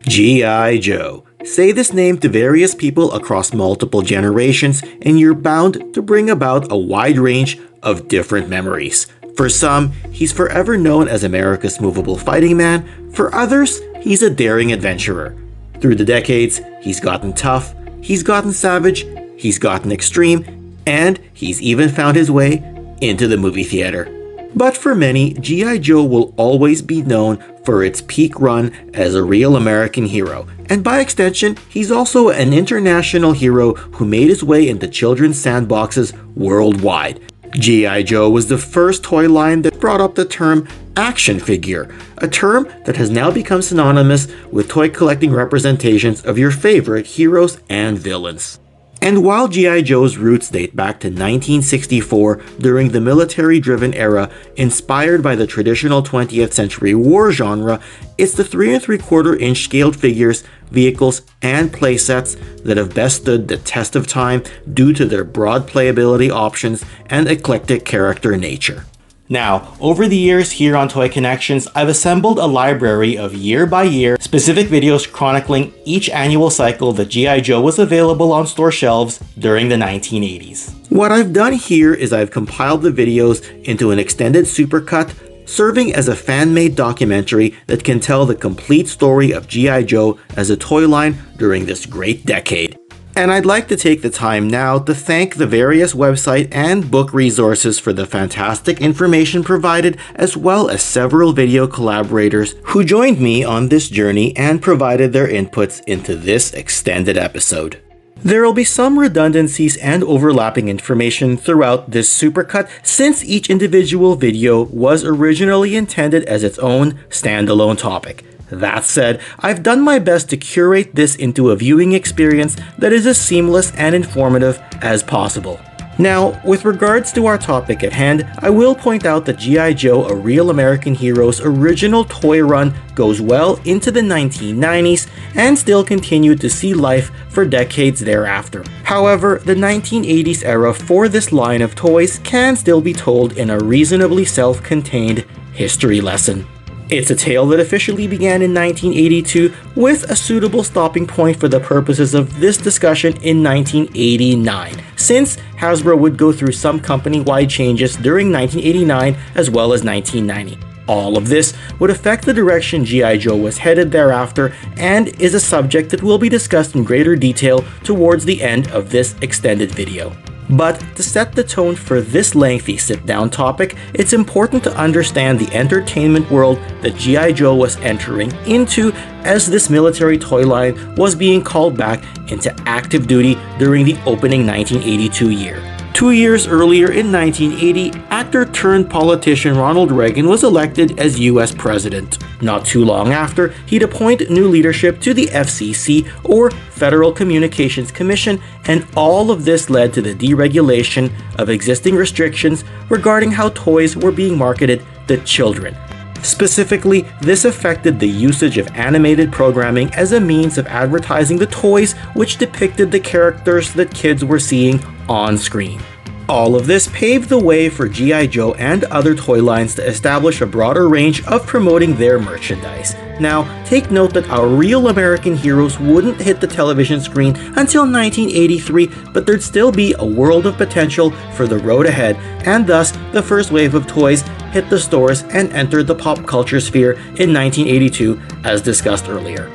G.I. Joe. Say this name to various people across multiple generations and you're bound to bring about a wide range of different memories. For some, he's forever known as America's movable fighting man. For others, he's a daring adventurer. Through the decades, he's gotten tough, he's gotten savage, he's gotten extreme, and he's even found his way into the movie theater. But for many, G.I. Joe will always be known for its peak run as a real American hero. And by extension, he's also an international hero who made his way into children's sandboxes worldwide. G.I. Joe was the first toy line that brought up the term action figure, a term that has now become synonymous with toy collecting representations of your favorite heroes and villains. And while G.I. Joe's roots date back to 1964 during the military-driven era inspired by the traditional 20th century war genre, it's the 3 3/4 inch scaled figures, vehicles, and playsets that have best stood the test of time due to their broad playability options and eclectic character nature. Now, over the years here on Toy Connections, I've assembled a library of year-by-year specific videos chronicling each annual cycle that G.I. Joe was available on store shelves during the 1980s. What I've done here is I've compiled the videos into an extended supercut, serving as a fan-made documentary that can tell the complete story of G.I. Joe as a toy line during this great decade. And I'd like to take the time now to thank the various website and book resources for the fantastic information provided, as well as several video collaborators who joined me on this journey and provided their inputs into this extended episode. There will be some redundancies and overlapping information throughout this supercut since each individual video was originally intended as its own standalone topic. That said, I've done my best to curate this into a viewing experience that is as seamless and informative as possible. Now, with regards to our topic at hand, I will point out that G.I. Joe, a Real American Hero's original toy run goes well into the 1990s and still continued to see life for decades thereafter. However, the 1980s era for this line of toys can still be told in a reasonably self-contained history lesson. It's a tale that officially began in 1982 with a suitable stopping point for the purposes of this discussion in 1989, since Hasbro would go through some company-wide changes during 1989 as well as 1990. All of this would affect the direction G.I. Joe was headed thereafter and is a subject that will be discussed in greater detail towards the end of this extended video. But to set the tone for this lengthy sit-down topic, it's important to understand the entertainment world that G.I. Joe was entering into as this military toy line was being called back into active duty during the opening 1982 year. 2 years earlier in 1980, actor-turned-politician Ronald Reagan was elected as US President. Not too long after, he'd appoint new leadership to the FCC, or Federal Communications Commission, and all of this led to the deregulation of existing restrictions regarding how toys were being marketed to children. Specifically, this affected the usage of animated programming as a means of advertising the toys which depicted the characters that kids were seeing on screen. All of this paved the way for G.I. Joe and other toy lines to establish a broader range of promoting their merchandise. Now, take note that our Real American Heroes wouldn't hit the television screen until 1983, but there'd still be a world of potential for the road ahead, and thus the first wave of toys hit the stores and entered the pop culture sphere in 1982, as discussed earlier.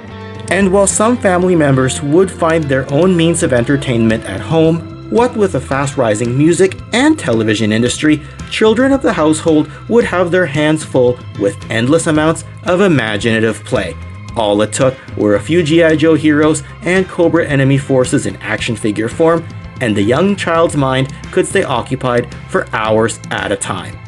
And while some family members would find their own means of entertainment at home, what with a fast-rising music and television industry, children of the household would have their hands full with endless amounts of imaginative play. All it took were a few G.I. Joe heroes and Cobra enemy forces in action figure form, and the young child's mind could stay occupied for hours at a time.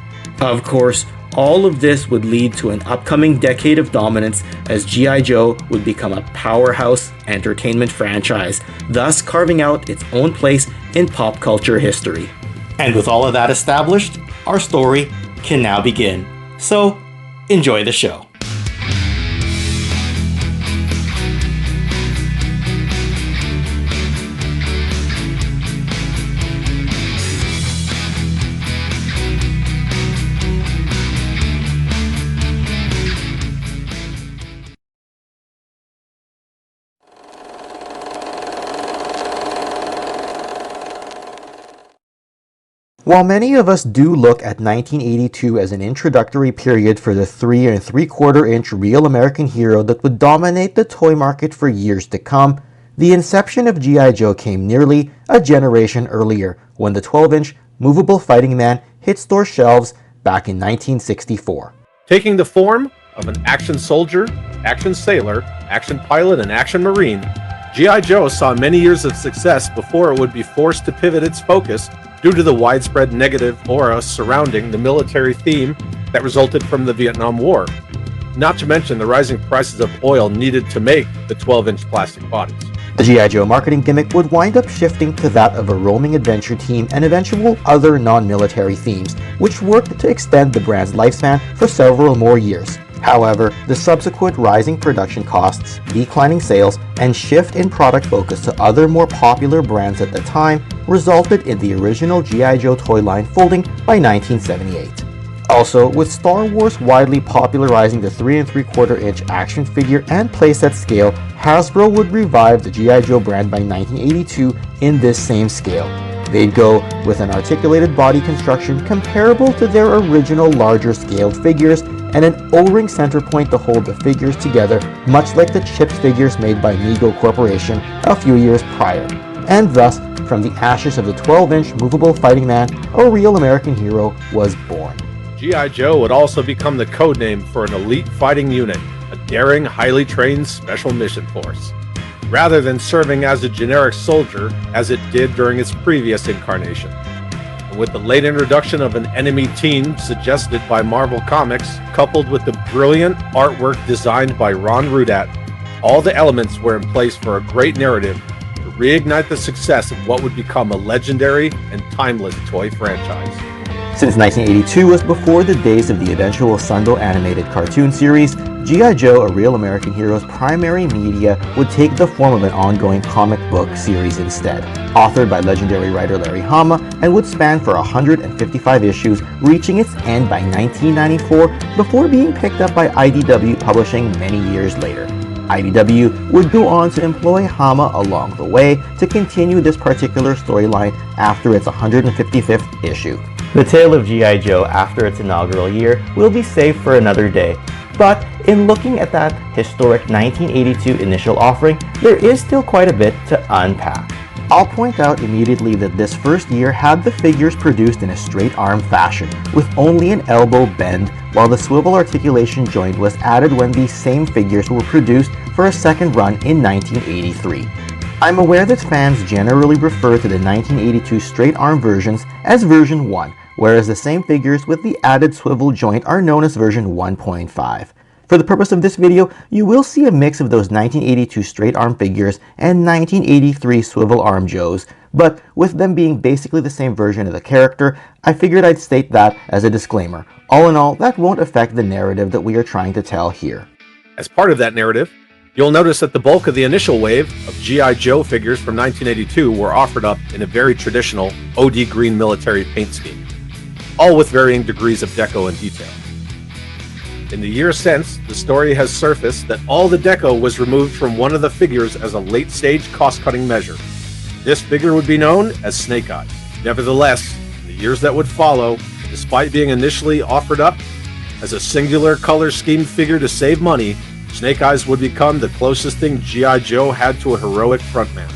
Of course, all of this would lead to an upcoming decade of dominance as G.I. Joe would become a powerhouse entertainment franchise, thus carving out its own place in pop culture history. And with all of that established, our story can now begin. So, enjoy the show. While many of us do look at 1982 as an introductory period for the 3 3/4-inch real American hero that would dominate the toy market for years to come, the inception of G.I. Joe came nearly a generation earlier, when the 12-inch movable fighting man hit store shelves back in 1964. Taking the form of an action soldier, action sailor, action pilot, and action marine, G.I. Joe saw many years of success before it would be forced to pivot its focus due to the widespread negative aura surrounding the military theme that resulted from the Vietnam War. Not to mention the rising prices of oil needed to make the 12-inch plastic bodies. The G.I. Joe marketing gimmick would wind up shifting to that of a roaming adventure team and eventual other non-military themes, which worked to extend the brand's lifespan for several more years. However, the subsequent rising production costs, declining sales, and shift in product focus to other more popular brands at the time resulted in the original G.I. Joe toy line folding by 1978. Also, with Star Wars widely popularizing the 3 3/4-inch action figure and playset scale, Hasbro would revive the G.I. Joe brand by 1982 in this same scale. They'd go with an articulated body construction comparable to their original larger scaled figures and an O-ring center point to hold the figures together, much like the chipped figures made by Mego Corporation a few years prior. And thus, from the ashes of the 12-inch movable fighting man, a real American hero was born. G.I. Joe would also become the codename for an elite fighting unit, a daring, highly trained special mission force, rather than serving as a generic soldier as it did during its previous incarnation. And with the late introduction of an enemy team suggested by Marvel Comics, coupled with the brilliant artwork designed by Ron Rudat, all the elements were in place for a great narrative to reignite the success of what would become a legendary and timeless toy franchise. Since 1982 was before the days of the eventual Sunday animated cartoon series, G.I. Joe, A Real American Hero's primary media would take the form of an ongoing comic book series instead, authored by legendary writer Larry Hama, and would span for 155 issues, reaching its end by 1994 before being picked up by IDW Publishing many years later. IDW would go on to employ Hama along the way to continue this particular storyline after its 155th issue. The tale of G.I. Joe after its inaugural year will be saved for another day, but in looking at that historic 1982 initial offering, there is still quite a bit to unpack. I'll point out immediately that this first year had the figures produced in a straight arm fashion, with only an elbow bend, while the swivel articulation joint was added when these same figures were produced for a second run in 1983. I'm aware that fans generally refer to the 1982 straight arm versions as version 1, whereas the same figures with the added swivel joint are known as version 1.5. For the purpose of this video, you will see a mix of those 1982 straight arm figures and 1983 swivel arm Joes, but with them being basically the same version of the character, I figured I'd state that as a disclaimer. All in all, that won't affect the narrative that we are trying to tell here. As part of that narrative, you'll notice that the bulk of the initial wave of G.I. Joe figures from 1982 were offered up in a very traditional OD green military paint scheme, all with varying degrees of deco and detail. In the years since, the story has surfaced that all the deco was removed from one of the figures as a late-stage cost-cutting measure. This figure would be known as Snake Eyes. Nevertheless, in the years that would follow, despite being initially offered up as a singular color scheme figure to save money, Snake Eyes would become the closest thing G.I. Joe had to a heroic frontman.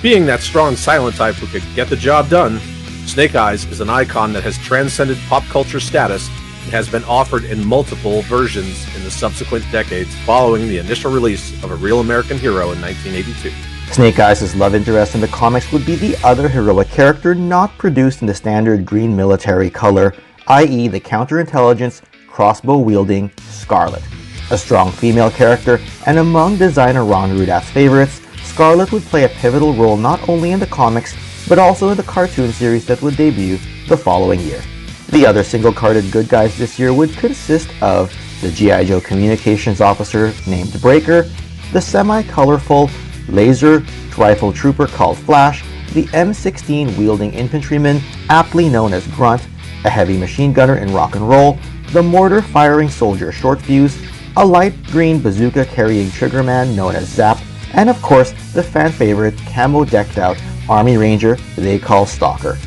Being that strong silent type who could get the job done, Snake Eyes is an icon that has transcended pop culture status and has been offered in multiple versions in the subsequent decades following the initial release of A Real American Hero in 1982. Snake Eyes' love interest in the comics would be the other heroic character not produced in the standard green military color, i.e. the counterintelligence, crossbow-wielding Scarlet. A strong female character, and among designer Ron Rudat's favorites, Scarlet would play a pivotal role not only in the comics, but also in the cartoon series that would debut the following year. The other single-carded good guys this year would consist of the G.I. Joe communications officer named Breaker, the semi-colorful laser rifle trooper called Flash, the M16 wielding infantryman aptly known as Grunt, a heavy machine gunner in rock and roll, the mortar firing soldier Short Fuse, a light green bazooka carrying triggerman known as Zap, and of course the fan favorite camo decked out Army Ranger they call Stalker.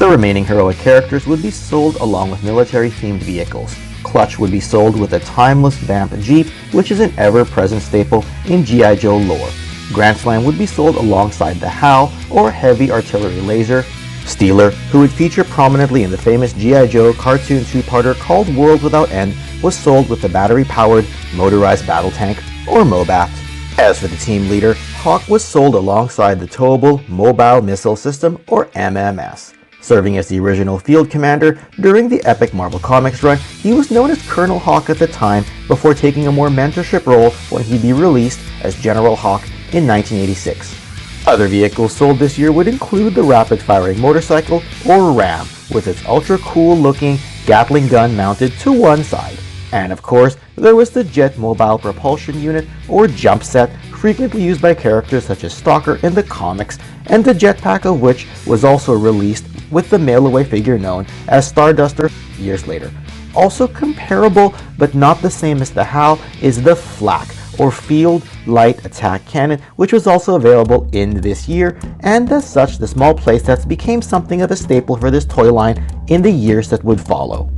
The remaining heroic characters would be sold along with military-themed vehicles. Clutch would be sold with a timeless Vamp Jeep, which is an ever-present staple in G.I. Joe lore. Grand Slam would be sold alongside the HAL, or Heavy Artillery Laser. Steeler, who would feature prominently in the famous G.I. Joe cartoon two-parter called World Without End, was sold with the battery-powered Motorized Battle Tank, or MOBAT. As for the team leader, Hawk was sold alongside the Towable Mobile Missile System, or MMS. Serving as the original field commander during the epic Marvel Comics run, he was known as Colonel Hawk at the time before taking a more mentorship role when he'd be released as General Hawk in 1986. Other vehicles sold this year would include the rapid-firing motorcycle, or RAM, with its ultra-cool-looking Gatling gun mounted to one side. And of course, there was the Jet Mobile Propulsion Unit, or Jump Set, frequently used by characters such as Stalker in the comics, and the jetpack of which was also released with the mail-away figure known as Starduster years later. Also comparable, but not the same as the HAL, is the Flak, or Field Light Attack Cannon, which was also available in this year, and as such the small playsets became something of a staple for this toy line in the years that would follow.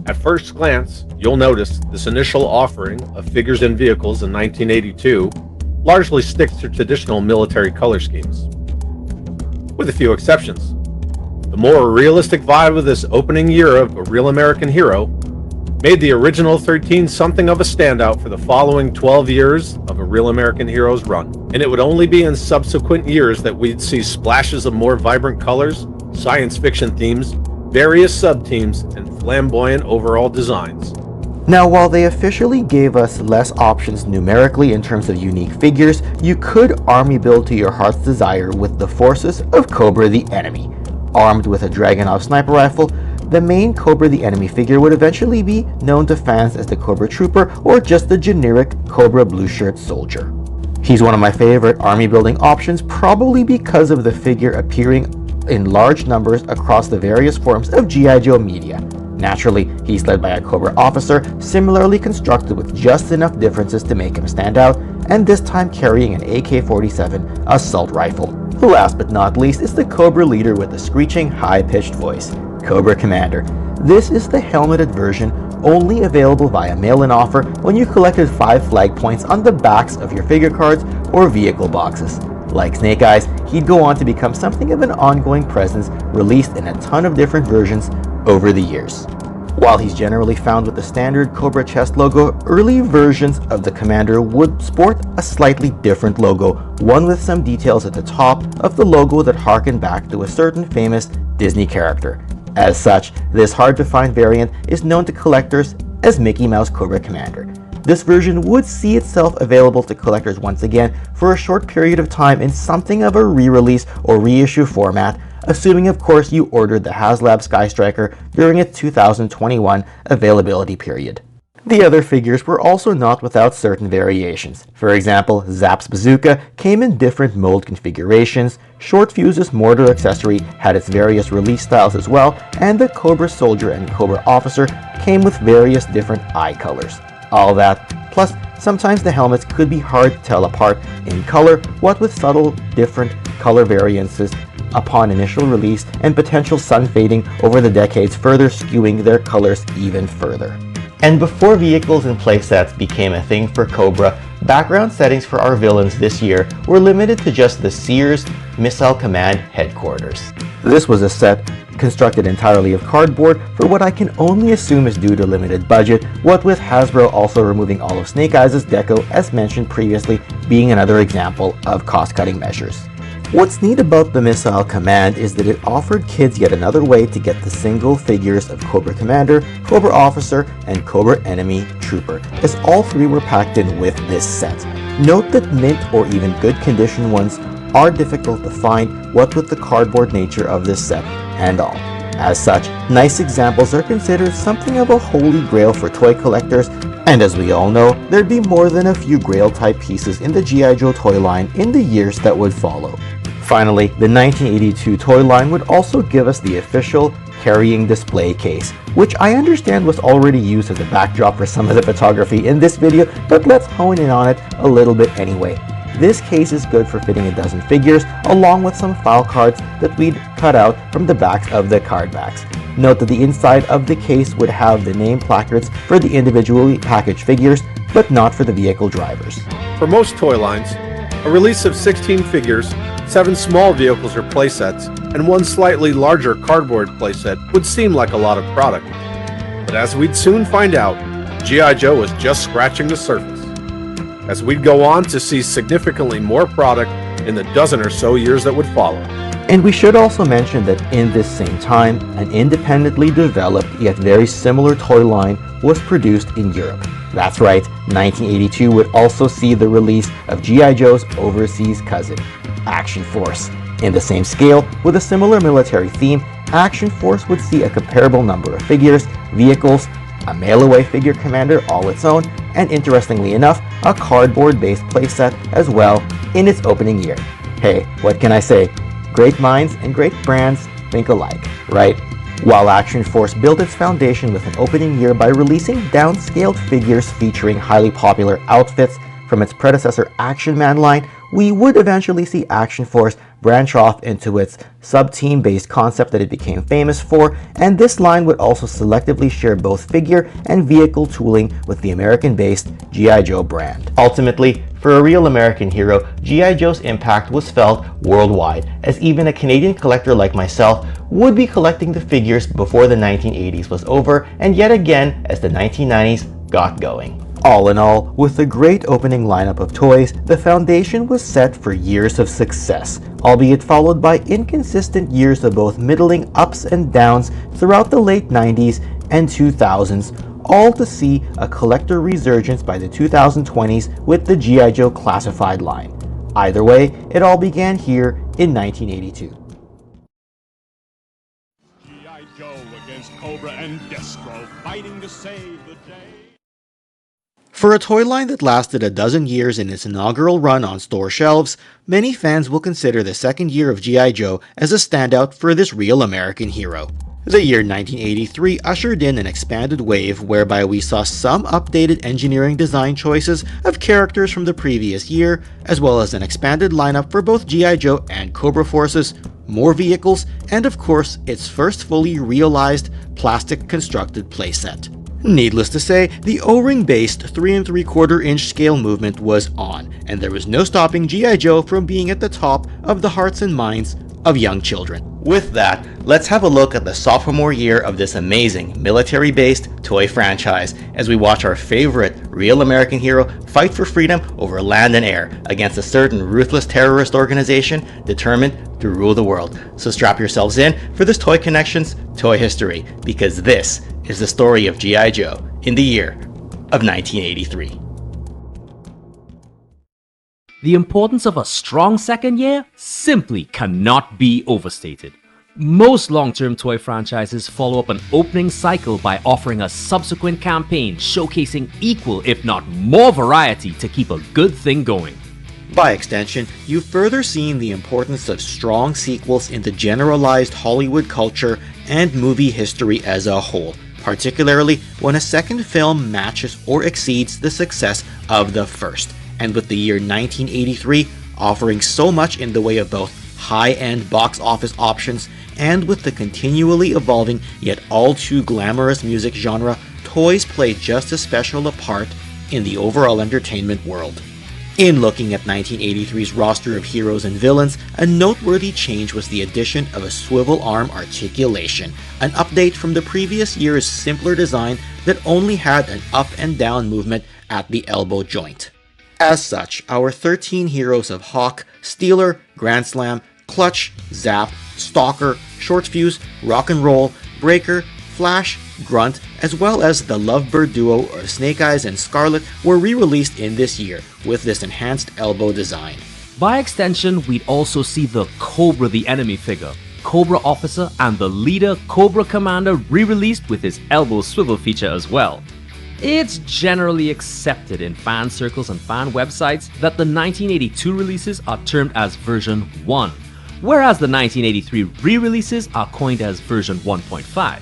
At first glance, you'll notice this initial offering of figures and vehicles in 1982 largely sticks to traditional military color schemes, with a few exceptions. The more realistic vibe of this opening year of A Real American Hero made the original 13 something of a standout for the following 12 years of A Real American Hero's run, and it would only be in subsequent years that we'd see splashes of more vibrant colors, science fiction themes, various sub-teams, and flamboyant overall designs. Now, while they officially gave us less options numerically in terms of unique figures, you could army build to your heart's desire with the forces of Cobra the Enemy. Armed with a Dragunov sniper rifle, the main Cobra the Enemy figure would eventually be known to fans as the Cobra Trooper, or just the generic Cobra Blue Shirt Soldier. He's one of my favorite army building options, probably because of the figure appearing in large numbers across the various forms of G.I. Joe media. Naturally, he's led by a Cobra officer, similarly constructed with just enough differences to make him stand out, and this time carrying an AK-47 assault rifle. Last but not least is the Cobra leader with the screeching, high-pitched voice, Cobra Commander. This is the helmeted version, only available via mail-in offer when you collected 5 flag points on the backs of your figure cards or vehicle boxes. Like Snake Eyes, he'd go on to become something of an ongoing presence, released in a ton of different versions over the years. While he's generally found with the standard Cobra chest logo, early versions of the Commander would sport a slightly different logo, one with some details at the top of the logo that harken back to a certain famous Disney character. As such, this hard-to-find variant is known to collectors as Mickey Mouse Cobra Commander. This version would see itself available to collectors once again for a short period of time in something of a re-release or reissue format, assuming of course you ordered the HasLab Sky Striker during its 2021 availability period. The other figures were also not without certain variations. For example, Zap's bazooka came in different mold configurations, Short Fuse's mortar accessory had its various release styles as well, and the Cobra Soldier and Cobra Officer came with various different eye colors. All that, plus sometimes the helmets could be hard to tell apart in color, what with subtle different color variances upon initial release and potential sun fading over the decades, further skewing their colors even further. And before vehicles and playsets became a thing for Cobra, background settings for our villains this year were limited to just the Sears Missile Command headquarters. This was a set constructed entirely of cardboard for what I can only assume is due to limited budget, what with Hasbro also removing all of Snake Eyes' deco, as mentioned previously, being another example of cost-cutting measures. What's neat about the Missile Command is that it offered kids yet another way to get the single figures of Cobra Commander, Cobra Officer, and Cobra Enemy Trooper, as all three were packed in with this set. Note that mint or even good condition ones are difficult to find, what with the cardboard nature of this set and all. As such, nice examples are considered something of a holy grail for toy collectors, and as we all know, there'd be more than a few grail-type pieces in the G.I. Joe toy line in the years that would follow. Finally, the 1982 toy line would also give us the official carrying display case, which I understand was already used as a backdrop for some of the photography in this video, but let's hone in on it a little bit anyway. This case is good for fitting a dozen figures, along with some file cards that we'd cut out from the backs of the card backs. Note that the inside of the case would have the name placards for the individually packaged figures, but not for the vehicle drivers. For most toy lines, a release of 16 figures, 7 small vehicles or playsets, and 1 slightly larger cardboard playset would seem like a lot of product. But as we'd soon find out, G.I. Joe was just scratching the surface, as we'd go on to see significantly more product in the dozen or so years that would follow. And we should also mention that in this same time, an independently developed yet very similar toy line was produced in Europe. That's right, 1982 would also see the release of G.I. Joe's overseas cousin, Action Force. In the same scale, with a similar military theme, Action Force would see a comparable number of figures, vehicles, a mail-away figure commander all its own, and interestingly enough, a cardboard-based playset as well in its opening year. Hey, what can I say? Great minds and great brands think alike, right? While Action Force built its foundation with an opening year by releasing downscaled figures featuring highly popular outfits from its predecessor Action Man line, we would eventually see Action Force branch off into its sub-team based concept that it became famous for, and this line would also selectively share both figure and vehicle tooling with the American-based G.I. Joe brand. Ultimately, for a real American hero, G.I. Joe's impact was felt worldwide, as even a Canadian collector like myself would be collecting the figures before the 1980s was over, and yet again as the 1990s got going. All in all, with a great opening lineup of toys, the foundation was set for years of success, albeit followed by inconsistent years of both middling ups and downs throughout the late 90s and 2000s, all to see a collector resurgence by the 2020s with the G.I. Joe classified line. Either way, it all began here in 1982. G.I. Joe against Cobra and Destro, fighting to save the day. For a toy line that lasted a dozen years in its inaugural run on store shelves, many fans will consider the second year of G.I. Joe as a standout for this real American hero. The year 1983 ushered in an expanded wave whereby we saw some updated engineering design choices of characters from the previous year, as well as an expanded lineup for both G.I. Joe and Cobra forces, more vehicles, and of course its first fully realized plastic constructed playset. Needless to say, the O-ring based 3 3/4 inch scale movement was on, and there was no stopping G.I. Joe from being at the top of the hearts and minds of young children. With that, let's have a look at the sophomore year of this amazing military-based toy franchise as we watch our favorite real American hero fight for freedom over land and air against a certain ruthless terrorist organization determined to rule the world. So strap yourselves in for this Toy Connections Toy History, because this is the story of G.I. Joe in the year of 1983. The importance of a strong second year simply cannot be overstated. Most long-term toy franchises follow up an opening cycle by offering a subsequent campaign showcasing equal if not more variety to keep a good thing going. By extension, you've further seen the importance of strong sequels in the generalized Hollywood culture and movie history as a whole, particularly when a second film matches or exceeds the success of the first. And with the year 1983 offering so much in the way of both high-end box office options, and with the continually evolving yet all too glamorous music genre, toys play just as special a part in the overall entertainment world. In looking at 1983's roster of heroes and villains, a noteworthy change was the addition of a swivel arm articulation, an update from the previous year's simpler design that only had an up and down movement at the elbow joint. As such, our 13 heroes of Hawk, Steeler, Grand Slam, Clutch, Zap, Stalker, Short Fuse, Rock and Roll, Breaker, Flash, Grunt, as well as the Lovebird duo of Snake Eyes and Scarlet were re-released in this year with this enhanced elbow design. By extension, we'd also see the Cobra the Enemy figure, Cobra Officer, and the leader Cobra Commander re-released with his elbow swivel feature as well. It's generally accepted in fan circles and fan websites that the 1982 releases are termed as version 1, whereas the 1983 re-releases are coined as version 1.5.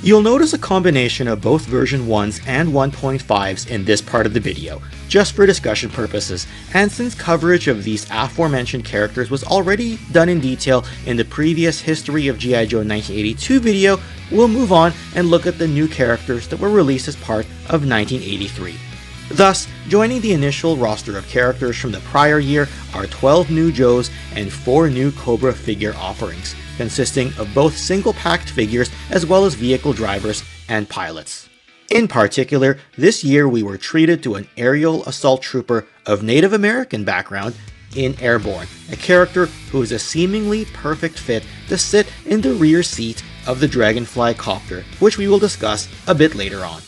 You'll notice a combination of both version 1s and 1.5s in this part of the video, just for discussion purposes, and since coverage of these aforementioned characters was already done in detail in the previous History of G.I. Joe 1982 video, we'll move on and look at the new characters that were released as part of 1983. Thus, joining the initial roster of characters from the prior year are 12 new Joes and 4 new Cobra figure offerings, consisting of both single-packed figures as well as vehicle drivers and pilots. In particular, this year we were treated to an aerial assault trooper of Native American background in Airborne, a character who is a seemingly perfect fit to sit in the rear seat of the Dragonfly copter, which we will discuss a bit later on.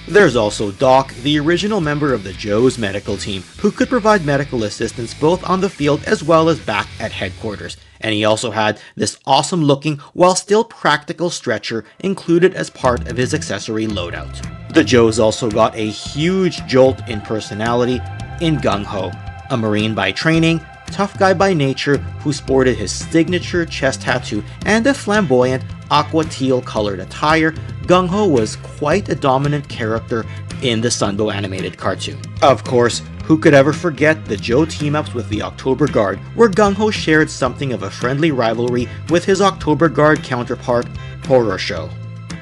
There's also Doc, the original member of the Joe's medical team, who could provide medical assistance both on the field as well as back at headquarters, and he also had this awesome looking while still practical stretcher included as part of his accessory loadout. The Joes also got a huge jolt in personality in Gung Ho, a Marine by training, tough guy by nature who sported his signature chest tattoo and a flamboyant aqua teal colored attire. Gung Ho was quite a dominant character in the Sunbow animated cartoon. Of course, who could ever forget the Joe team-ups with the October Guard, where Gung Ho shared something of a friendly rivalry with his October Guard counterpart, Horror Show.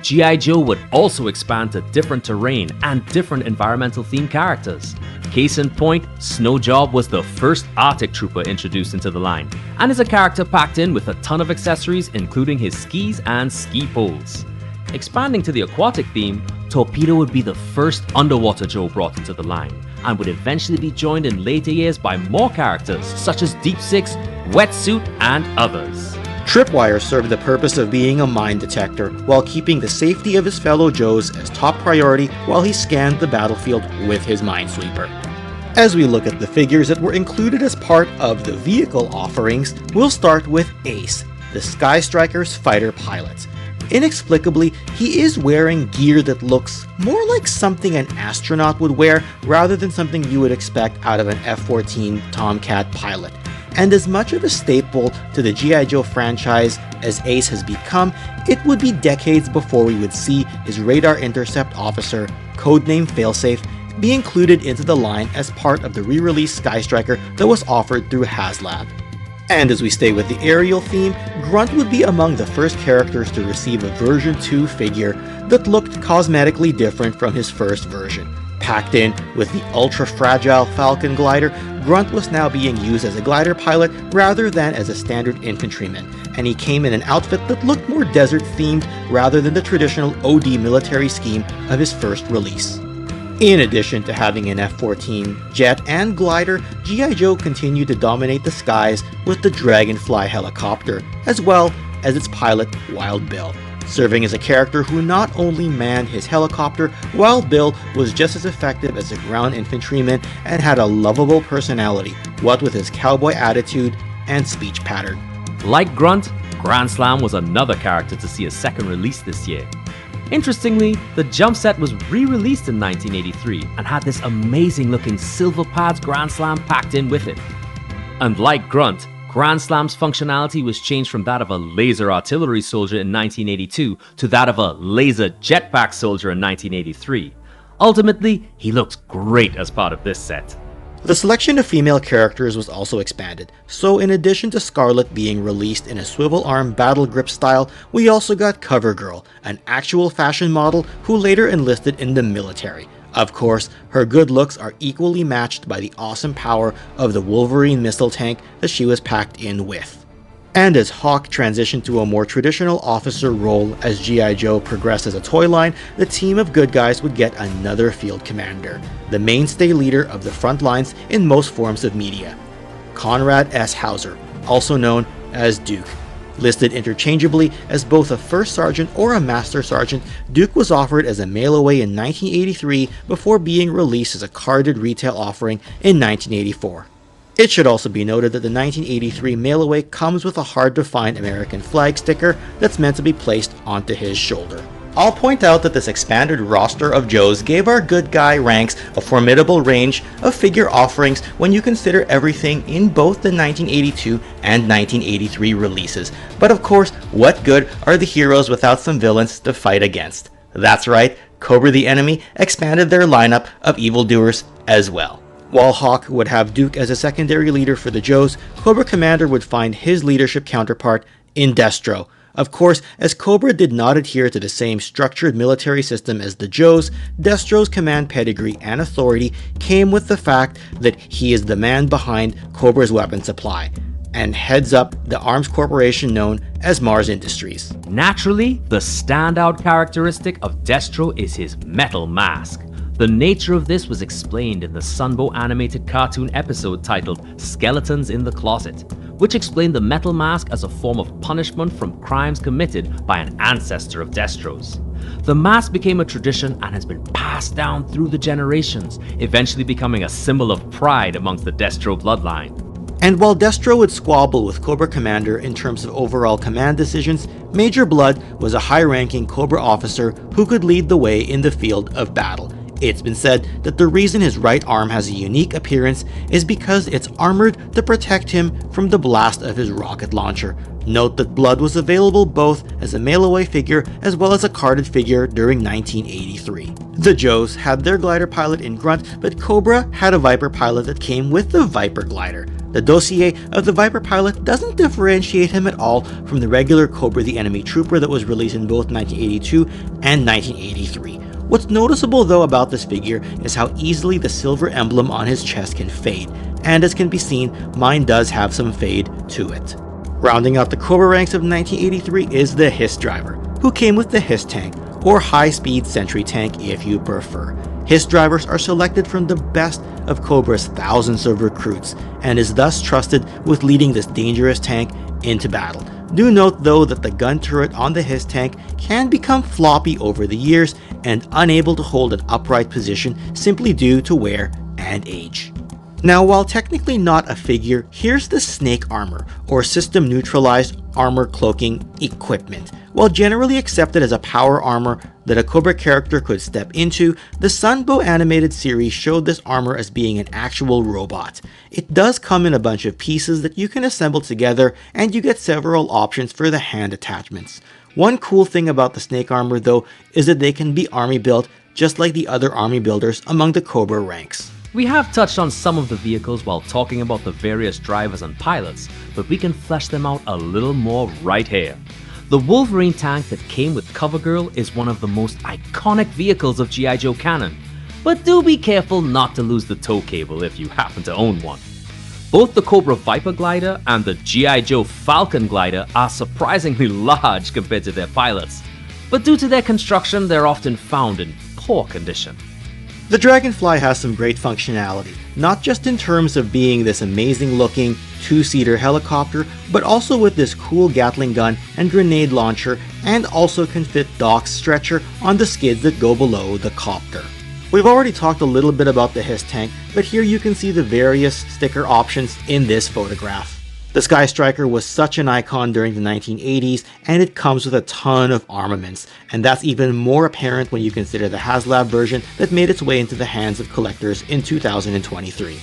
G.I. Joe would also expand to different terrain and different environmental themed characters. Case in point, Snow Job was the first Arctic Trooper introduced into the line, and is a character packed in with a ton of accessories including his skis and ski poles. Expanding to the aquatic theme, Torpedo would be the first underwater Joe brought into the line, and would eventually be joined in later years by more characters such as Deep Six, Wetsuit, and others. Tripwire served the purpose of being a mine detector while keeping the safety of his fellow Joes as top priority while he scanned the battlefield with his minesweeper. As we look at the figures that were included as part of the vehicle offerings, we'll start with Ace, the Sky Striker's fighter pilot. Inexplicably, he is wearing gear that looks more like something an astronaut would wear rather than something you would expect out of an F-14 Tomcat pilot. And as much of a staple to the G.I. Joe franchise as Ace has become, it would be decades before we would see his radar intercept officer, codename Failsafe, be included into the line as part of the re-released Sky Striker that was offered through HasLab. And as we stay with the aerial theme, Grunt would be among the first characters to receive a version 2 figure that looked cosmetically different from his first version. Packed in with the ultra-fragile Falcon glider, Grunt was now being used as a glider pilot rather than as a standard infantryman, and he came in an outfit that looked more desert-themed rather than the traditional OD military scheme of his first release. In addition to having an F-14 jet and glider, G.I. Joe continued to dominate the skies with the Dragonfly helicopter, as well as its pilot, Wild Bill. Serving as a character who not only manned his helicopter, Wild Bill was just as effective as a ground infantryman and had a lovable personality, what with his cowboy attitude and speech pattern. Like Grunt, Grand Slam was another character to see a second release this year. Interestingly, the jump set was re-released in 1983 and had this amazing looking silver pads Grand Slam packed in with it. And like Grunt, Grand Slam's functionality was changed from that of a laser artillery soldier in 1982 to that of a laser jetpack soldier in 1983. Ultimately, he looks great as part of this set. The selection of female characters was also expanded, so in addition to Scarlet being released in a swivel arm battle grip style, we also got CoverGirl, an actual fashion model who later enlisted in the military. Of course, her good looks are equally matched by the awesome power of the Wolverine missile tank that she was packed in with. And as Hawk transitioned to a more traditional officer role as G.I. Joe progressed as a toy line, the team of good guys would get another field commander, the mainstay leader of the front lines in most forms of media. Conrad S. Hauser, also known as Duke. Listed interchangeably as both a first sergeant or a master sergeant, Duke was offered as a mail-away in 1983 before being released as a carded retail offering in 1984. It should also be noted that the 1983 mail-away comes with a hard-to-find American flag sticker that's meant to be placed onto his shoulder. I'll point out that this expanded roster of Joes gave our good guy ranks a formidable range of figure offerings when you consider everything in both the 1982 and 1983 releases. But of course, what good are the heroes without some villains to fight against? That's right, Cobra the Enemy expanded their lineup of evildoers as well. While Hawk would have Duke as a secondary leader for the Joes, Cobra Commander would find his leadership counterpart in Destro. Of course, as Cobra did not adhere to the same structured military system as the Joes, Destro's command pedigree and authority came with the fact that he is the man behind Cobra's weapon supply, and heads up the arms corporation known as Mars Industries. Naturally, the standout characteristic of Destro is his metal mask. The nature of this was explained in the Sunbow animated cartoon episode titled Skeletons in the Closet, which explained the metal mask as a form of punishment from crimes committed by an ancestor of Destro's. The mask became a tradition and has been passed down through the generations, eventually becoming a symbol of pride amongst the Destro bloodline. And while Destro would squabble with Cobra Commander in terms of overall command decisions, Major Blood was a high-ranking Cobra officer who could lead the way in the field of battle. It's been said that the reason his right arm has a unique appearance is because it's armored to protect him from the blast of his rocket launcher. Note that Blood was available both as a mail-away figure as well as a carded figure during 1983. The Joes had their glider pilot in Grunt, but Cobra had a Viper pilot that came with the Viper glider. The dossier of the Viper pilot doesn't differentiate him at all from the regular Cobra the Enemy Trooper that was released in both 1982 and 1983. What's noticeable though about this figure is how easily the silver emblem on his chest can fade, and as can be seen, mine does have some fade to it. Rounding out the Cobra ranks of 1983 is the Hiss Driver, who came with the Hiss Tank, or High-Speed Sentry Tank if you prefer. Hiss Drivers are selected from the best of Cobra's thousands of recruits, and is thus trusted with leading this dangerous tank into battle. Do note though that the gun turret on the Hiss tank can become floppy over the years and unable to hold an upright position simply due to wear and age. Now, while technically not a figure, here's the Snake Armor, or System Neutralized Armor Cloaking Equipment. While generally accepted as a power armor that a Cobra character could step into, the Sunbow animated series showed this armor as being an actual robot. It does come in a bunch of pieces that you can assemble together, and you get several options for the hand attachments. One cool thing about the Snake Armor though is that they can be army built just like the other army builders among the Cobra ranks. We have touched on some of the vehicles while talking about the various drivers and pilots, but we can flesh them out a little more right here. The Wolverine tank that came with CoverGirl is one of the most iconic vehicles of G.I. Joe canon, but do be careful not to lose the tow cable if you happen to own one. Both the Cobra Viper glider and the G.I. Joe Falcon glider are surprisingly large compared to their pilots, but due to their construction they're often found in poor condition. The Dragonfly has some great functionality, not just in terms of being this amazing looking two-seater helicopter, but also with this cool Gatling gun and grenade launcher, and also can fit Doc's stretcher on the skids that go below the copter. We've already talked a little bit about the Hiss tank, but here you can see the various sticker options in this photograph. The Sky Striker was such an icon during the 1980s, and it comes with a ton of armaments, and that's even more apparent when you consider the HasLab version that made its way into the hands of collectors in 2023.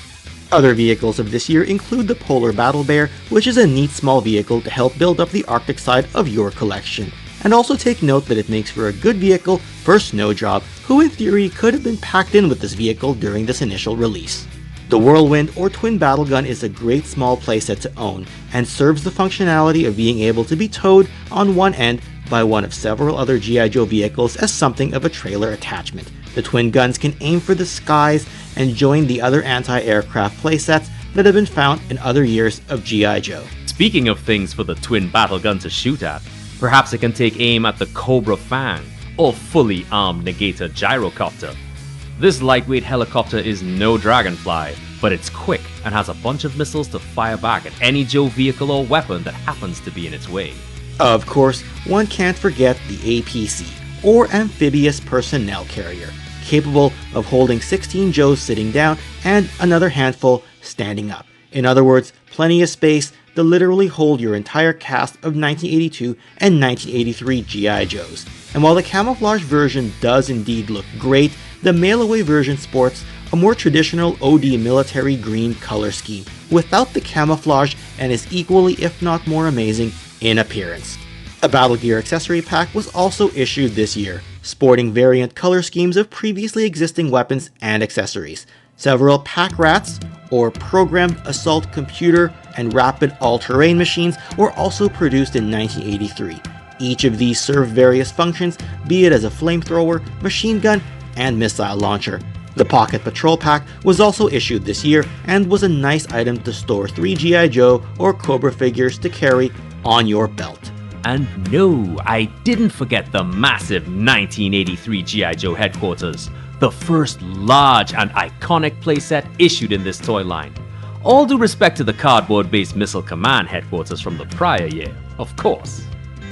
Other vehicles of this year include the Polar Battle Bear, which is a neat small vehicle to help build up the Arctic side of your collection. And also take note that it makes for a good vehicle for Snowjob, who in theory could have been packed in with this vehicle during this initial release. The Whirlwind or Twin Battle Gun is a great small playset to own, and serves the functionality of being able to be towed on one end by one of several other G.I. Joe vehicles as something of a trailer attachment. The twin guns can aim for the skies and join the other anti-aircraft playsets that have been found in other years of G.I. Joe. Speaking of things for the twin battle gun to shoot at, perhaps it can take aim at the Cobra Fang, or fully armed Negator Gyrocopter. This lightweight helicopter is no Dragonfly, but it's quick and has a bunch of missiles to fire back at any Joe vehicle or weapon that happens to be in its way. Of course, one can't forget the APC, or Amphibious Personnel Carrier, capable of holding 16 Joes sitting down and another handful standing up. In other words, plenty of space that literally hold your entire cast of 1982 and 1983 G.I. Joes. And while the camouflage version does indeed look great, the mail-away version sports a more traditional OD military green color scheme without the camouflage and is equally if not more amazing in appearance. A Battle Gear accessory pack was also issued this year, sporting variant color schemes of previously existing weapons and accessories. Several pack rats, or programmed assault computer and rapid all-terrain machines, were also produced in 1983. Each of these serve various functions, be it as a flamethrower, machine gun, and missile launcher. The Pocket Patrol Pack was also issued this year and was a nice item to store 3 G.I. Joe or Cobra figures to carry on your belt. And no, I didn't forget the massive 1983 G.I. Joe headquarters, the first large and iconic playset issued in this toy line. All due respect to the cardboard-based Missile Command headquarters from the prior year, of course.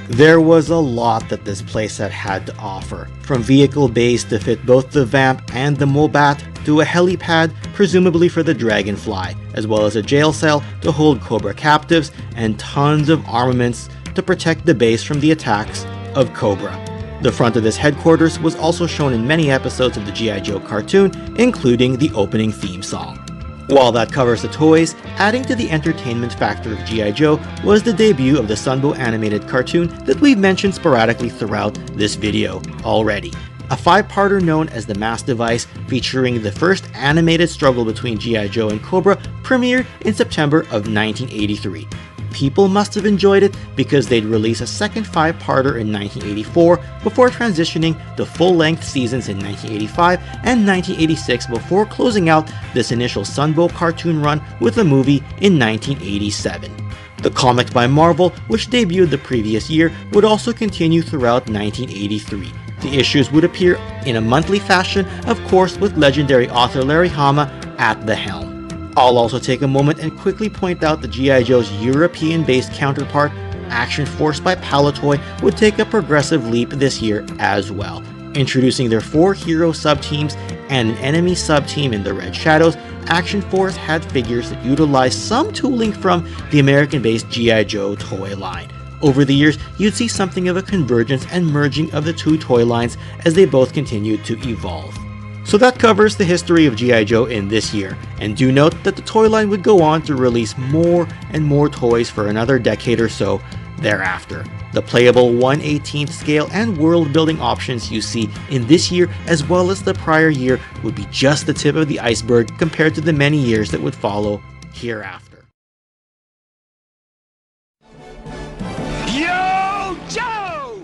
There was a lot that this playset had to offer, from vehicle bays to fit both the Vamp and the Mobat, to a helipad, presumably for the Dragonfly, as well as a jail cell to hold Cobra captives, and tons of armaments to protect the base from the attacks of Cobra. The front of this headquarters was also shown in many episodes of the G.I. Joe cartoon, including the opening theme song. While that covers the toys, adding to the entertainment factor of G.I. Joe was the debut of the Sunbow animated cartoon that we've mentioned sporadically throughout this video already. A 5-parter known as The Mass Device, featuring the first animated struggle between G.I. Joe and Cobra, premiered in September of 1983. People must have enjoyed it because they'd release a second 5-parter in 1984 before transitioning to full-length seasons in 1985 and 1986 before closing out this initial Sunbow cartoon run with a movie in 1987. The comic by Marvel, which debuted the previous year, would also continue throughout 1983. The issues would appear in a monthly fashion, of course with legendary author Larry Hama at the helm. I'll also take a moment and quickly point out that G.I. Joe's European-based counterpart, Action Force by Palitoy, would take a progressive leap this year as well. Introducing their 4 hero sub-teams and an enemy sub-team in the Red Shadows, Action Force had figures that utilized some tooling from the American-based G.I. Joe toy line. Over the years, you'd see something of a convergence and merging of the two toy lines as they both continued to evolve. So that covers the history of G.I. Joe in this year, and do note that the toy line would go on to release more and more toys for another decade or so thereafter. The playable 1/18th scale and world building options you see in this year as well as the prior year would be just the tip of the iceberg compared to the many years that would follow hereafter. Yo, Joe!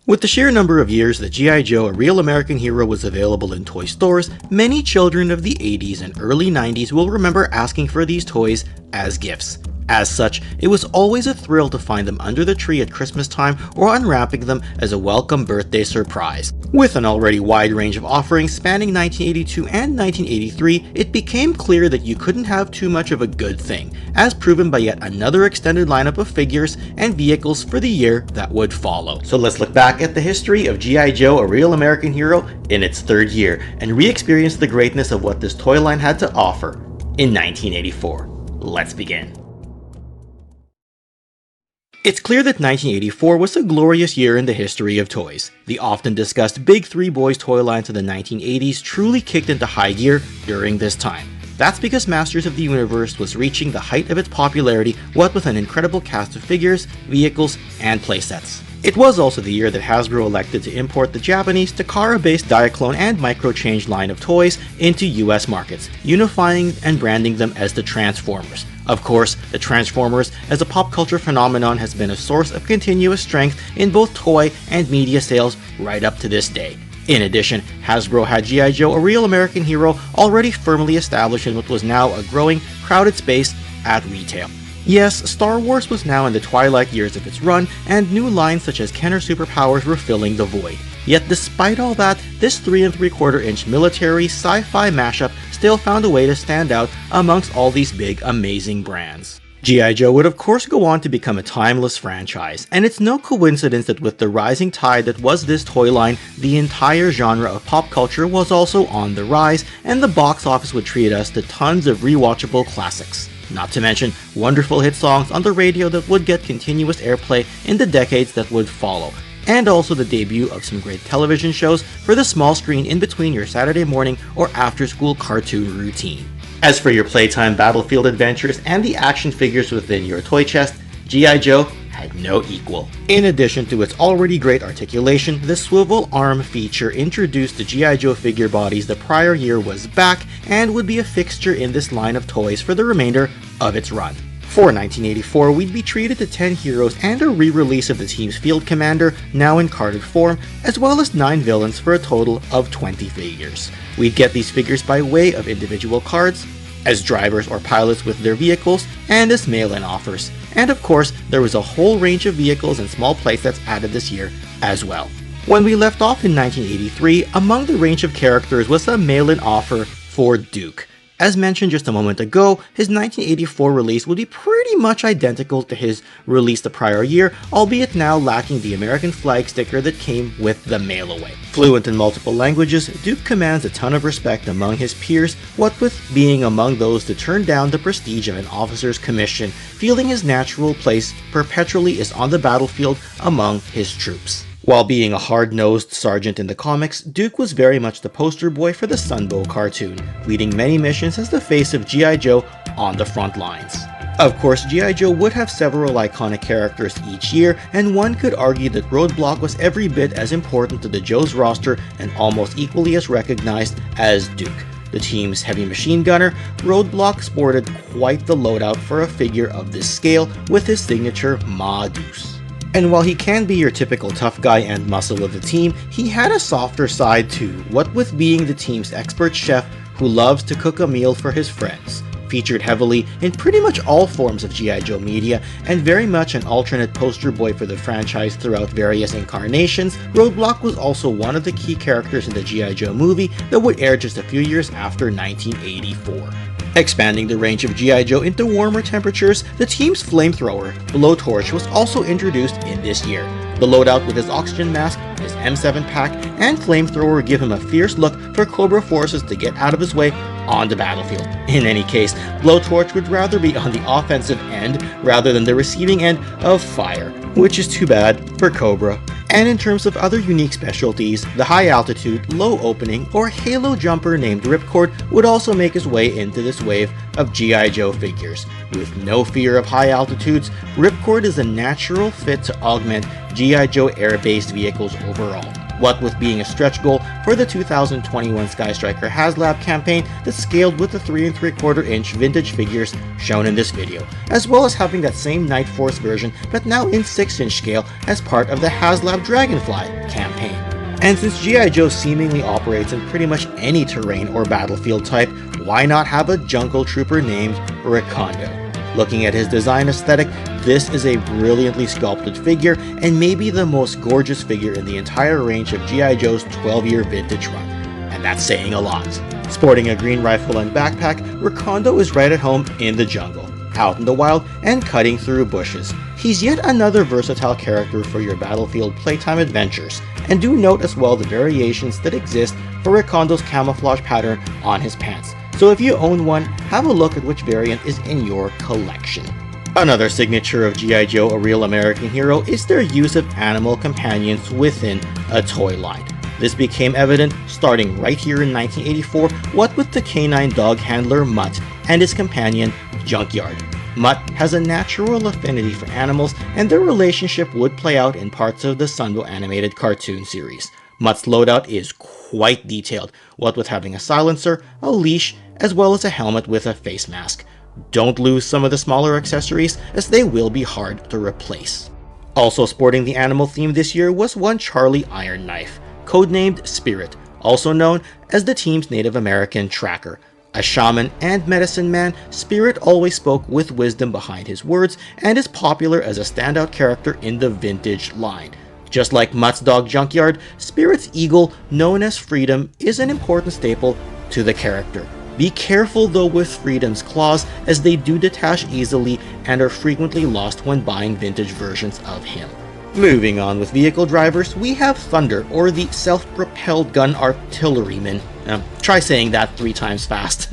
With the sheer number of years that G.I. Joe, A Real American Hero was available in toy stores, many children of the 80s and early 90s will remember asking for these toys as gifts. As such, it was always a thrill to find them under the tree at Christmas time or unwrapping them as a welcome birthday surprise. With an already wide range of offerings spanning 1982 and 1983, it became clear that you couldn't have too much of a good thing, as proven by yet another extended lineup of figures and vehicles for the year that would follow. So let's look back at the history of G.I. Joe, A Real American Hero in its 3rd year, and re-experience the greatness of what this toy line had to offer in 1984. Let's begin. It's clear that 1984 was a glorious year in the history of toys. The often discussed Big Three Boys toy lines of the 1980s truly kicked into high gear during this time. That's because Masters of the Universe was reaching the height of its popularity, what with an incredible cast of figures, vehicles, and playsets. It was also the year that Hasbro elected to import the Japanese Takara-based Diaclone and Microchange line of toys into US markets, unifying and branding them as the Transformers. Of course, the Transformers as a pop culture phenomenon has been a source of continuous strength in both toy and media sales right up to this day. In addition, Hasbro had G.I. Joe, A Real American Hero already firmly established in what was now a growing, crowded space at retail. Yes, Star Wars was now in the twilight years of its run, and new lines such as Kenner Superpowers were filling the void. Yet despite all that, this 3 3/4 inch military sci-fi mashup still found a way to stand out amongst all these big, amazing brands. G.I. Joe would of course go on to become a timeless franchise, and it's no coincidence that with the rising tide that was this toy line, the entire genre of pop culture was also on the rise, and the box office would treat us to tons of rewatchable classics. Not to mention wonderful hit songs on the radio that would get continuous airplay in the decades that would follow, and also the debut of some great television shows for the small screen in between your Saturday morning or after-school cartoon routine. As for your playtime battlefield adventures and the action figures within your toy chest, G.I. Joe had no equal. In addition to its already great articulation, the swivel arm feature introduced the G.I. Joe figure bodies the prior year was back and would be a fixture in this line of toys for the remainder of its run. For 1984, we'd be treated to 10 heroes and a re-release of the team's field commander, now in carded form, as well as 9 villains for a total of 20 figures. We'd get these figures by way of individual cards, as drivers or pilots with their vehicles, and as mail-in offers. And of course, there was a whole range of vehicles and small playsets added this year as well. When we left off in 1983, among the range of characters was a mail-in offer for Duke. As mentioned just a moment ago, his 1984 release would be pretty much identical to his release the prior year, albeit now lacking the American flag sticker that came with the mail-away. Fluent in multiple languages, Duke commands a ton of respect among his peers, what with being among those to turn down the prestige of an officer's commission, feeling his natural place perpetually is on the battlefield among his troops. While being a hard-nosed sergeant in the comics, Duke was very much the poster boy for the Sunbow cartoon, leading many missions as the face of G.I. Joe on the front lines. Of course, G.I. Joe would have several iconic characters each year, and one could argue that Roadblock was every bit as important to the Joe's roster and almost equally as recognized as Duke. The team's heavy machine gunner, Roadblock sported quite the loadout for a figure of this scale with his signature Ma Deuce. And while he can be your typical tough guy and muscle of the team, he had a softer side too, what with being the team's expert chef who loves to cook a meal for his friends. Featured heavily in pretty much all forms of G.I. Joe media, and very much an alternate poster boy for the franchise throughout various incarnations, Roadblock was also one of the key characters in the G.I. Joe movie that would air just a few years after 1984. Expanding the range of G.I. Joe into warmer temperatures, the team's flamethrower, Blowtorch, was also introduced in this year. The loadout with his oxygen mask, his M7 pack, and flamethrower give him a fierce look for Cobra forces to get out of his way on the battlefield. In any case, Blowtorch would rather be on the offensive end rather than the receiving end of fire, which is too bad for Cobra. And in terms of other unique specialties, the high altitude, low opening, or halo jumper named Ripcord would also make his way into this wave of G.I. Joe figures. With no fear of high altitudes, Ripcord is a natural fit to augment G.I. Joe air-based vehicles overall. What with being a stretch goal for the 2021 Sky Striker HasLab campaign that scaled with the 3 3/4 inch vintage figures shown in this video, as well as having that same Night Force version but now in 6-inch scale as part of the HasLab Dragonfly campaign. And since G.I. Joe seemingly operates in pretty much any terrain or battlefield type, why not have a jungle trooper named Recondo? Looking at his design aesthetic, this is a brilliantly sculpted figure and maybe the most gorgeous figure in the entire range of G.I. Joe's 12-year vintage run. And that's saying a lot. Sporting a green rifle and backpack, Recondo is right at home in the jungle, out in the wild, and cutting through bushes. He's yet another versatile character for your battlefield playtime adventures, and do note as well the variations that exist for Rekondo's camouflage pattern on his pants. So if you own one, have a look at which variant is in your collection. Another signature of G.I. Joe, a Real American Hero, is their use of animal companions within a toy line. This became evident starting right here in 1984, what with the canine dog handler Mutt and his companion Junkyard. Mutt has a natural affinity for animals, and their relationship would play out in parts of the Sunbow animated cartoon series. Mutt's loadout is quite detailed, what with having a silencer, a leash, as well as a helmet with a face mask. Don't lose some of the smaller accessories, as they will be hard to replace. Also sporting the animal theme this year was one Charlie Iron Knife, codenamed Spirit, also known as the team's Native American tracker. A shaman and medicine man, Spirit always spoke with wisdom behind his words and is popular as a standout character in the vintage line. Just like Mutt's dog Junkyard, Spirit's eagle, known as Freedom, is an important staple to the character. Be careful though with Freedom's claws, as they do detach easily and are frequently lost when buying vintage versions of him. Moving on with vehicle drivers, we have Thunder, or the self-propelled gun artilleryman, Try saying that 3 times fast.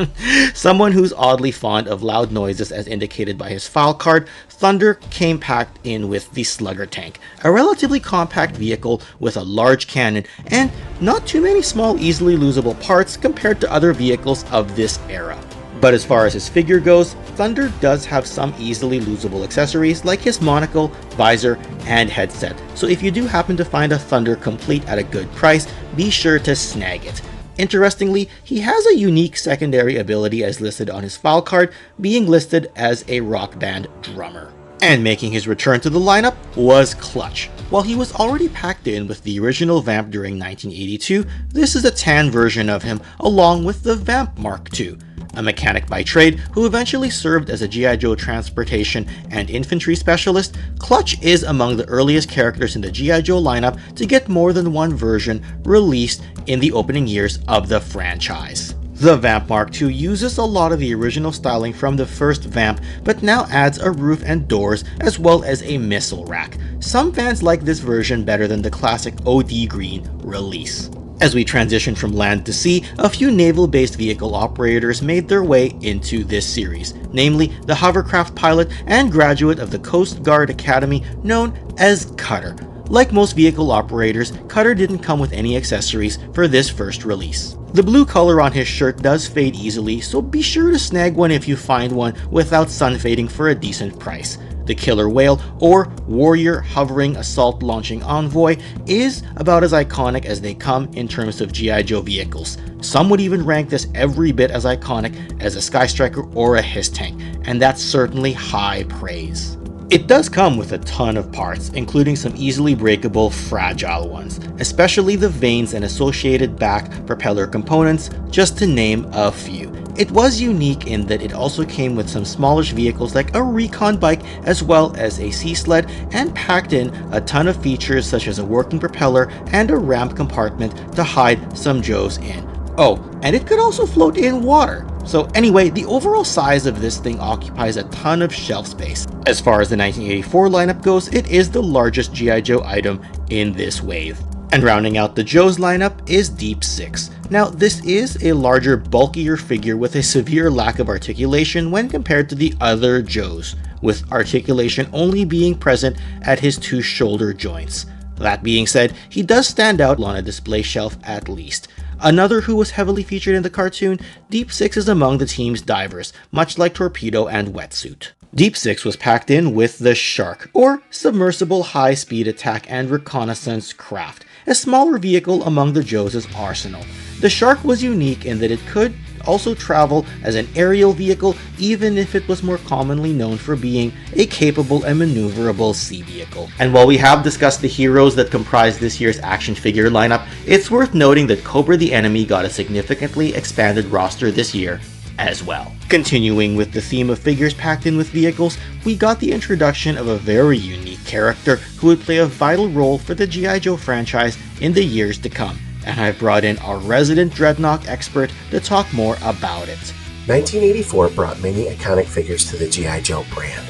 Someone who's oddly fond of loud noises as indicated by his file card, Thunder came packed in with the Slugger tank, a relatively compact vehicle with a large cannon and not too many small easily losable parts compared to other vehicles of this era. But as far as his figure goes, Thunder does have some easily losable accessories like his monocle, visor, and headset, so if you do happen to find a Thunder complete at a good price, be sure to snag it. Interestingly, he has a unique secondary ability as listed on his file card, being listed as a rock band drummer. And making his return to the lineup was Clutch. While he was already packed in with the original Vamp during 1982, this is a tan version of him along with the Vamp Mark II. A mechanic by trade who eventually served as a G.I. Joe transportation and infantry specialist, Clutch is among the earliest characters in the G.I. Joe lineup to get more than one version released in the opening years of the franchise. The Vamp Mark II uses a lot of the original styling from the first Vamp, but now adds a roof and doors as well as a missile rack. Some fans like this version better than the classic OD green release. As we transition from land to sea, a few naval-based vehicle operators made their way into this series, namely the hovercraft pilot and graduate of the Coast Guard Academy known as Cutter. Like most vehicle operators, Cutter didn't come with any accessories for this first release. The blue color on his shirt does fade easily, so be sure to snag one if you find one without sun fading for a decent price. The Killer Whale, or Warrior Hovering Assault Launching Envoy, is about as iconic as they come in terms of G.I. Joe vehicles. Some would even rank this every bit as iconic as a Sky Striker or a HISS tank, and that's certainly high praise. It does come with a ton of parts, including some easily breakable, fragile ones, especially the vanes and associated back propeller components, just to name a few. It was unique in that it also came with some smallish vehicles like a recon bike as well as a sea sled, and packed in a ton of features such as a working propeller and a ramp compartment to hide some Joes in. Oh, and it could also float in water. So anyway, the overall size of this thing occupies a ton of shelf space. As far as the 1984 lineup goes, it is the largest G.I. Joe item in this wave. And rounding out the Joes lineup is Deep Six. Now, this is a larger, bulkier figure with a severe lack of articulation when compared to the other Joes, with articulation only being present at his 2 shoulder joints. That being said, he does stand out on a display shelf at least. Another who was heavily featured in the cartoon, Deep Six is among the team's divers, much like Torpedo and Wetsuit. Deep Six was packed in with the Shark, or Submersible High-Speed Attack and Reconnaissance Craft, a smaller vehicle among the Joes' arsenal. The Shark was unique in that it could also travel as an aerial vehicle, even if it was more commonly known for being a capable and maneuverable sea vehicle. And while we have discussed the heroes that comprise this year's action figure lineup, it's worth noting that Cobra the Enemy got a significantly expanded roster this year as well. Continuing with the theme of figures packed in with vehicles, we got the introduction of a very unique character who would play a vital role for the G.I. Joe franchise in the years to come. And I've brought in our resident Dreadnok expert to talk more about it. 1984 brought many iconic figures to the G.I. Joe brand.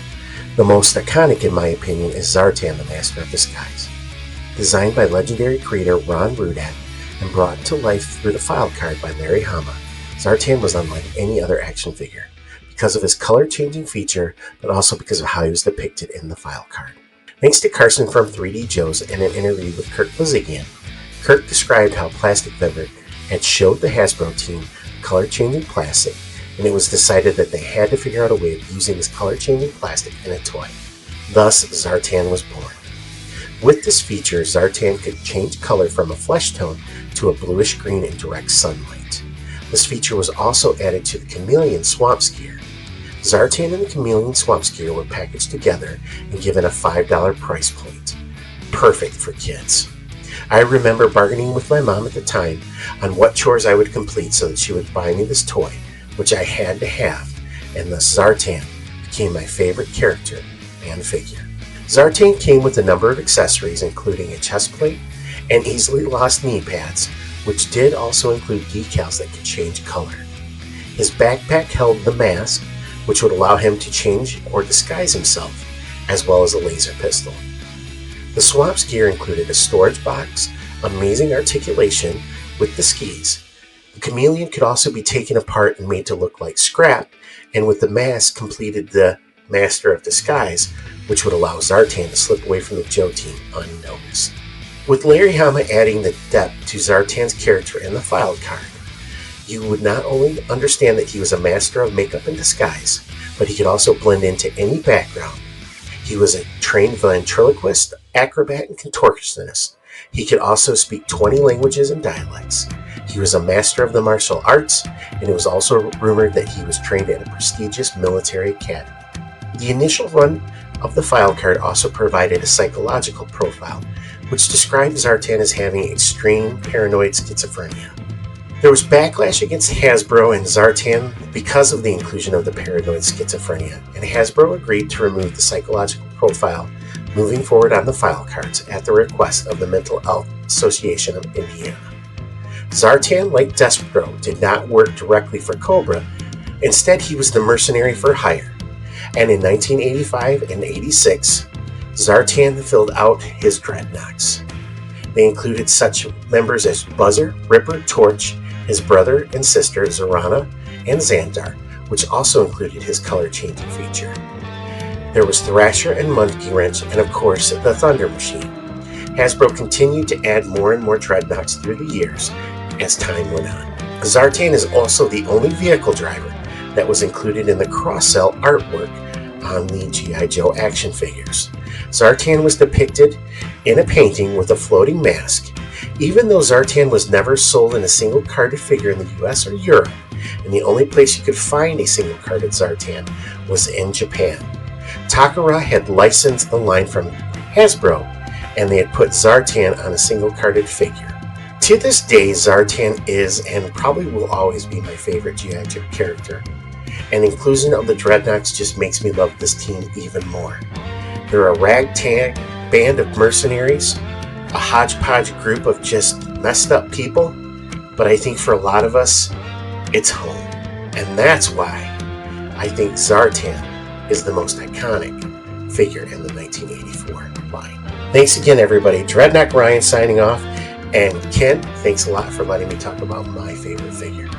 The most iconic, in my opinion, is Zartan, the Master of the Skies. Designed by legendary creator Ron Rudat and brought to life through the file card by Larry Hama, Zartan was unlike any other action figure because of his color-changing feature, but also because of how he was depicted in the file card. Thanks to Carson from 3D Joe's in an interview with Kirk Blazigian, Kirk described how Plastic Vendor had showed the Hasbro team color-changing plastic, and it was decided that they had to figure out a way of using this color-changing plastic in a toy. Thus, Zartan was born. With this feature, Zartan could change color from a flesh tone to a bluish-green in direct sunlight. This feature was also added to the Chameleon Swamp Skier. Zartan and the Chameleon Swamp Skier were packaged together and given a $5 price point. Perfect for kids. I remember bargaining with my mom at the time on what chores I would complete so that she would buy me this toy, which I had to have, and thus Zartan became my favorite character and figure. Zartan came with a number of accessories, including a chest plate and easily lost knee pads, which did also include decals that could change color. His backpack held the mask, which would allow him to change or disguise himself, as well as a laser pistol. The Swamp Skier included a storage box, amazing articulation with the skis, The chameleon could also be taken apart and made to look like scrap, and with the mask completed the Master of Disguise, which would allow Zartan to slip away from the Joe team unnoticed. With Larry Hama adding the depth to Zartan's character in the file card, you would not only understand that he was a master of makeup and disguise, but he could also blend into any background. He was a trained ventriloquist, acrobat, and contortionist. He could also speak 20 languages and dialects. He was a master of the martial arts, and it was also rumored that he was trained at a prestigious military academy. The initial run of the file card also provided a psychological profile, which described Zartan as having extreme paranoid schizophrenia. There was backlash against Hasbro and Zartan because of the inclusion of the paranoid schizophrenia, and Hasbro agreed to remove the psychological profile moving forward on the file cards at the request of the Mental Health Association of Indiana. Zartan, like Destro, did not work directly for Cobra. Instead, he was the mercenary for hire. And in 1985 and 86, Zartan filled out his Dreadnoks. They included such members as Buzzer, Ripper, Torch, his brother and sister Zarana, and Xandar, which also included his color changing feature. There was Thrasher and Monkey Wrench, and of course the Thunder Machine. Hasbro continued to add more and more Dreadnoks through the years as time went on. Zartan is also the only vehicle driver that was included in the cross-sell artwork on the G.I. Joe action figures. Zartan was depicted in a painting with a floating mask. Even though Zartan was never sold in a single carded figure in the US or Europe, and the only place you could find a single carded Zartan was in Japan. Takara had licensed the line from Hasbro, and they had put Zartan on a single carded figure. To this day, Zartan is and probably will always be my favorite G.I. Joe character, and inclusion of the Dreadnoks just makes me love this team even more. They're a ragtag band of mercenaries, a hodgepodge group of just messed up people, but I think for a lot of us, it's home. And that's why I think Zartan is the most iconic figure in the 1984 line. Thanks again, everybody. Dreadnok Ryan signing off, and Ken, thanks a lot for letting me talk about my favorite figure.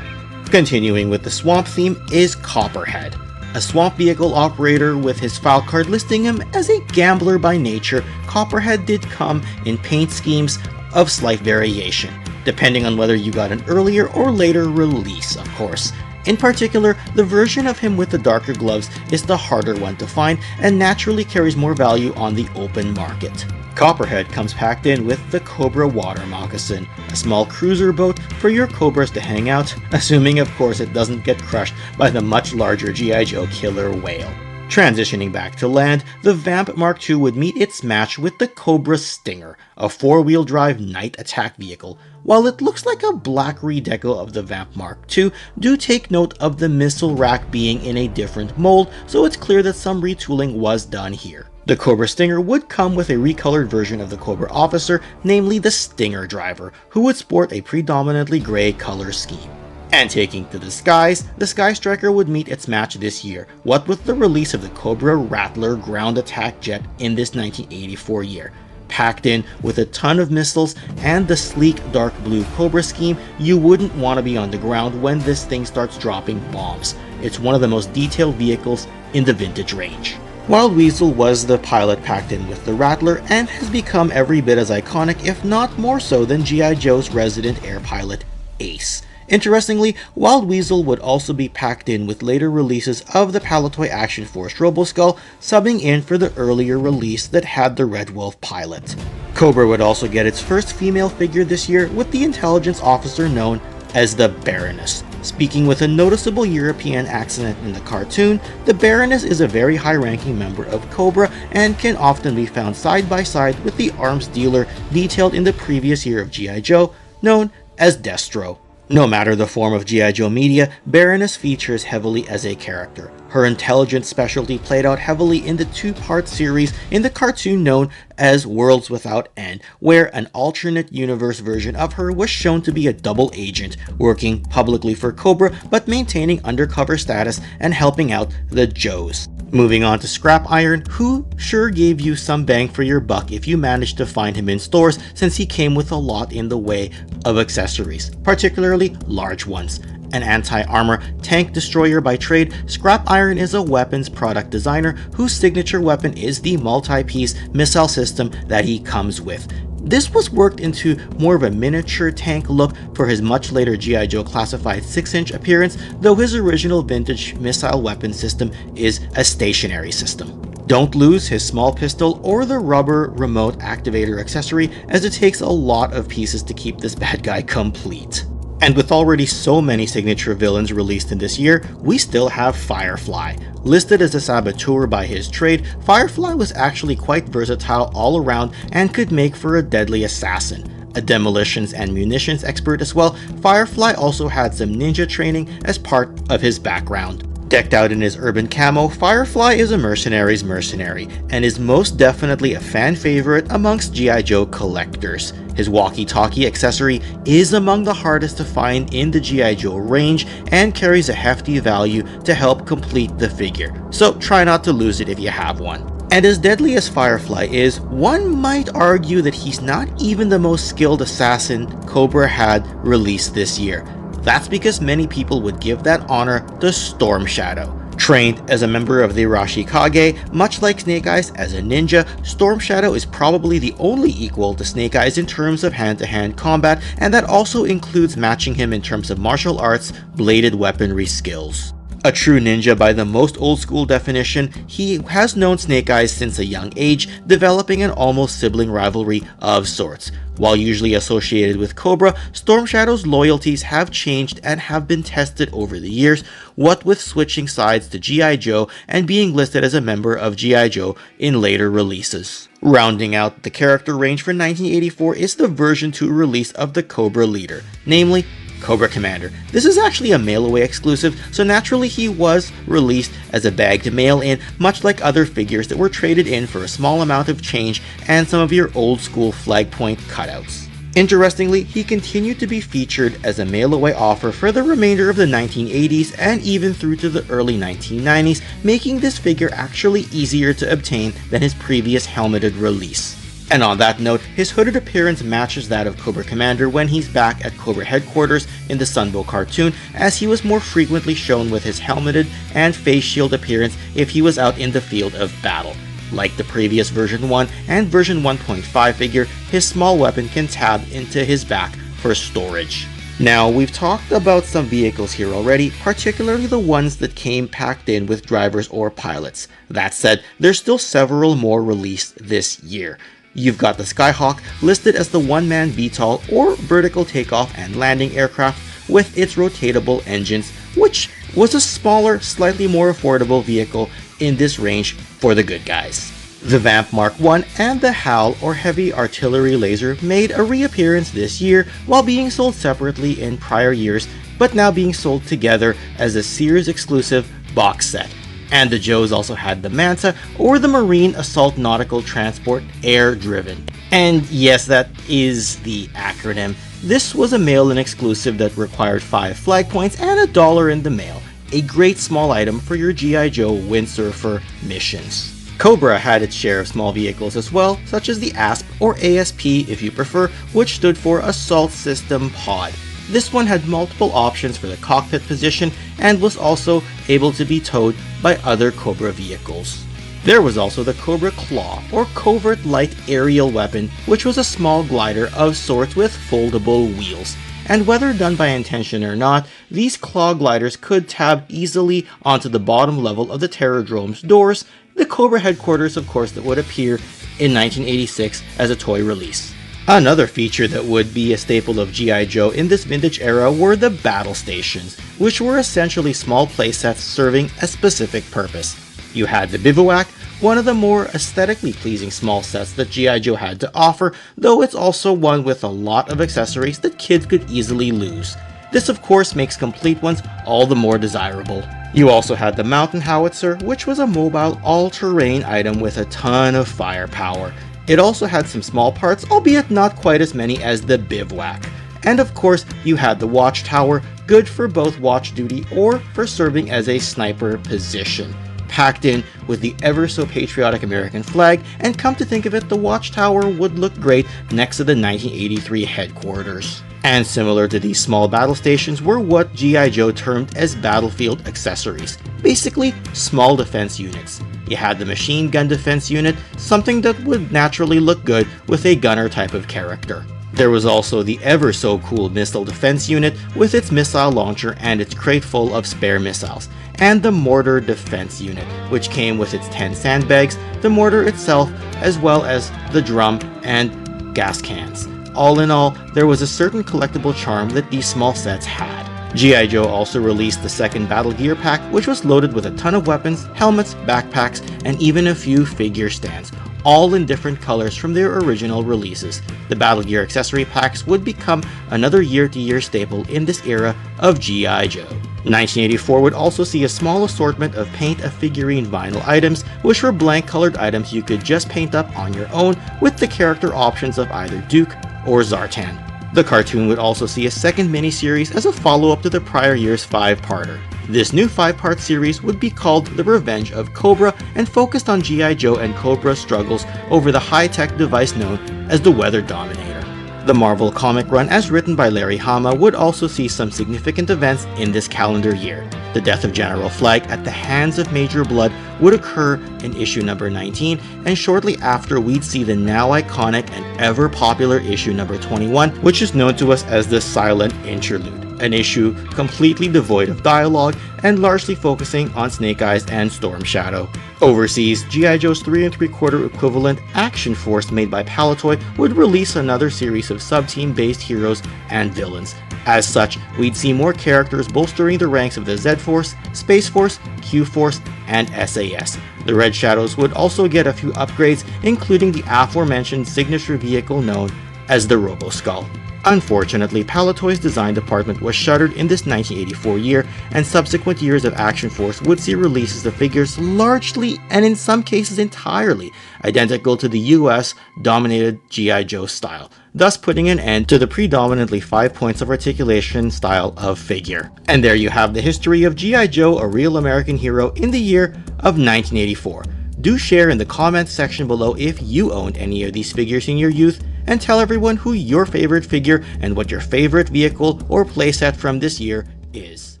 Continuing with the swamp theme is Copperhead, a swamp vehicle operator with his file card listing him as a gambler by nature. Copperhead did come in paint schemes of slight variation, depending on whether you got an earlier or later release, of course. In particular, the version of him with the darker gloves is the harder one to find and naturally carries more value on the open market. Copperhead comes packed in with the Cobra Water Moccasin, a small cruiser boat for your Cobras to hang out, assuming of course it doesn't get crushed by the much larger G.I. Joe killer whale. Transitioning back to land, the Vamp Mark II would meet its match with the Cobra Stinger, a four-wheel drive night attack vehicle. While it looks like a black redeco of the Vamp Mark II, do take note of the missile rack being in a different mold, so it's clear that some retooling was done here. The Cobra Stinger would come with a recolored version of the Cobra Officer, namely the Stinger Driver, who would sport a predominantly gray color scheme. And taking to the skies, the Sky Striker would meet its match this year, what with the release of the Cobra Rattler ground attack jet in this 1984 year. Packed in with a ton of missiles and the sleek dark blue Cobra scheme, you wouldn't want to be on the ground when this thing starts dropping bombs. It's one of the most detailed vehicles in the vintage range. Wild Weasel was the pilot packed in with the Rattler and has become every bit as iconic, if not more so, than G.I. Joe's resident air pilot, Ace. Interestingly, Wild Weasel would also be packed in with later releases of the Palitoy Action Force Roboskull, subbing in for the earlier release that had the Red Wolf pilot. Cobra would also get its first female figure this year with the intelligence officer known as the Baroness. Speaking with a noticeable European accent in the cartoon, the Baroness is a very high-ranking member of Cobra and can often be found side by side with the arms dealer detailed in the previous year of G.I. Joe, known as Destro. No matter the form of G.I. Joe media, Baroness features heavily as a character. Her intelligence specialty played out heavily in the two-part series in the cartoon known as Worlds Without End, where an alternate universe version of her was shown to be a double agent, working publicly for Cobra but maintaining undercover status and helping out the Joes. Moving on to Scrap Iron, who sure gave you some bang for your buck if you managed to find him in stores, since he came with a lot in the way of accessories, particularly large ones. An anti-armor tank destroyer by trade, Scrap Iron is a weapons product designer whose signature weapon is the multi-piece missile system that he comes with. This was worked into more of a miniature tank look for his much later G.I. Joe classified 6-inch appearance, though his original vintage missile weapon system is a stationary system. Don't lose his small pistol or the rubber remote activator accessory, as it takes a lot of pieces to keep this bad guy complete. And with already so many signature villains released in this year, we still have Firefly. Listed as a saboteur by his trade, Firefly was actually quite versatile all around and could make for a deadly assassin. A demolitions and munitions expert as well, Firefly also had some ninja training as part of his background. Decked out in his urban camo, Firefly is a mercenary's mercenary, and is most definitely a fan favorite amongst G.I. Joe collectors. His walkie-talkie accessory is among the hardest to find in the G.I. Joe range, and carries a hefty value to help complete the figure, so try not to lose it if you have one. And as deadly as Firefly is, one might argue that he's not even the most skilled assassin Cobra had released this year. That's because many people would give that honor to Storm Shadow. Trained as a member of the Arashikage, much like Snake Eyes as a ninja, Storm Shadow is probably the only equal to Snake Eyes in terms of hand-to-hand combat, and that also includes matching him in terms of martial arts, bladed weaponry skills. A true ninja by the most old-school definition, he has known Snake Eyes since a young age, developing an almost sibling rivalry of sorts. While usually associated with Cobra, Storm Shadow's loyalties have changed and have been tested over the years, what with switching sides to G.I. Joe and being listed as a member of G.I. Joe in later releases. Rounding out the character range for 1984 is the version 2 release of the Cobra leader, namely Cobra Commander. This is actually a mail-away exclusive, so naturally he was released as a bag to mail in, much like other figures that were traded in for a small amount of change and some of your old-school flagpoint cutouts. Interestingly, he continued to be featured as a mail-away offer for the remainder of the 1980s and even through to the early 1990s, making this figure actually easier to obtain than his previous helmeted release. And on that note, his hooded appearance matches that of Cobra Commander when he's back at Cobra headquarters in the Sunbow cartoon, as he was more frequently shown with his helmeted and face shield appearance if he was out in the field of battle. Like the previous version 1 and version 1.5 figure, his small weapon can tab into his back for storage. Now, we've talked about some vehicles here already, particularly the ones that came packed in with drivers or pilots. That said, there's still several more released this year. You've got the Skyhawk, listed as the one-man VTOL or vertical takeoff and landing aircraft with its rotatable engines, which was a smaller, slightly more affordable vehicle in this range for the good guys. The Vamp Mark I and the HAL or Heavy Artillery Laser made a reappearance this year while being sold separately in prior years, but now being sold together as a Sears exclusive box set. And the Joes also had the Manta, or the Marine Assault Nautical Transport Air-Driven. And yes, that is the acronym. This was a mail-in exclusive that required 5 flag points and $1 in the mail. A great small item for your G.I. Joe Windsurfer missions. Cobra had its share of small vehicles as well, such as the ASP, or ASP if you prefer, which stood for Assault System Pod. This one had multiple options for the cockpit position and was also able to be towed by other Cobra vehicles. There was also the Cobra Claw, or Covert Light Aerial Weapon, which was a small glider of sorts with foldable wheels. And whether done by intention or not, these claw gliders could tab easily onto the bottom level of the Terror Drome's doors, the Cobra headquarters of course that would appear in 1986 as a toy release. Another feature that would be a staple of G.I. Joe in this vintage era were the battle stations, which were essentially small playsets serving a specific purpose. You had the Bivouac, one of the more aesthetically pleasing small sets that G.I. Joe had to offer, though it's also one with a lot of accessories that kids could easily lose. This of course makes complete ones all the more desirable. You also had the Mountain Howitzer, which was a mobile all-terrain item with a ton of firepower. It also had some small parts, albeit not quite as many as the Bivouac. And of course, you had the Watchtower, good for both watch duty or for serving as a sniper position. packed in with the ever-so-patriotic American flag, and come to think of it, the watchtower would look great next to the 1983 headquarters. And similar to these small battle stations were what G.I. Joe termed as battlefield accessories, basically small defense units. You had the machine gun defense unit, something that would naturally look good with a gunner type of character. There was also the ever-so-cool missile defense unit with its missile launcher and its crate full of spare missiles, and the mortar defense unit, which came with its 10 sandbags, the mortar itself, as well as the drum and gas cans. All in all, there was a certain collectible charm that these small sets had. G.I. Joe also released the second Battle Gear Pack, which was loaded with a ton of weapons, helmets, backpacks, and even a few figure stands, all in different colors from their original releases. The Battle Gear accessory packs would become another year-to-year staple in this era of G.I. Joe. 1984 would also see a small assortment of paint-a-figurine vinyl items, which were blank-colored items you could just paint up on your own with the character options of either Duke or Zartan. The cartoon would also see a second miniseries as a follow-up to the prior year's 5-parter. This new 5-part series would be called The Revenge of Cobra and focused on G.I. Joe and Cobra's struggles over the high-tech device known as the Weather Dominator. The Marvel comic run, as written by Larry Hama, would also see some significant events in this calendar year. The death of General Flagg at the hands of Major Blood would occur in issue number 19, and shortly after we'd see the now iconic and ever popular issue number 21, which is known to us as the Silent Interlude, an issue completely devoid of dialogue and largely focusing on Snake Eyes and Storm Shadow. Overseas, G.I. Joe's 3 3/4 equivalent Action Force made by Palitoy would release another series of sub-team based heroes and villains. As such, we'd see more characters bolstering the ranks of the Z-Force, Space Force, Q-Force, and SAS. The Red Shadows would also get a few upgrades, including the aforementioned signature vehicle known as the Robo-Skull. Unfortunately, Palitoy's design department was shuttered in this 1984 year, and subsequent years of Action Force would see releases of figures largely, and in some cases entirely, identical to the US-dominated G.I. Joe style, thus putting an end to the predominantly 5 points of articulation style of figure. And there you have the history of G.I. Joe, a real American hero in the year of 1984. Do share in the comments section below if you owned any of these figures in your youth, and tell everyone who your favorite figure and what your favorite vehicle or playset from this year is.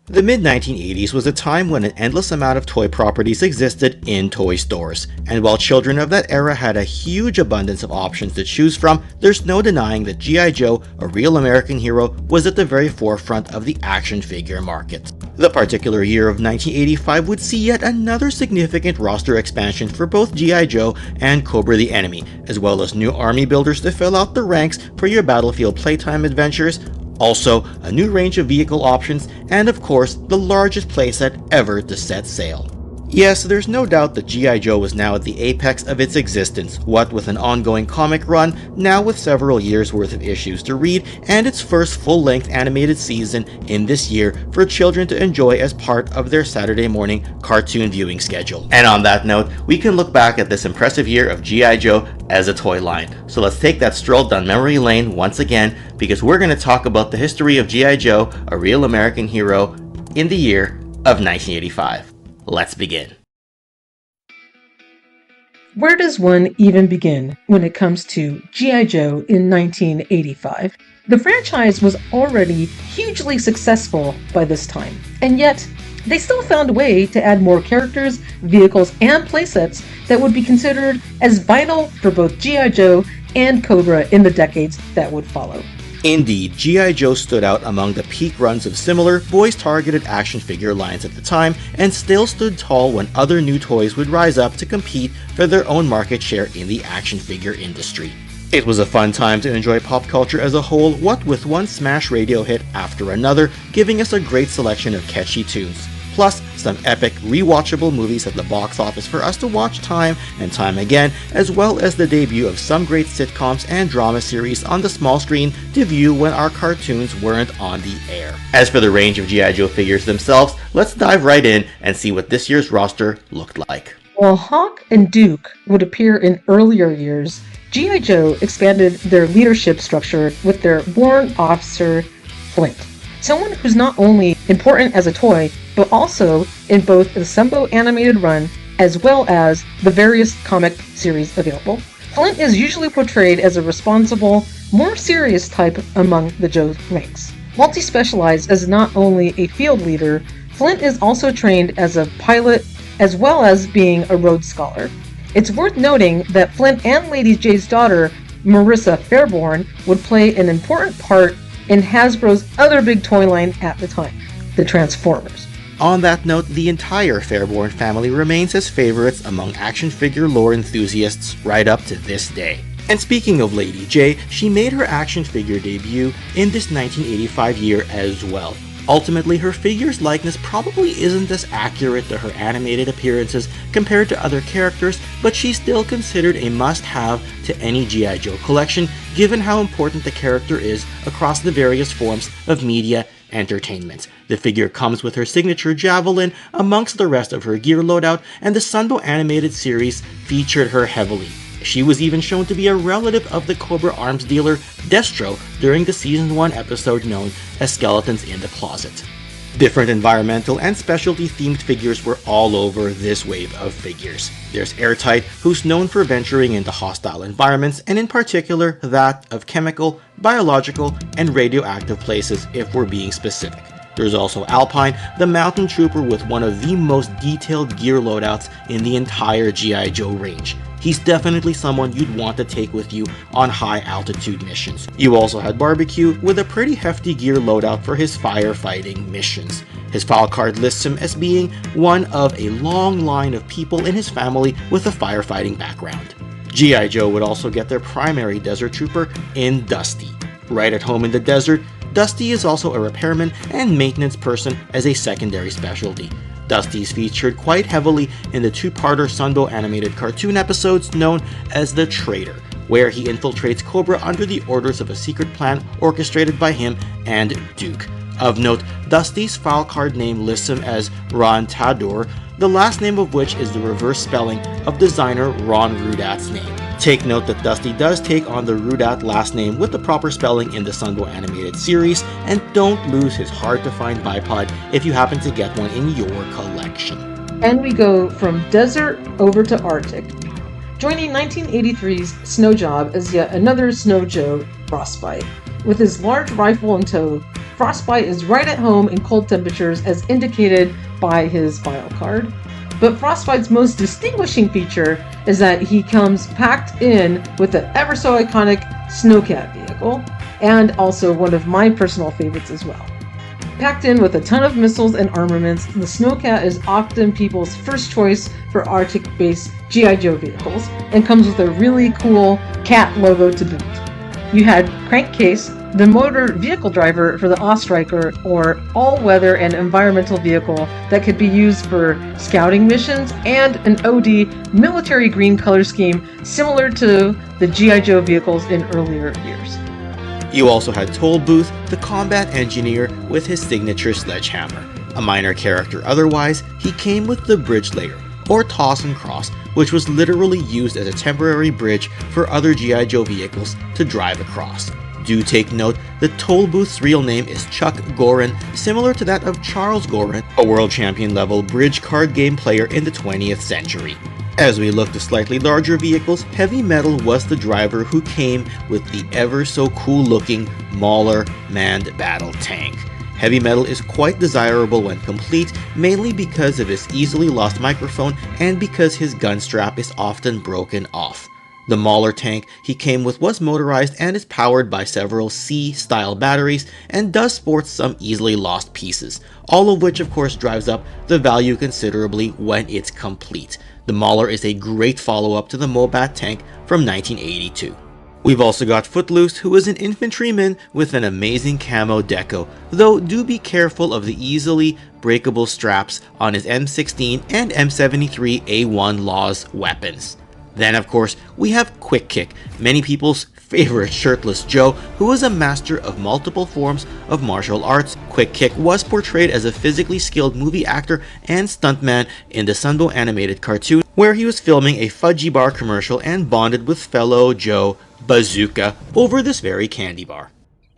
The mid-1980s was a time when an endless amount of toy properties existed in toy stores, and while children of that era had a huge abundance of options to choose from, there's no denying that G.I. Joe, a real American hero, was at the very forefront of the action figure market. The particular year of 1985 would see yet another significant roster expansion for both G.I. Joe and Cobra the Enemy, as well as new army builders to fill out the ranks for your Battlefield Playtime adventures, also a new range of vehicle options, and of course the largest playset ever to set sail. Yes, there's no doubt that G.I. Joe was now at the apex of its existence, what with an ongoing comic run, now with several years worth of issues to read, and its first full-length animated season in this year for children to enjoy as part of their Saturday morning cartoon viewing schedule. And on that note, we can look back at this impressive year of G.I. Joe as a toy line. So let's take that stroll down memory lane once again, because we're going to talk about the history of G.I. Joe, a real American hero, in the year of 1985. Let's begin. Where does one even begin when it comes to G.I. Joe in 1985? The franchise was already hugely successful by this time, and yet they still found a way to add more characters, vehicles, and playsets that would be considered as vital for both G.I. Joe and Cobra in the decades that would follow. Indeed, G.I. Joe stood out among the peak runs of similar boys-targeted action figure lines at the time, and still stood tall when other new toys would rise up to compete for their own market share in the action figure industry. It was a fun time to enjoy pop culture as a whole, what with one smash radio hit after another, giving us a great selection of catchy tunes. Plus, some epic, rewatchable movies at the box office for us to watch time and time again, as well as the debut of some great sitcoms and drama series on the small screen to view when our cartoons weren't on the air. As for the range of G.I. Joe figures themselves, let's dive right in and see what this year's roster looked like. While Hawk and Duke would appear in earlier years, G.I. Joe expanded their leadership structure with their Warrant Officer Flint. Someone who's not only important as a toy, but also in both the Sunbow animated run as well as the various comic series available. Flint is usually portrayed as a responsible, more serious type among the Joe ranks. Multi-specialized as not only a field leader, Flint is also trained as a pilot as well as being a Rhodes Scholar. It's worth noting that Flint and Lady J's daughter, Marissa Fairborn, would play an important part in Hasbro's other big toy line at the time, the Transformers. On that note, the entire Fairborn family remains as favorites among action figure lore enthusiasts right up to this day. And speaking of Lady J, she made her action figure debut in this 1985 year as well. Ultimately, her figure's likeness probably isn't as accurate to her animated appearances compared to other characters, but she's still considered a must-have to any G.I. Joe collection, given how important the character is across the various forms of media entertainment. The figure comes with her signature javelin amongst the rest of her gear loadout, and the Sunbow animated series featured her heavily. She was even shown to be a relative of the Cobra arms dealer Destro during the Season 1 episode known as Skeletons in the Closet. Different environmental and specialty themed figures were all over this wave of figures. There's Airtight, who's known for venturing into hostile environments, and in particular that of chemical, biological, and radioactive places if we're being specific. There's also Alpine, the mountain trooper with one of the most detailed gear loadouts in the entire G.I. Joe range. He's definitely someone you'd want to take with you on high altitude missions. You also had Barbecue with a pretty hefty gear loadout for his firefighting missions. His file card lists him as being one of a long line of people in his family with a firefighting background. G.I. Joe would also get their primary desert trooper in Dusty. Right at home in the desert, Dusty is also a repairman and maintenance person as a secondary specialty. Dusty is featured quite heavily in the two-parter Sunbow animated cartoon episodes known as The Traitor, where he infiltrates Cobra under the orders of a secret plan orchestrated by him and Duke. Of note, Dusty's file card name lists him as Ron Tador, the last name of which is the reverse spelling of designer Ron Rudat's name. Take note that Dusty does take on the Rudat last name with the proper spelling in the Sunbow animated series, and don't lose his hard-to-find bipod if you happen to get one in your collection. And we go from desert over to Arctic, joining 1983's Snow Job as yet another Snow Joe, Frostbite. With his large rifle in tow, Frostbite is right at home in cold temperatures as indicated by his file card. But Frostbite's most distinguishing feature is that he comes packed in with the ever so iconic Snowcat vehicle, and also one of my personal favorites as well. Packed in with a ton of missiles and armaments, the Snowcat is often people's first choice for Arctic-based G.I. Joe vehicles, and comes with a really cool cat logo to boot. You had Crankcase, the motor vehicle driver for the Ostriker, or all-weather and environmental vehicle that could be used for scouting missions, and an OD military green color scheme similar to the G.I. Joe vehicles in earlier years. You also had Toll Booth, the combat engineer with his signature sledgehammer. A minor character otherwise, he came with the Bridge Layer, or Toss and Cross, which was literally used as a temporary bridge for other G.I. Joe vehicles to drive across. Do take note that Toll Booth's real name is Chuck Gorin, similar to that of Charles Gorin, a world champion level bridge card game player in the 20th century. As we look to slightly larger vehicles, Heavy Metal was the driver who came with the ever so cool looking Mauler manned battle tank. Heavy Metal is quite desirable when complete, mainly because of his easily lost microphone and because his gun strap is often broken off. The Mauler tank he came with was motorized and is powered by several C-style batteries and does sport some easily lost pieces, all of which of course drives up the value considerably when it's complete. The Mauler is a great follow-up to the Mobat tank from 1982. We've also got Footloose, who is an infantryman with an amazing camo deco, though do be careful of the easily breakable straps on his M16 and M73A1 Laws weapons. Then of course, we have Quick Kick, many people's favorite shirtless Joe, who is a master of multiple forms of martial arts. Quick Kick was portrayed as a physically skilled movie actor and stuntman in the Sunbow animated cartoon, where he was filming a Fudgy Bar commercial and bonded with fellow Joe Bazooka over this very candy bar.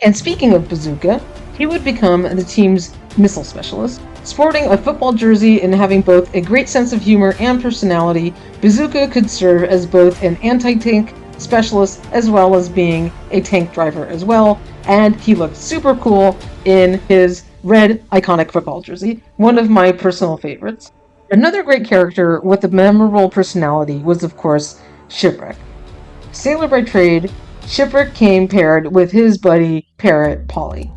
And speaking of Bazooka, he would become the team's missile specialist. Sporting a football jersey and having both a great sense of humor and personality, Bazooka could serve as both an anti-tank specialist as well as being a tank driver as well, and he looked super cool in his red iconic football jersey, one of my personal favorites. Another great character with a memorable personality was, of course, Shipwreck. Sailor by trade, Shipwreck came paired with his buddy Parrot Polly.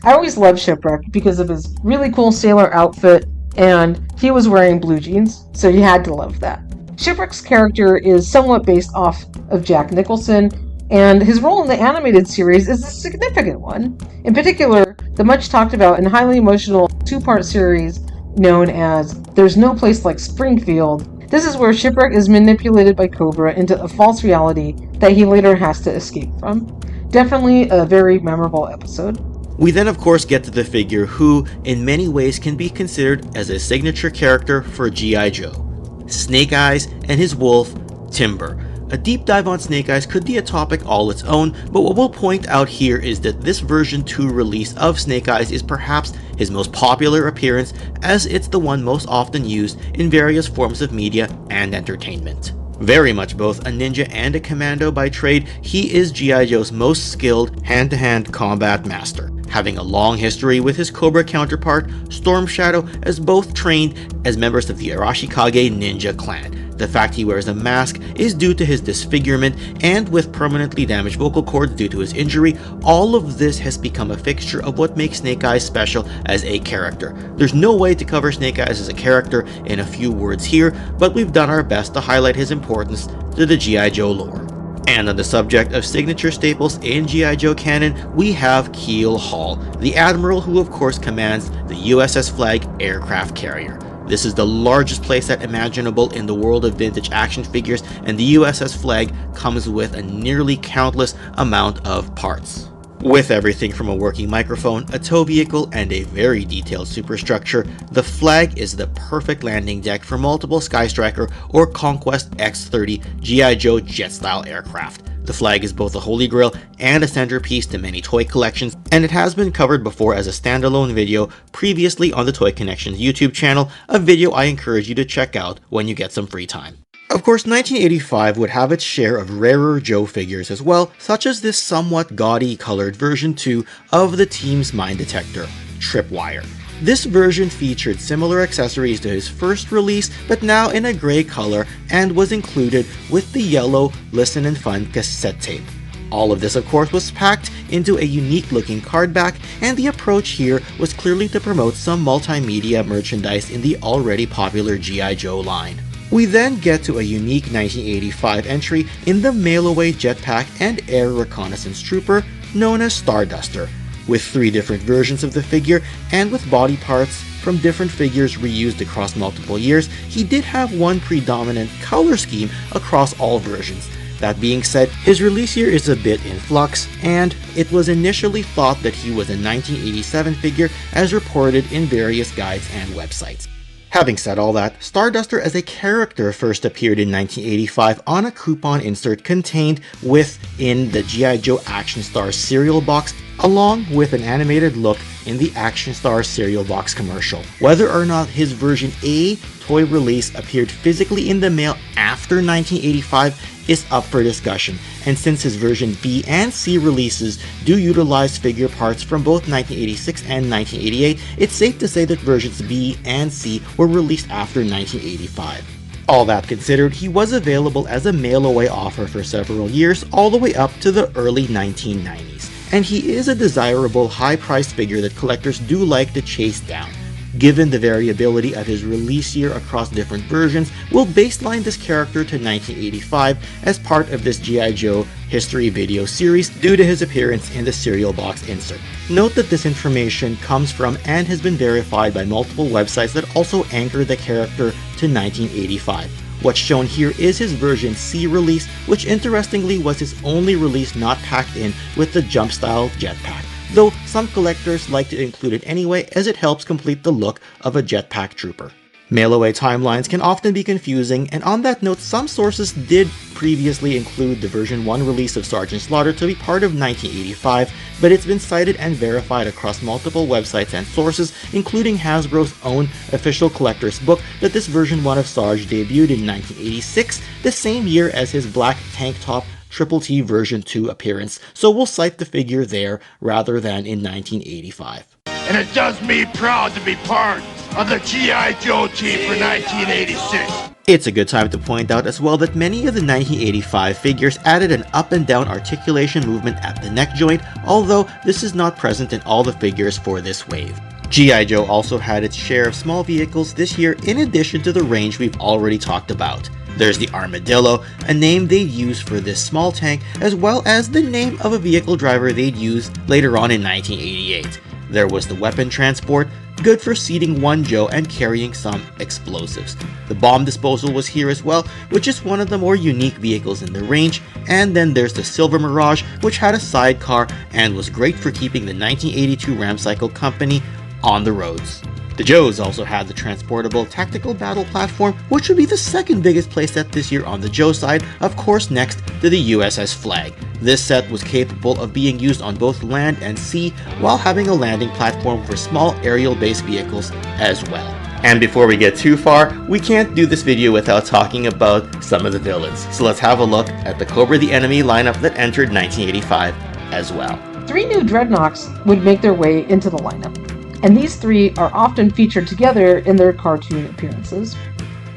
I always loved Shipwreck because of his really cool sailor outfit, and he was wearing blue jeans, so you had to love that. Shipwreck's character is somewhat based off of Jack Nicholson, and his role in the animated series is a significant one. In particular, the much talked about and highly emotional two-part series known as There's No Place Like Springfield. This is where Shipwreck is manipulated by Cobra into a false reality that he later has to escape from. Definitely a very memorable episode. We then of course get to the figure who, in many ways, can be considered as a signature character for G.I. Joe. Snake Eyes and his wolf, Timber. A deep dive on Snake Eyes could be a topic all its own, but what we'll point out here is that this version 2 release of Snake Eyes is perhaps his most popular appearance, as it's the one most often used in various forms of media and entertainment. Very much both a ninja and a commando by trade, he is G.I. Joe's most skilled hand-to-hand combat master, having a long history with his Cobra counterpart, Storm Shadow, as both trained as members of the Arashikage ninja clan. The fact he wears a mask is due to his disfigurement, and with permanently damaged vocal cords due to his injury, all of this has become a fixture of what makes Snake Eyes special as a character. There's no way to cover Snake Eyes as a character in a few words here, but we've done our best to highlight his importance to the G.I. Joe lore. And on the subject of signature staples in G.I. Joe canon, we have Keel Hall, the admiral who of course commands the USS Flagg aircraft carrier. This is the largest playset imaginable in the world of vintage action figures, and the USS Flagg comes with a nearly countless amount of parts. With everything from a working microphone, a tow vehicle, and a very detailed superstructure, the Flagg is the perfect landing deck for multiple Sky Striker or Conquest X-30 G.I. Joe jet-style aircraft. The Flagg is both a holy grail and a centerpiece to many toy collections, and it has been covered before as a standalone video previously on the Toy Connections YouTube channel, a video I encourage you to check out when you get some free time. Of course, 1985 would have its share of rarer Joe figures as well, such as this somewhat gaudy colored version 2 of the team's mine detector, Tripwire. This version featured similar accessories to his first release, but now in a gray color, and was included with the yellow Listen and Fun cassette tape. All of this of course was packed into a unique looking card back, and the approach here was clearly to promote some multimedia merchandise in the already popular G.I. Joe line. We then get to a unique 1985 entry in the mail-away jetpack and air reconnaissance trooper known as Starduster, with 3 different versions of the figure, and with body parts from different figures reused across multiple years. He did have one predominant color scheme across all versions. That being said, his release year is a bit in flux, and it was initially thought that he was a 1987 figure as reported in various guides and websites. Having said all that, Starduster as a character first appeared in 1985 on a coupon insert contained within the G.I. Joe Action Stars cereal box, along with an animated look in the Action Stars cereal box commercial. Whether or not his version A toy release appeared physically in the mail after 1985 is up for discussion, and since his version B and C releases do utilize figure parts from both 1986 and 1988, it's safe to say that versions B and C were released after 1985. All that considered, he was available as a mail-away offer for several years, all the way up to the early 1990s. And he is a desirable, high-priced figure that collectors do like to chase down. Given the variability of his release year across different versions, we'll baseline this character to 1985 as part of this G.I. Joe history video series due to his appearance in the cereal box insert. Note that this information comes from and has been verified by multiple websites that also anchor the character to 1985. What's shown here is his version C release, which interestingly was his only release not packed in with the jump style jetpack, though some collectors like to include it anyway as it helps complete the look of a jetpack trooper. Mail-away timelines can often be confusing, and on that note, some sources did previously include the version 1 release of Sergeant Slaughter to be part of 1985, but it's been cited and verified across multiple websites and sources, including Hasbro's own official collector's book, that this version 1 of Sarge debuted in 1986, the same year as his black tank top Triple T version 2 appearance, so we'll cite the figure there rather than in 1985. And it does me proud to be part of the G.I. Joe team for 1986. It's a good time to point out as well that many of the 1985 figures added an up and down articulation movement at the neck joint, although this is not present in all the figures for this wave. G.I. Joe also had its share of small vehicles this year in addition to the range we've already talked about. There's the Armadillo, a name they'd use for this small tank, as well as the name of a vehicle driver they'd use later on in 1988. There was the Weapon Transport, good for seating one Joe and carrying some explosives. The Bomb Disposal was here as well, which is one of the more unique vehicles in the range, and then there's the Silver Mirage, which had a sidecar and was great for keeping the 1982 Ramcycle Company on the roads. The Joes also had the transportable tactical battle platform, which would be the second biggest playset this year on the Joe side, of course next to the USS Flagg. This set was capable of being used on both land and sea, while having a landing platform for small aerial-based vehicles as well. And before we get too far, we can't do this video without talking about some of the villains. So let's have a look at the Cobra the Enemy lineup that entered 1985 as well. 3 new Dreadnoks would make their way into the lineup, and these 3 are often featured together in their cartoon appearances.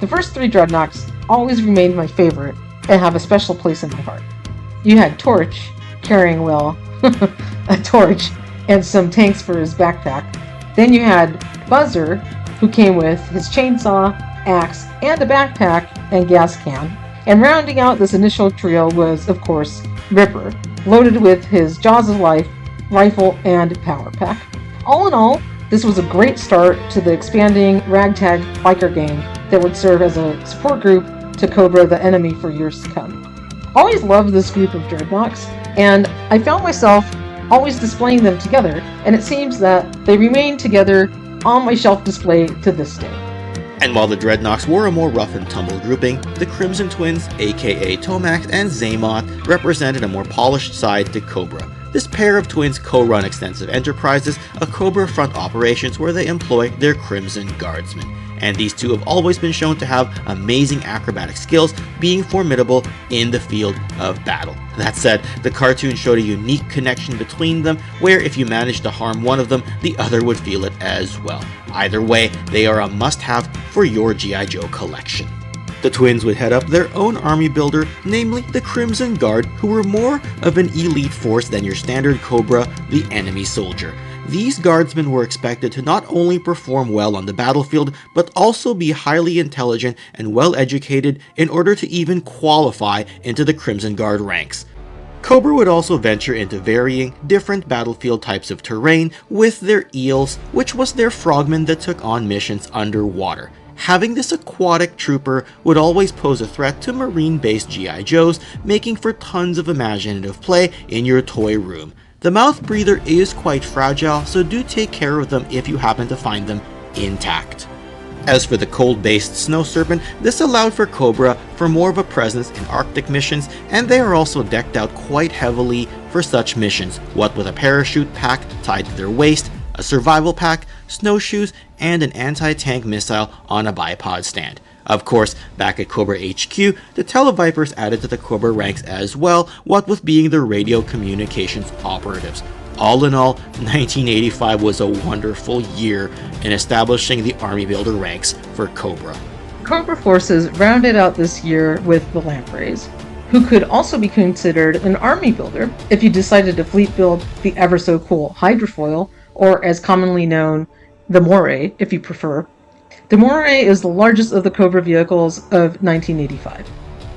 The first 3 Dreadnoks always remained my favorite and have a special place in my heart. You had Torch, carrying, well, a torch and some tanks for his backpack. Then you had Buzzer, who came with his chainsaw, axe, and a backpack and gas can. And rounding out this initial trio was, of course, Ripper, loaded with his Jaws of Life, rifle, and power pack. All in all, this was a great start to the expanding ragtag biker gang that would serve as a support group to Cobra the Enemy for years to come. Always loved this group of Dreadnoks, and I found myself always displaying them together, and it seems that they remain together on my shelf display to this day. And while the Dreadnoks were a more rough and tumble grouping, the Crimson Twins, aka Tomax and Zaymot, represented a more polished side to Cobra. This pair of twins co-run extensive enterprises, a Cobra front operations where they employ their Crimson Guardsmen. And these two have always been shown to have amazing acrobatic skills, being formidable in the field of battle. That said, the cartoon showed a unique connection between them, where if you managed to harm one of them, the other would feel it as well. Either way, they are a must-have for your G.I. Joe collection. The twins would head up their own army builder, namely the Crimson Guard, who were more of an elite force than your standard Cobra, the Enemy soldier. These guardsmen were expected to not only perform well on the battlefield, but also be highly intelligent and well educated in order to even qualify into the Crimson Guard ranks. Cobra would also venture into varying different battlefield types of terrain with their eels, which was their frogmen that took on missions underwater. Having this aquatic trooper would always pose a threat to marine-based G.I. Joes, making for tons of imaginative play in your toy room. The mouth breather is quite fragile, so do take care of them if you happen to find them intact. As for the cold-based Snow Serpent, this allowed for Cobra for more of a presence in Arctic missions, and they are also decked out quite heavily for such missions, what with a parachute pack tied to their waist, a survival pack, snowshoes, and an anti-tank missile on a bipod stand. Of course, back at Cobra HQ, the Televipers added to the Cobra ranks as well, what with being the radio communications operatives. All in all, 1985 was a wonderful year in establishing the Army Builder ranks for Cobra. Cobra forces rounded out this year with the Lampreys, who could also be considered an army builder if you decided to fleet build the ever so cool Hydrofoil, or as commonly known, the Moray, if you prefer. The Moray is the largest of the Cobra vehicles of 1985,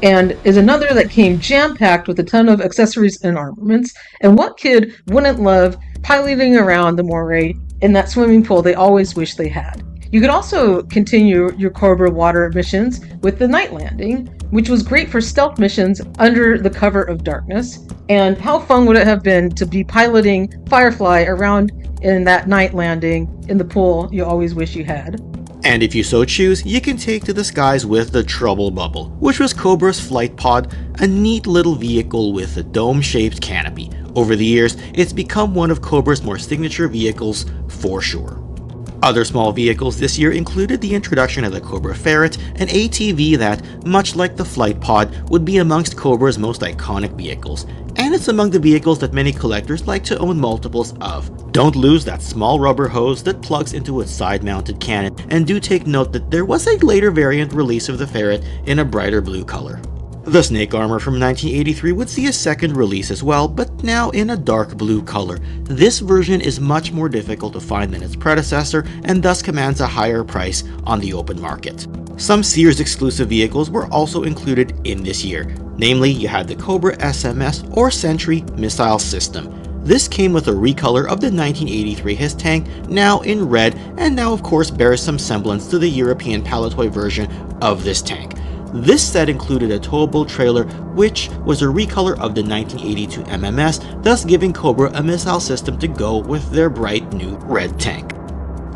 and is another that came jam-packed with a ton of accessories and armaments, and what kid wouldn't love piloting around the Moray in that swimming pool they always wish they had. You could also continue your Cobra water missions with the Night Landing, which was great for stealth missions under the cover of darkness, and how fun would it have been to be piloting Firefly around in that Night Landing in the pool you always wish you had. And if you so choose, you can take to the skies with the Trouble Bubble, which was Cobra's flight pod, a neat little vehicle with a dome-shaped canopy. Over the years, it's become one of Cobra's more signature vehicles for sure. Other small vehicles this year included the introduction of the Cobra Ferret, an ATV that, much like the flight pod, would be amongst Cobra's most iconic vehicles, and it's among the vehicles that many collectors like to own multiples of. Don't lose that small rubber hose that plugs into its side-mounted cannon, and do take note that there was a later variant release of the Ferret in a brighter blue color. The Snake Armor from 1983 would see a second release as well, but now in a dark blue color. This version is much more difficult to find than its predecessor, and thus commands a higher price on the open market. Some Sears exclusive vehicles were also included in this year. Namely, you had the Cobra SMS or Sentry missile system. This came with a recolor of the 1983 HISS tank, now in red, and now of course bears some semblance to the European Palatoy version of this tank. This set included a towable trailer, which was a recolor of the 1982 MMS, thus giving Cobra a missile system to go with their bright new red tank.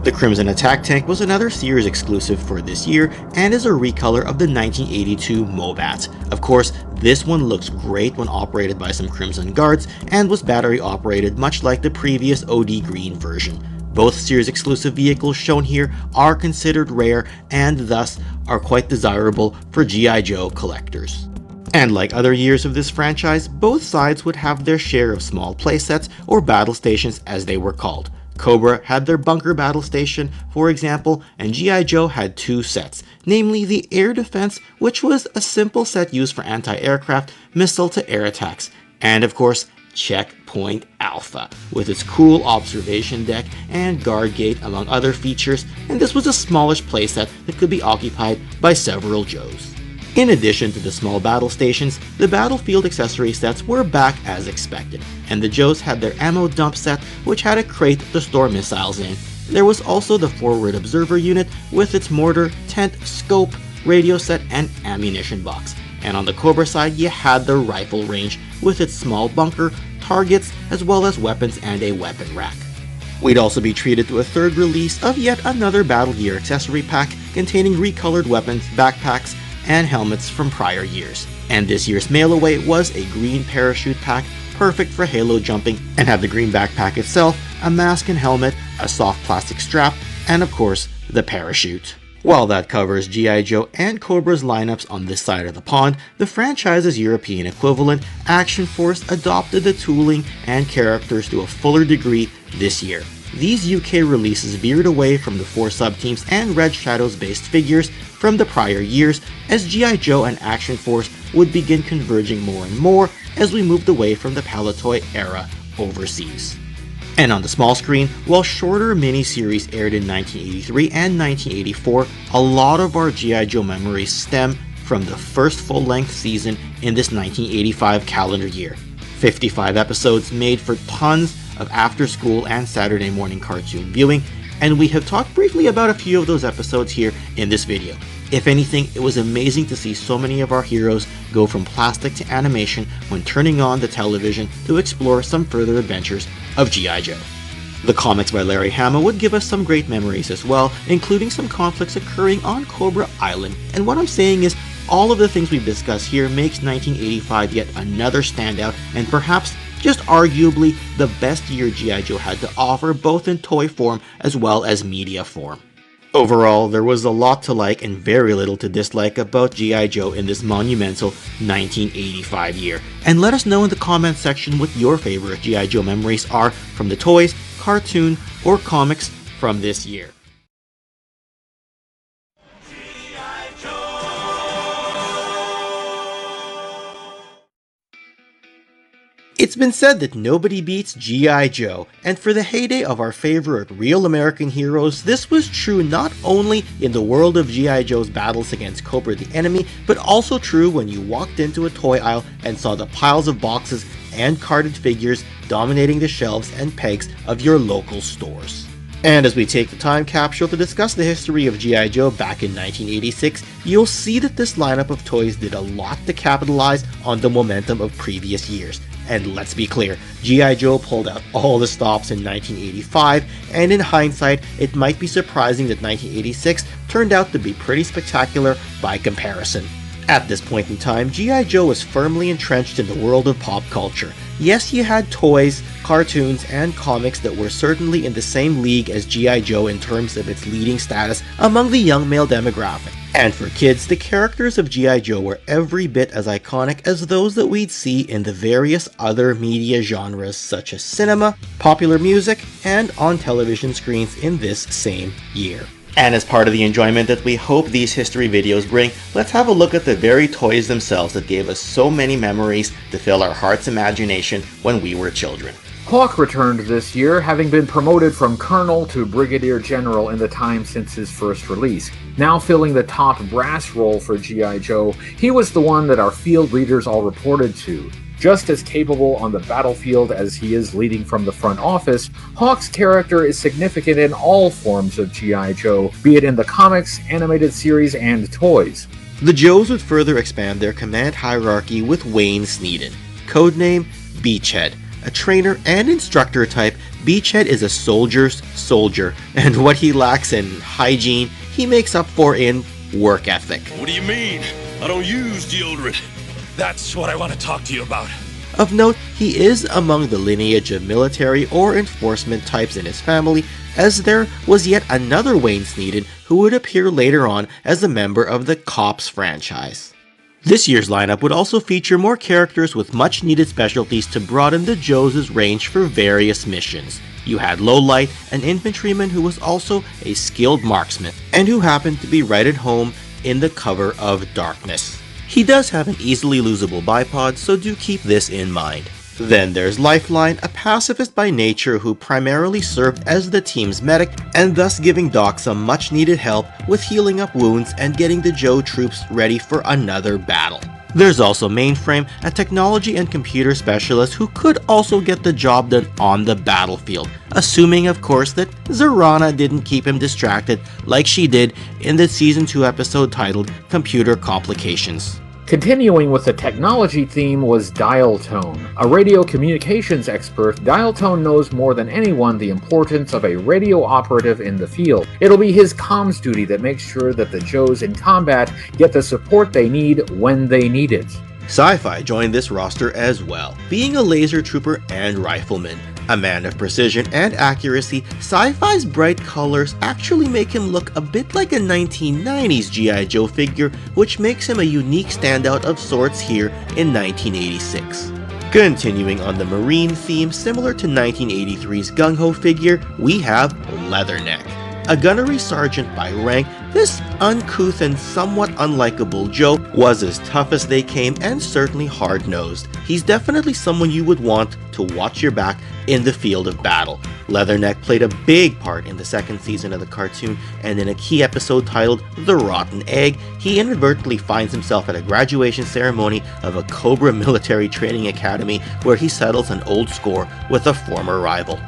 The Crimson Attack Tank was another Sears exclusive for this year, and is a recolor of the 1982 Mobat. Of course, this one looks great when operated by some Crimson Guards, and was battery operated much like the previous OD Green version. Both Sears exclusive vehicles shown here are considered rare and thus are quite desirable for G.I. Joe collectors. And like other years of this franchise, both sides would have their share of small playsets or battle stations as they were called. Cobra had their bunker battle station, for example, and G.I. Joe had two sets, namely the Air Defense, which was a simple set used for anti-aircraft, missile-to-air attacks, and of course, Checkpoint Alpha, with its cool observation deck and guard gate among other features, and this was a smallish playset that could be occupied by several Joes. In addition to the small battle stations, the battlefield accessory sets were back as expected, and the Joes had their ammo dump set, which had a crate to store missiles in. There was also the forward observer unit with its mortar, tent, scope, radio set, and ammunition box. And on the Cobra side, you had the rifle range with its small bunker, targets, as well as weapons and a weapon rack. We'd also be treated to a third release of yet another Battle Gear accessory pack containing recolored weapons, backpacks, and helmets from prior years. And this year's mail away was a green parachute pack, perfect for halo jumping, and had the green backpack itself, a mask and helmet, a soft plastic strap, and of course, the parachute. While that covers G.I. Joe and Cobra's lineups on this side of the pond, the franchise's European equivalent, Action Force, adopted the tooling and characters to a fuller degree this year. These UK releases veered away from the 4 sub-teams and Red Shadows based figures from the prior years, as G.I. Joe and Action Force would begin converging more and more as we moved away from the Palatoy era overseas. And on the small screen, while shorter miniseries aired in 1983 and 1984, a lot of our G.I. Joe memories stem from the first full-length season in this 1985 calendar year. 55 episodes made for tons of after-school and Saturday morning cartoon viewing, and we have talked briefly about a few of those episodes here in this video. If anything, it was amazing to see so many of our heroes go from plastic to animation when turning on the television to explore some further adventures of G.I. Joe. The comics by Larry Hama would give us some great memories as well, including some conflicts occurring on Cobra Island, and what I'm saying is, all of the things we've discussed here makes 1985 yet another standout, and perhaps just arguably the best year G.I. Joe had to offer, both in toy form as well as media form. Overall, there was a lot to like and very little to dislike about G.I. Joe in this monumental 1985 year. And let us know in the comments section what your favorite G.I. Joe memories are from the toys, cartoon, or comics from this year. It's been said that nobody beats G.I. Joe, and for the heyday of our favorite real American heroes, this was true not only in the world of G.I. Joe's battles against Cobra the enemy, but also true when you walked into a toy aisle and saw the piles of boxes and carded figures dominating the shelves and pegs of your local stores. And as we take the time capsule to discuss the history of G.I. Joe back in 1986, you'll see that this lineup of toys did a lot to capitalize on the momentum of previous years. And let's be clear, G.I. Joe pulled out all the stops in 1985, and in hindsight, it might be surprising that 1986 turned out to be pretty spectacular by comparison. At this point in time, G.I. Joe was firmly entrenched in the world of pop culture. Yes, you had toys, cartoons, and comics that were certainly in the same league as G.I. Joe in terms of its leading status among the young male demographic. And for kids, the characters of G.I. Joe were every bit as iconic as those that we'd see in the various other media genres such as cinema, popular music, and on television screens in this same year. And as part of the enjoyment that we hope these history videos bring, let's have a look at the very toys themselves that gave us so many memories to fill our heart's imagination when we were children. Hawk returned this year, having been promoted from Colonel to Brigadier General in the time since his first release. Now filling the top brass role for G.I. Joe, he was the one that our field leaders all reported to. Just as capable on the battlefield as he is leading from the front office, Hawk's character is significant in all forms of G.I. Joe, be it in the comics, animated series, and toys. The Joes would further expand their command hierarchy with Wayne Sneeden. Codename Beachhead. A trainer and instructor type, Beachhead is a soldier's soldier, and what he lacks in hygiene, he makes up for in work ethic. What do you mean? I don't use deodorant. That's what I want to talk to you about. Of note, he is among the lineage of military or enforcement types in his family, as there was yet another Wayne Sneeden who would appear later on as a member of the Cops franchise. This year's lineup would also feature more characters with much needed specialties to broaden the Joes' range for various missions. You had Lowlight, an infantryman who was also a skilled marksman, and who happened to be right at home in the cover of darkness. He does have an easily losable bipod, so do keep this in mind. Then there's Lifeline, a pacifist by nature who primarily served as the team's medic, and thus giving Doc some much needed help with healing up wounds and getting the Joe troops ready for another battle. There's also Mainframe, a technology and computer specialist who could also get the job done on the battlefield, assuming of course that Zartan didn't keep him distracted like she did in the Season 2 episode titled Computer Complications. Continuing with the technology theme was Dial Tone. A radio communications expert, Dial Tone knows more than anyone the importance of a radio operative in the field. It'll be his comms duty that makes sure that the Joes in combat get the support they need when they need it. Sci-Fi joined this roster as well, being a laser trooper and rifleman. A man of precision and accuracy, Sci-Fi's bright colors actually make him look a bit like a 1990s G.I. Joe figure, which makes him a unique standout of sorts here in 1986. Continuing on the Marine theme, similar to 1983's Gung-Ho figure, we have Leatherneck. A gunnery sergeant by rank, this uncouth and somewhat unlikable Joe was as tough as they came and certainly hard-nosed. He's definitely someone you would want to watch your back in the field of battle. Leatherneck played a big part in the second season of the cartoon, and in a key episode titled The Rotten Egg, he inadvertently finds himself at a graduation ceremony of a Cobra military training academy where he settles an old score with a former rival.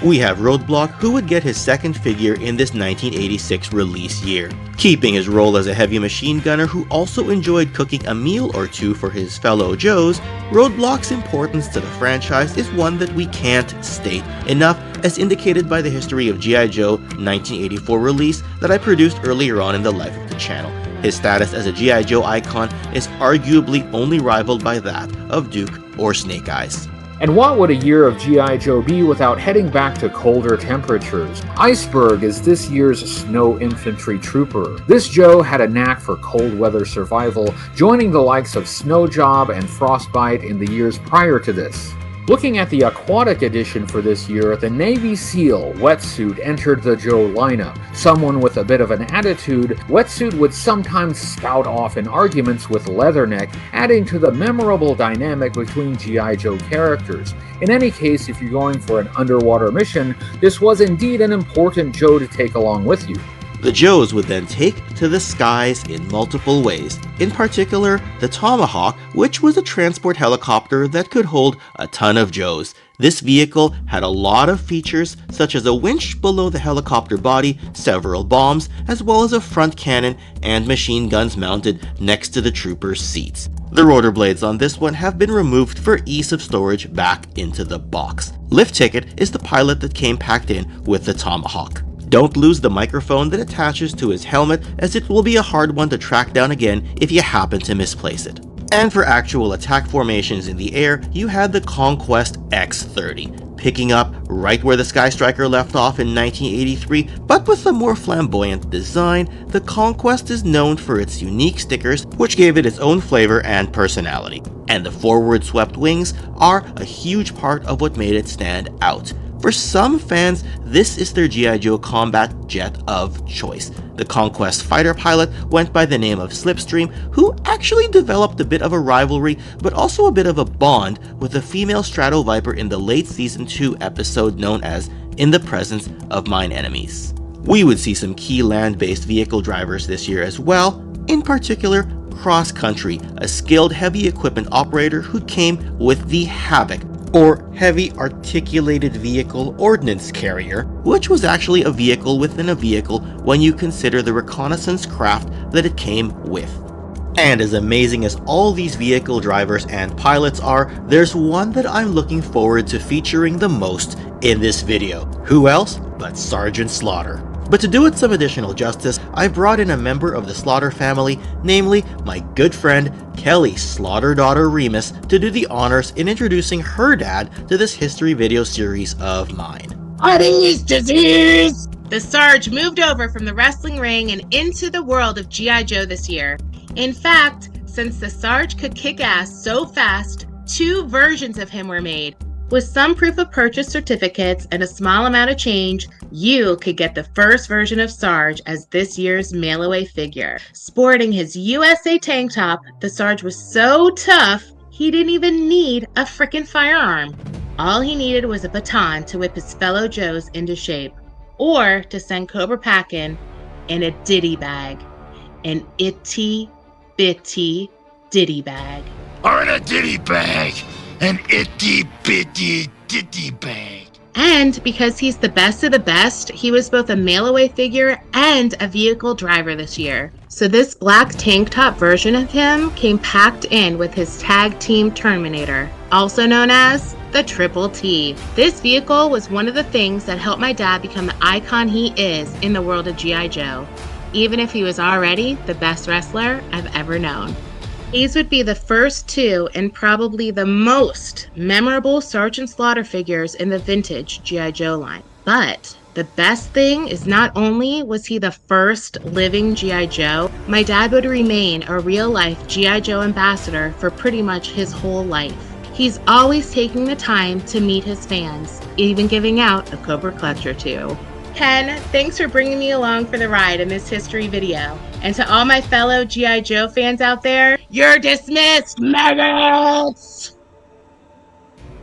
We have Roadblock, who would get his second figure in this 1986 release year. Keeping his role as a heavy machine gunner who also enjoyed cooking a meal or two for his fellow Joes, Roadblock's importance to the franchise is one that we can't state enough, as indicated by the History of G.I. Joe 1984 release that I produced earlier on in the life of the channel. His status as a G.I. Joe icon is arguably only rivaled by that of Duke or Snake Eyes. And what would a year of G.I. Joe be without heading back to colder temperatures? Iceberg is this year's snow infantry trooper. This Joe had a knack for cold weather survival, joining the likes of Snow Job and Frostbite in the years prior to this. Looking at the aquatic edition for this year, the Navy SEAL Wetsuit entered the Joe lineup. Someone with a bit of an attitude, Wetsuit would sometimes spout off in arguments with Leatherneck, adding to the memorable dynamic between G.I. Joe characters. In any case, if you're going for an underwater mission, this was indeed an important Joe to take along with you. The Joes would then take to the skies in multiple ways, in particular the Tomahawk, which was a transport helicopter that could hold a ton of Joes. This vehicle had a lot of features, such as a winch below the helicopter body, several bombs, as well as a front cannon and machine guns mounted next to the troopers' seats. The rotor blades on this one have been removed for ease of storage back into the box. Lift Ticket is the pilot that came packed in with the Tomahawk. Don't lose the microphone that attaches to his helmet, as it will be a hard one to track down again if you happen to misplace it. And for actual attack formations in the air, you had the Conquest X-30, picking up right where the Sky Striker left off in 1983, but with a more flamboyant design. The Conquest is known for its unique stickers, which gave it its own flavor and personality. And the forward swept wings are a huge part of what made it stand out. For some fans, this is their G.I. Joe combat jet of choice. The Conquest fighter pilot went by the name of Slipstream, who actually developed a bit of a rivalry, but also a bit of a bond with the female Stratoviper in the late Season 2 episode known as In the Presence of Mine Enemies. We would see some key land-based vehicle drivers this year as well, in particular Cross Country, a skilled heavy equipment operator who came with the Havoc, or Heavy Articulated Vehicle Ordnance Carrier, which was actually a vehicle within a vehicle when you consider the reconnaissance craft that it came with. And as amazing as all these vehicle drivers and pilots are, there's one that I'm looking forward to featuring the most in this video. Who else but Sergeant Slaughter? But to do it some additional justice, I've brought in a member of the Slaughter family, namely my good friend Kelly Slaughter daughter Remus, to do the honors in introducing her dad to this history video series of mine. The Sarge moved over from the wrestling ring and into the world of G.I. Joe this year. In fact, since the Sarge could kick ass so fast, 2 versions of him were made. With some proof of purchase certificates and a small amount of change, you could get the first version of Sarge as this year's mail-away figure. Sporting his USA tank top, the Sarge was so tough, he didn't even need a frickin' firearm. All he needed was a baton to whip his fellow Joes into shape, or to send Cobra packing in a ditty bag. An itty-bitty ditty bag. Or in a ditty bag. An itty-bitty ditty bag. And because he's the best of the best, he was both a mail-away figure and a vehicle driver this year. So this black tank top version of him came packed in with his tag team Terminator, also known as the Triple T. This vehicle was one of the things that helped my dad become the icon he is in the world of G.I. Joe, even if he was already the best wrestler I've ever known. These would be the first 2 and probably the most memorable Sergeant Slaughter figures in the vintage G.I. Joe line. But the best thing is not only was he the first living G.I. Joe, my dad would remain a real-life G.I. Joe ambassador for pretty much his whole life. He's always taking the time to meet his fans, even giving out a Cobra clutch or 2. Ken, thanks for bringing me along for the ride in this history video. And to all my fellow G.I. Joe fans out there, you're dismissed, maggots!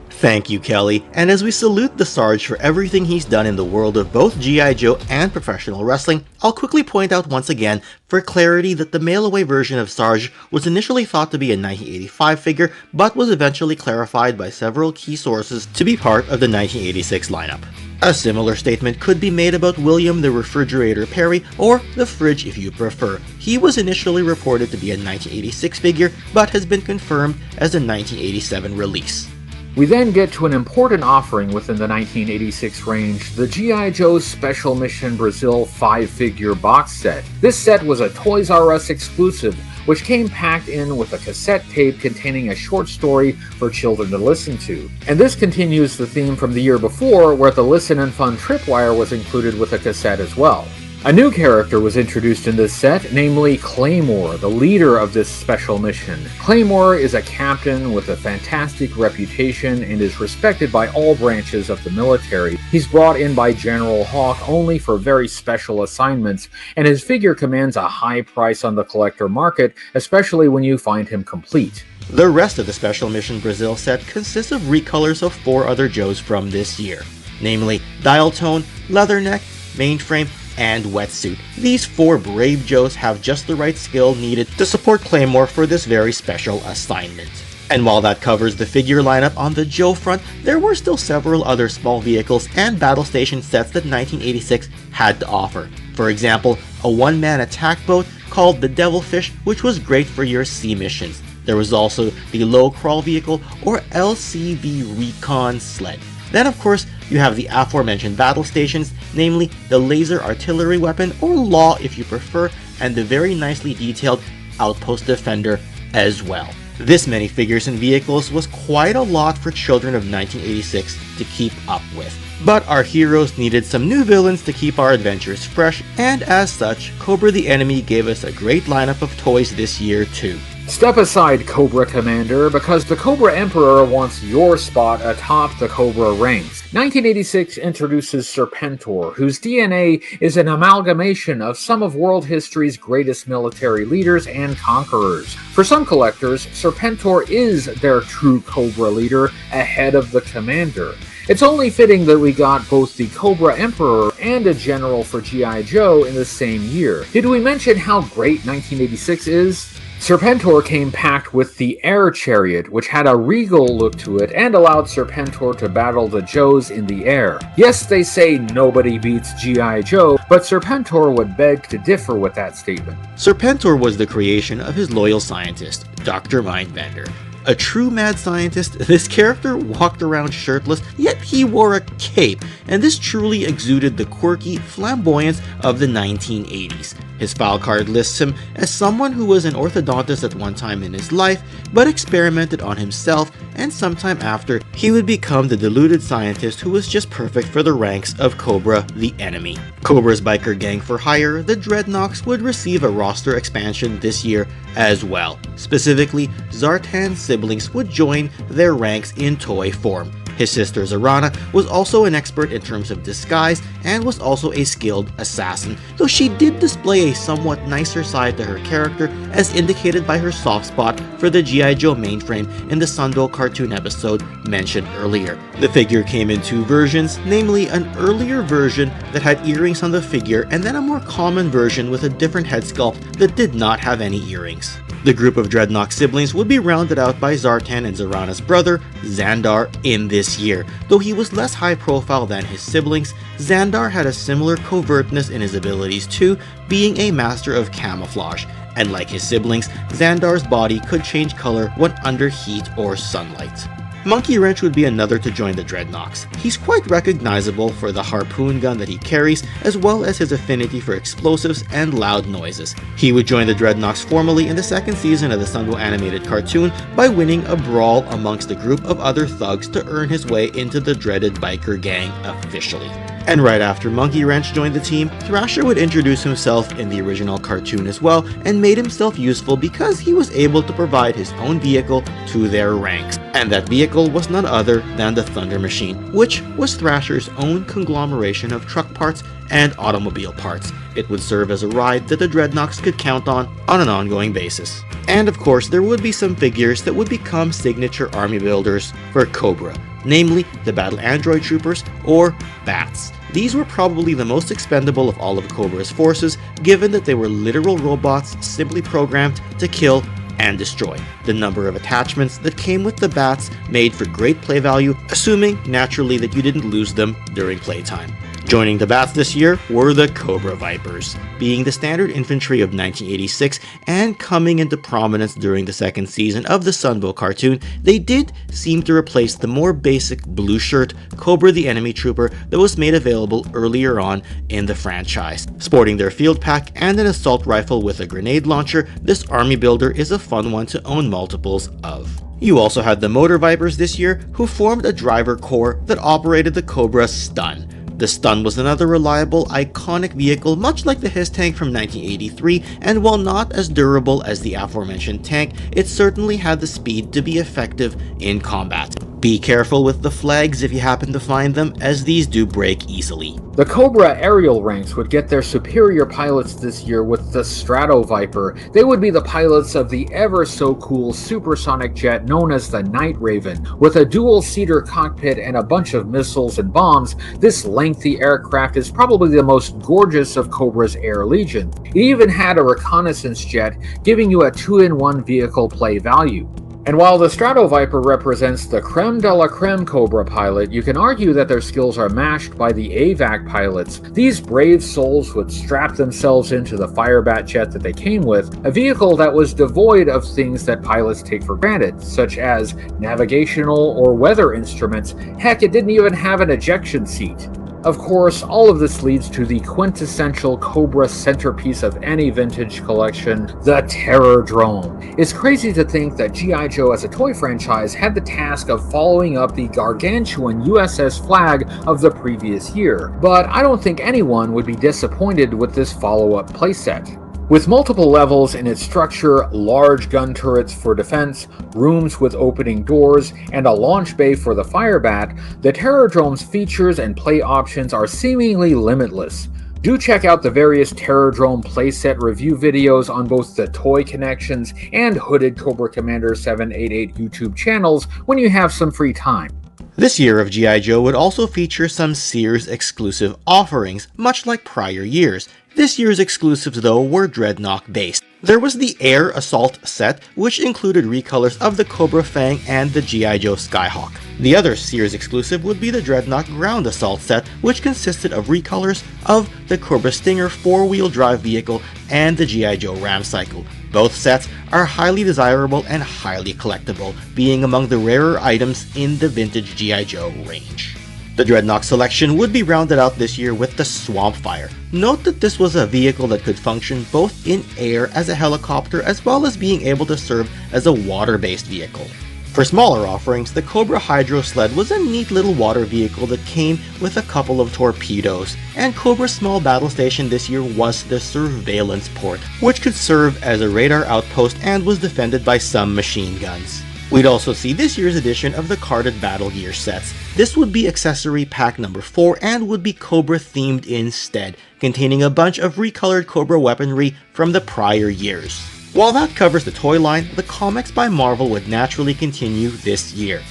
Thank you, Kelly, and as we salute the Sarge for everything he's done in the world of both G.I. Joe and professional wrestling, I'll quickly point out once again, for clarity, that the mail-away version of Sarge was initially thought to be a 1985 figure, but was eventually clarified by several key sources to be part of the 1986 lineup. A similar statement could be made about William the Refrigerator Perry, or the Fridge if you prefer. He was initially reported to be a 1986 figure, but has been confirmed as a 1987 release. We then get to an important offering within the 1986 range, the G.I. Joe Special Mission Brazil 5-figure box set. This set was a Toys R Us exclusive, which came packed in with a cassette tape containing a short story for children to listen to. And this continues the theme from the year before, where the Listen and Fun tripwire was included with a cassette as well. A new character was introduced in this set, namely Claymore, the leader of this special mission. Claymore is a captain with a fantastic reputation and is respected by all branches of the military. He's brought in by General Hawk only for very special assignments, and his figure commands a high price on the collector market, especially when you find him complete. The rest of the Special Mission Brazil set consists of recolors of 4 other Joes from this year, namely Dial Tone, Leatherneck, Mainframe, and Wetsuit. These 4 brave Joes have just the right skill needed to support Claymore for this very special assignment. And while that covers the figure lineup on the Joe front, there were still several other small vehicles and battle station sets that 1986 had to offer. For example, a one-man attack boat called the Devilfish, which was great for your sea missions. There was also the Low Crawl Vehicle, or LCV Recon Sled. Then of course, you have the aforementioned battle stations, namely the Laser Artillery Weapon, or LAW if you prefer, and the very nicely detailed Outpost Defender as well. This many figures and vehicles was quite a lot for children of 1986 to keep up with. But our heroes needed some new villains to keep our adventures fresh, and as such, Cobra the Enemy gave us a great lineup of toys this year too. Step aside, Cobra Commander, because the Cobra Emperor wants your spot atop the Cobra ranks. 1986 introduces Serpentor, whose DNA is an amalgamation of some of world history's greatest military leaders and conquerors. For some collectors, Serpentor is their true Cobra leader ahead of the Commander. It's only fitting that we got both the Cobra Emperor and a General for G.I. Joe in the same year. Did we mention how great 1986 is? Serpentor came packed with the Air Chariot, which had a regal look to it and allowed Serpentor to battle the Joes in the air. Yes, they say nobody beats G.I. Joe, but Serpentor would beg to differ with that statement. Serpentor was the creation of his loyal scientist, Dr. Mindbender. A true mad scientist, this character walked around shirtless, yet he wore a cape, and this truly exuded the quirky flamboyance of the 1980s. His file card lists him as someone who was an orthodontist at one time in his life, but experimented on himself, and sometime after, he would become the deluded scientist who was just perfect for the ranks of Cobra the Enemy. Cobra's biker gang for hire, the Dreadnoks, would receive a roster expansion this year as well. Specifically, Zartan's siblings would join their ranks in toy form. His sister Zarana was also an expert in terms of disguise and was also a skilled assassin, though she did display a somewhat nicer side to her character as indicated by her soft spot for the G.I. Joe mainframe in the Sundoll cartoon episode mentioned earlier. The figure came in two versions, namely an earlier version that had earrings on the figure and then a more common version with a different head sculpt that did not have any earrings. The group of Dreadnok siblings would be rounded out by Zartan and Zarana's brother, Xandar, in this year. Though he was less high profile than his siblings, Xandar had a similar covertness in his abilities too, being a master of camouflage. And like his siblings, Xandar's body could change color when under heat or sunlight. Monkey Wrench would be another to join the Dreadnoks. He's quite recognizable for the harpoon gun that he carries, as well as his affinity for explosives and loud noises. He would join the Dreadnoks formally in the second season of the Sundoll animated cartoon by winning a brawl amongst a group of other thugs to earn his way into the dreaded biker gang officially. And right after Monkey Wrench joined the team, Thrasher would introduce himself in the original cartoon as well, and made himself useful because he was able to provide his own vehicle to their ranks. And that vehicle was none other than the Thunder Machine, which was Thrasher's own conglomeration of truck parts and automobile parts. It would serve as a ride that the Dreadnoks could count on an ongoing basis. And of course, there would be some figures that would become signature army builders for Cobra, namely the Battle Android Troopers, or BATs. These were probably the most expendable of all of Cobra's forces, given that they were literal robots simply programmed to kill and destroy. The number of attachments that came with the BATs made for great play value, assuming naturally that you didn't lose them during playtime. Joining the BATs this year were the Cobra Vipers, being the standard infantry of 1986 and coming into prominence during the second season of the Sundoll cartoon. They did seem to replace the more basic blue shirt Cobra the Enemy Trooper that was made available earlier on in the franchise. Sporting their field pack and an assault rifle with a grenade launcher, this army builder is a fun one to own multiples of. You also had the Motor Vipers this year, who formed a driver corps that operated the Cobra Stun. The Stun was another reliable, iconic vehicle much like the Hiss tank from 1983, and while not as durable as the aforementioned tank, it certainly had the speed to be effective in combat. Be careful with the flags if you happen to find them, as these do break easily. The Cobra aerial ranks would get their superior pilots this year with the Strato Viper. They would be the pilots of the ever so cool supersonic jet known as the Night Raven. With a dual-seater cockpit and a bunch of missiles and bombs, this lengthy aircraft is probably the most gorgeous of Cobra's Air Legion. It even had a reconnaissance jet, giving you a 2-in-1 vehicle play value. And while the Stratoviper represents the creme de la creme Cobra pilot, you can argue that their skills are matched by the AVAC pilots. These brave souls would strap themselves into the Firebat jet that they came with, a vehicle that was devoid of things that pilots take for granted, such as navigational or weather instruments. Heck, it didn't even have an ejection seat. Of course, all of this leads to the quintessential Cobra centerpiece of any vintage collection, the Terror Drome. It's crazy to think that G.I. Joe as a toy franchise had the task of following up the gargantuan USS Flagg of the previous year, but I don't think anyone would be disappointed with this follow-up playset. With multiple levels in its structure, large gun turrets for defense, rooms with opening doors, and a launch bay for the Firebat, the Terror Drome's features and play options are seemingly limitless. Do check out the various Terror Drome playset review videos on both the Toy Connections and Hooded Cobra Commander 788 YouTube channels when you have some free time. This year of G.I. Joe would also feature some Sears exclusive offerings, much like prior years. This year's exclusives, though, were Dreadnok based. There was the Air Assault set, which included recolors of the Cobra Fang and the G.I. Joe Skyhawk. The other Sears exclusive would be the Dreadnok Ground Assault set, which consisted of recolors of the Cobra Stinger 4-wheel drive vehicle and the G.I. Joe Ramcycle. Both sets are highly desirable and highly collectible, being among the rarer items in the vintage G.I. Joe range. The Dreadnok selection would be rounded out this year with the Swampfire. Note that this was a vehicle that could function both in air as a helicopter as well as being able to serve as a water-based vehicle. For smaller offerings, the Cobra Hydro Sled was a neat little water vehicle that came with a couple of torpedoes, and Cobra's small battle station this year was the Surveillance Port, which could serve as a radar outpost and was defended by some machine guns. We'd also see this year's edition of the carded Battle Gear sets. This would be accessory pack number 4 and would be Cobra themed instead, containing a bunch of recolored Cobra weaponry from the prior years. While that covers the toy line, the comics by Marvel would naturally continue this year.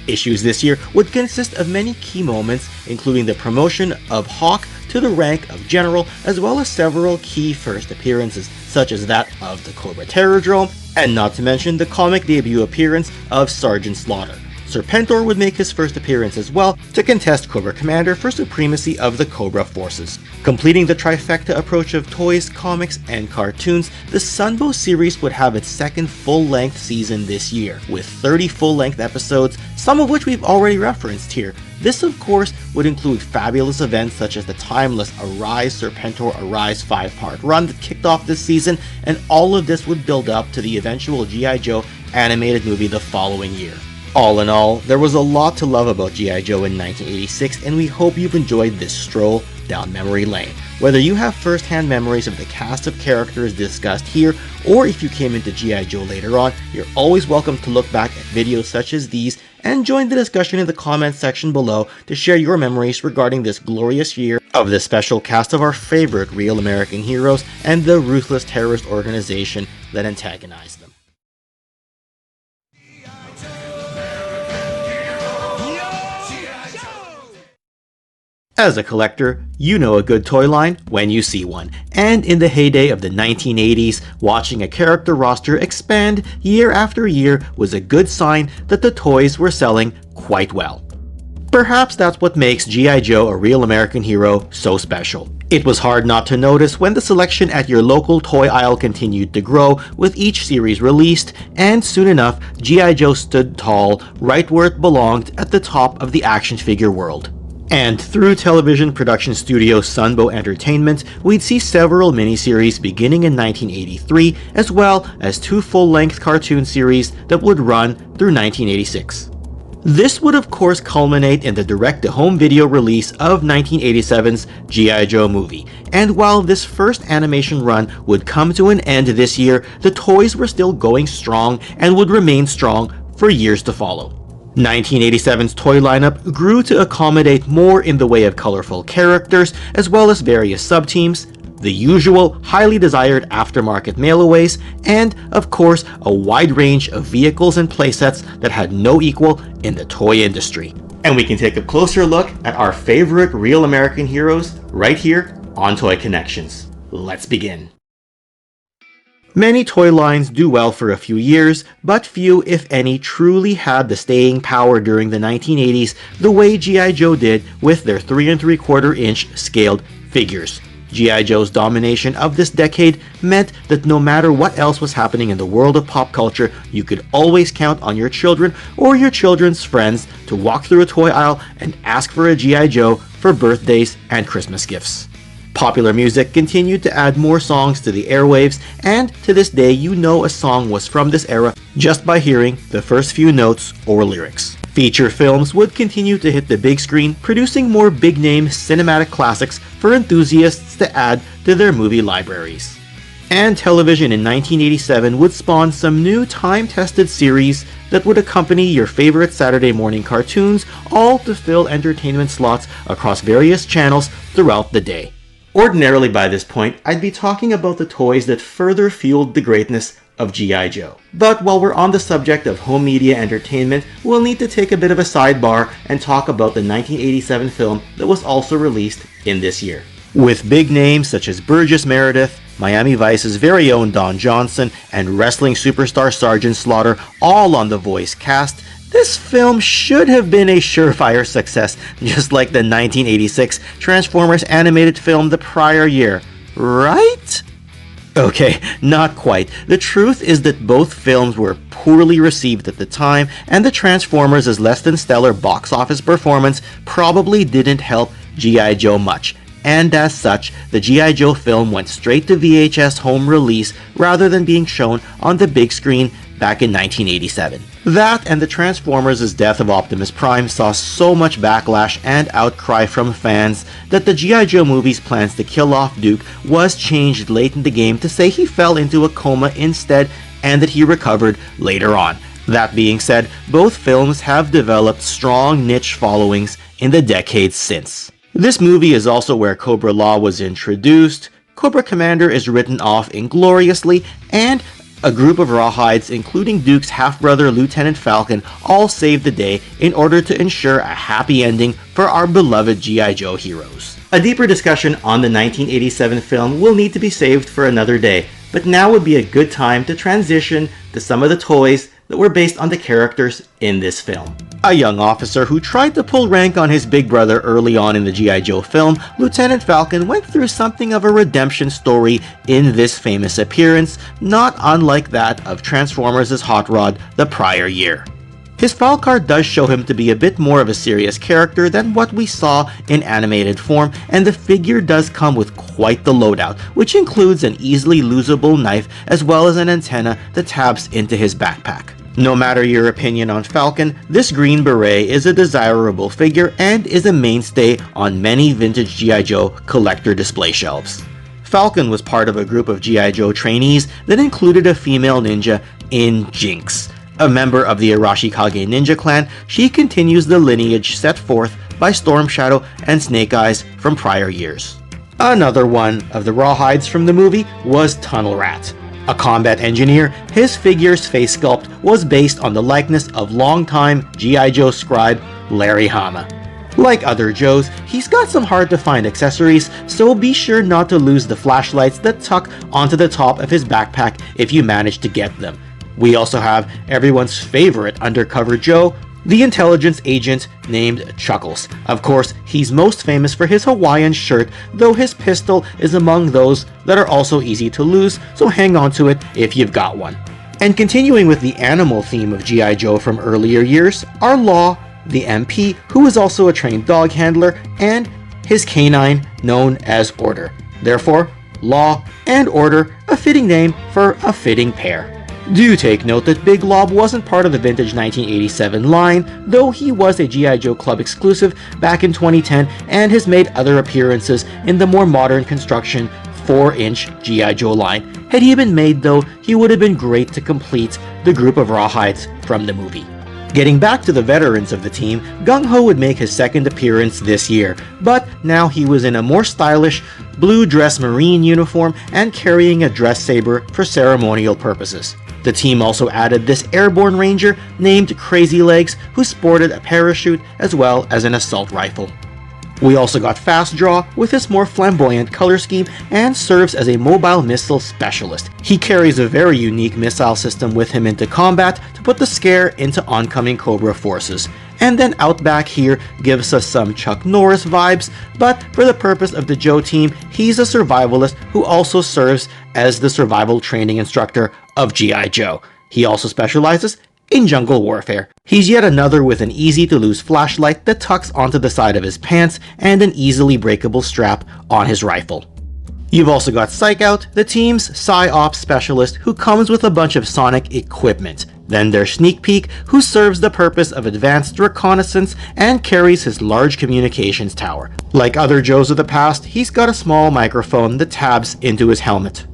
Issues this year would consist of many key moments, including the promotion of Hawk to the rank of General, as well as several key first appearances, such as that of the Cobra Terror Drome, and not to mention the comic debut appearance of Sergeant Slaughter. Serpentor would make his first appearance as well to contest Cobra Commander for supremacy of the Cobra forces. Completing the trifecta approach of toys, comics, and cartoons, the Sunbow series would have its second full-length season this year, with 30 full-length episodes, some of which we've already referenced here. This, of course, would include fabulous events such as the timeless Arise Serpentor Arise 5-part run that kicked off this season, and all of this would build up to the eventual G.I. Joe animated movie the following year. All in all, there was a lot to love about G.I. Joe in 1986, and we hope you've enjoyed this stroll down memory lane. Whether you have first-hand memories of the cast of characters discussed here, or if you came into G.I. Joe later on, you're always welcome to look back at videos such as these and join the discussion in the comments section below to share your memories regarding this glorious year of the special cast of our favorite real American heroes and the ruthless terrorist organization that antagonized them. As a collector, you know a good toy line when you see one, and in the heyday of the 1980s, watching a character roster expand year after year was a good sign that the toys were selling quite well. Perhaps that's what makes G.I. Joe a real American hero so special. It was hard not to notice when the selection at your local toy aisle continued to grow with each series released, and soon enough, G.I. Joe stood tall right where it belonged at the top of the action figure world. And through television production studio Sunbow Entertainment, we'd see several miniseries beginning in 1983, as well as 2 full-length cartoon series that would run through 1986. This would of course culminate in the direct-to-home video release of 1987's G.I. Joe movie, and while this first animation run would come to an end this year, the toys were still going strong and would remain strong for years to follow. 1987's toy lineup grew to accommodate more in the way of colorful characters, as well as various sub-teams, the usual highly desired aftermarket mail-aways, and, of course, a wide range of vehicles and playsets that had no equal in the toy industry. And we can take a closer look at our favorite real American heroes right here on Toy Connections. Let's begin. Many toy lines do well for a few years, but few, if any, truly had the staying power during the 1980s the way G.I. Joe did with their 3 3/4 inch scaled figures. G.I. Joe's domination of this decade meant that no matter what else was happening in the world of pop culture, you could always count on your children or your children's friends to walk through a toy aisle and ask for a G.I. Joe for birthdays and Christmas gifts. Popular music continued to add more songs to the airwaves, and to this day you know a song was from this era just by hearing the first few notes or lyrics. Feature films would continue to hit the big screen, producing more big-name cinematic classics for enthusiasts to add to their movie libraries. And television in 1987 would spawn some new time-tested series that would accompany your favorite Saturday morning cartoons, all to fill entertainment slots across various channels throughout the day. Ordinarily by this point, I'd be talking about the toys that further fueled the greatness of G.I. Joe. But while we're on the subject of home media entertainment, we'll need to take a bit of a sidebar and talk about the 1987 film that was also released in this year. With big names such as Burgess Meredith, Miami Vice's very own Don Johnson, and wrestling superstar Sergeant Slaughter all on the voice cast, this film should have been a surefire success, just like the 1986 Transformers animated film the prior year, right? Okay, not quite. The truth is that both films were poorly received at the time, and the Transformers' less than stellar box office performance probably didn't help G.I. Joe much. And as such, the G.I. Joe film went straight to VHS home release rather than being shown on the big screen back in 1987. That and the Transformers' death of Optimus Prime saw so much backlash and outcry from fans that the G.I. Joe movie's plans to kill off Duke was changed late in the game to say he fell into a coma instead and that he recovered later on. That being said, both films have developed strong niche followings in the decades since. This movie is also where Cobra Law was introduced, Cobra Commander is written off ingloriously, and a group of rawhides, including Duke's half-brother Lieutenant Falcon, all saved the day in order to ensure a happy ending for our beloved G.I. Joe heroes. A deeper discussion on the 1987 film will need to be saved for another day, but now would be a good time to transition to some of the toys that were based on the characters in this film. A young officer who tried to pull rank on his big brother early on in the G.I. Joe film, Lieutenant Falcon went through something of a redemption story in this famous appearance, not unlike that of Transformers' Hot Rod the prior year. His file card does show him to be a bit more of a serious character than what we saw in animated form, and the figure does come with quite the loadout, which includes an easily losable knife as well as an antenna that tabs into his backpack. No matter your opinion on Falcon, this Green Beret is a desirable figure and is a mainstay on many vintage G.I. Joe collector display shelves. Falcon was part of a group of G.I. Joe trainees that included a female ninja in Jinx. A member of the Arashikage ninja clan, she continues the lineage set forth by Storm Shadow and Snake Eyes from prior years. Another one of the rawhides from the movie was Tunnel Rat. A combat engineer, his figure's face sculpt was based on the likeness of longtime G.I. Joe scribe Larry Hama. Like other Joes, he's got some hard-to-find accessories, so be sure not to lose the flashlights that tuck onto the top of his backpack if you manage to get them. We also have everyone's favorite undercover Joe, the intelligence agent named Chuckles. Of course, he's most famous for his Hawaiian shirt, though his pistol is among those that are also easy to lose, so hang on to it if you've got one. And continuing with the animal theme of G.I. Joe from earlier years, are Law, the MP, who is also a trained dog handler, and his canine known as Order. Therefore, Law and Order, a fitting name for a fitting pair. Do take note that Big Lob wasn't part of the vintage 1987 line, though he was a G.I. Joe Club exclusive back in 2010 and has made other appearances in the more modern construction 4-inch G.I. Joe line. Had he been made though, he would have been great to complete the group of rawhides from the movie. Getting back to the veterans of the team, Gung Ho would make his second appearance this year, but now he was in a more stylish blue dress marine uniform and carrying a dress saber for ceremonial purposes. The team also added this airborne ranger named Crazy Legs, who sported a parachute as well as an assault rifle. We also got Fast Draw with his more flamboyant color scheme and serves as a mobile missile specialist. He carries a very unique missile system with him into combat to put the scare into oncoming Cobra forces. And then Outback here gives us some Chuck Norris vibes, but for the purpose of the Joe team, he's a survivalist who also serves as the survival training instructor of G.I. Joe. He also specializes in jungle warfare. He's yet another with an easy-to-lose flashlight that tucks onto the side of his pants and an easily breakable strap on his rifle. You've also got Psych Out, the team's Psy-Ops specialist who comes with a bunch of sonic equipment. Then there's Sneak Peek, who serves the purpose of advanced reconnaissance and carries his large communications tower. Like other Joes of the past, he's got a small microphone that tabs into his helmet.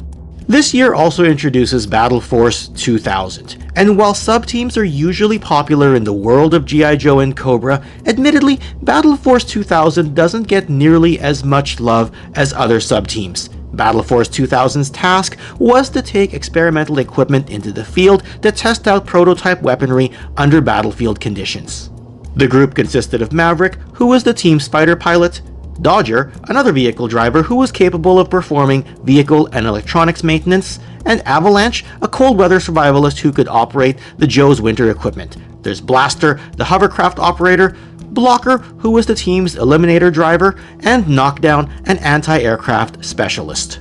This year also introduces Battle Force 2000, and while sub-teams are usually popular in the world of G.I. Joe and Cobra, admittedly, Battle Force 2000 doesn't get nearly as much love as other sub-teams. Battle Force 2000's task was to take experimental equipment into the field to test out prototype weaponry under battlefield conditions. The group consisted of Maverick, who was the team's fighter pilot, Dodger, another vehicle driver who was capable of performing vehicle and electronics maintenance, and Avalanche, a cold weather survivalist who could operate the Joe's winter equipment. There's Blaster, the hovercraft operator, Blocker, who was the team's eliminator driver, and Knockdown, an anti-aircraft specialist.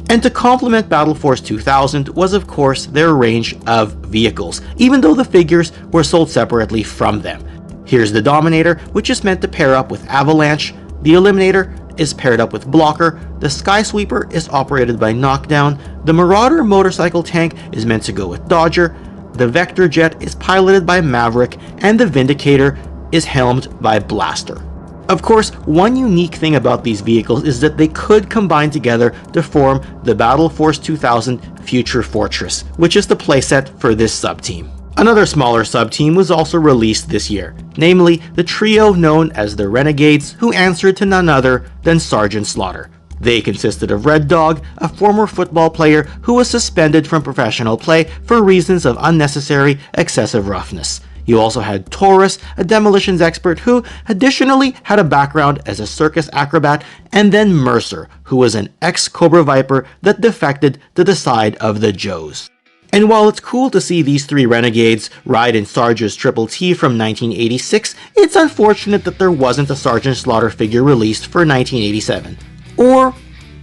And to complement Battle Force 2000 was of course their range of vehicles, even though the figures were sold separately from them. Here's the Dominator, which is meant to pair up with Avalanche. The Eliminator is paired up with Blocker, the Skysweeper is operated by Knockdown, the Marauder motorcycle tank is meant to go with Dodger, the Vector Jet is piloted by Maverick, and the Vindicator is helmed by Blaster. Of course, one unique thing about these vehicles is that they could combine together to form the Battle Force 2000 Future Fortress, which is the playset for this sub-team. Another smaller sub-team was also released this year, namely the trio known as the Renegades, who answered to none other than Sergeant Slaughter. They consisted of Red Dog, a former football player who was suspended from professional play for reasons of unnecessary excessive roughness. You also had Taurus, a demolitions expert who additionally had a background as a circus acrobat, and then Mercer, who was an ex-Cobra Viper that defected to the side of the Joes. And while it's cool to see these three renegades ride in Sarge's Triple T from 1986, it's unfortunate that there wasn't a Sergeant Slaughter figure released for 1987. Or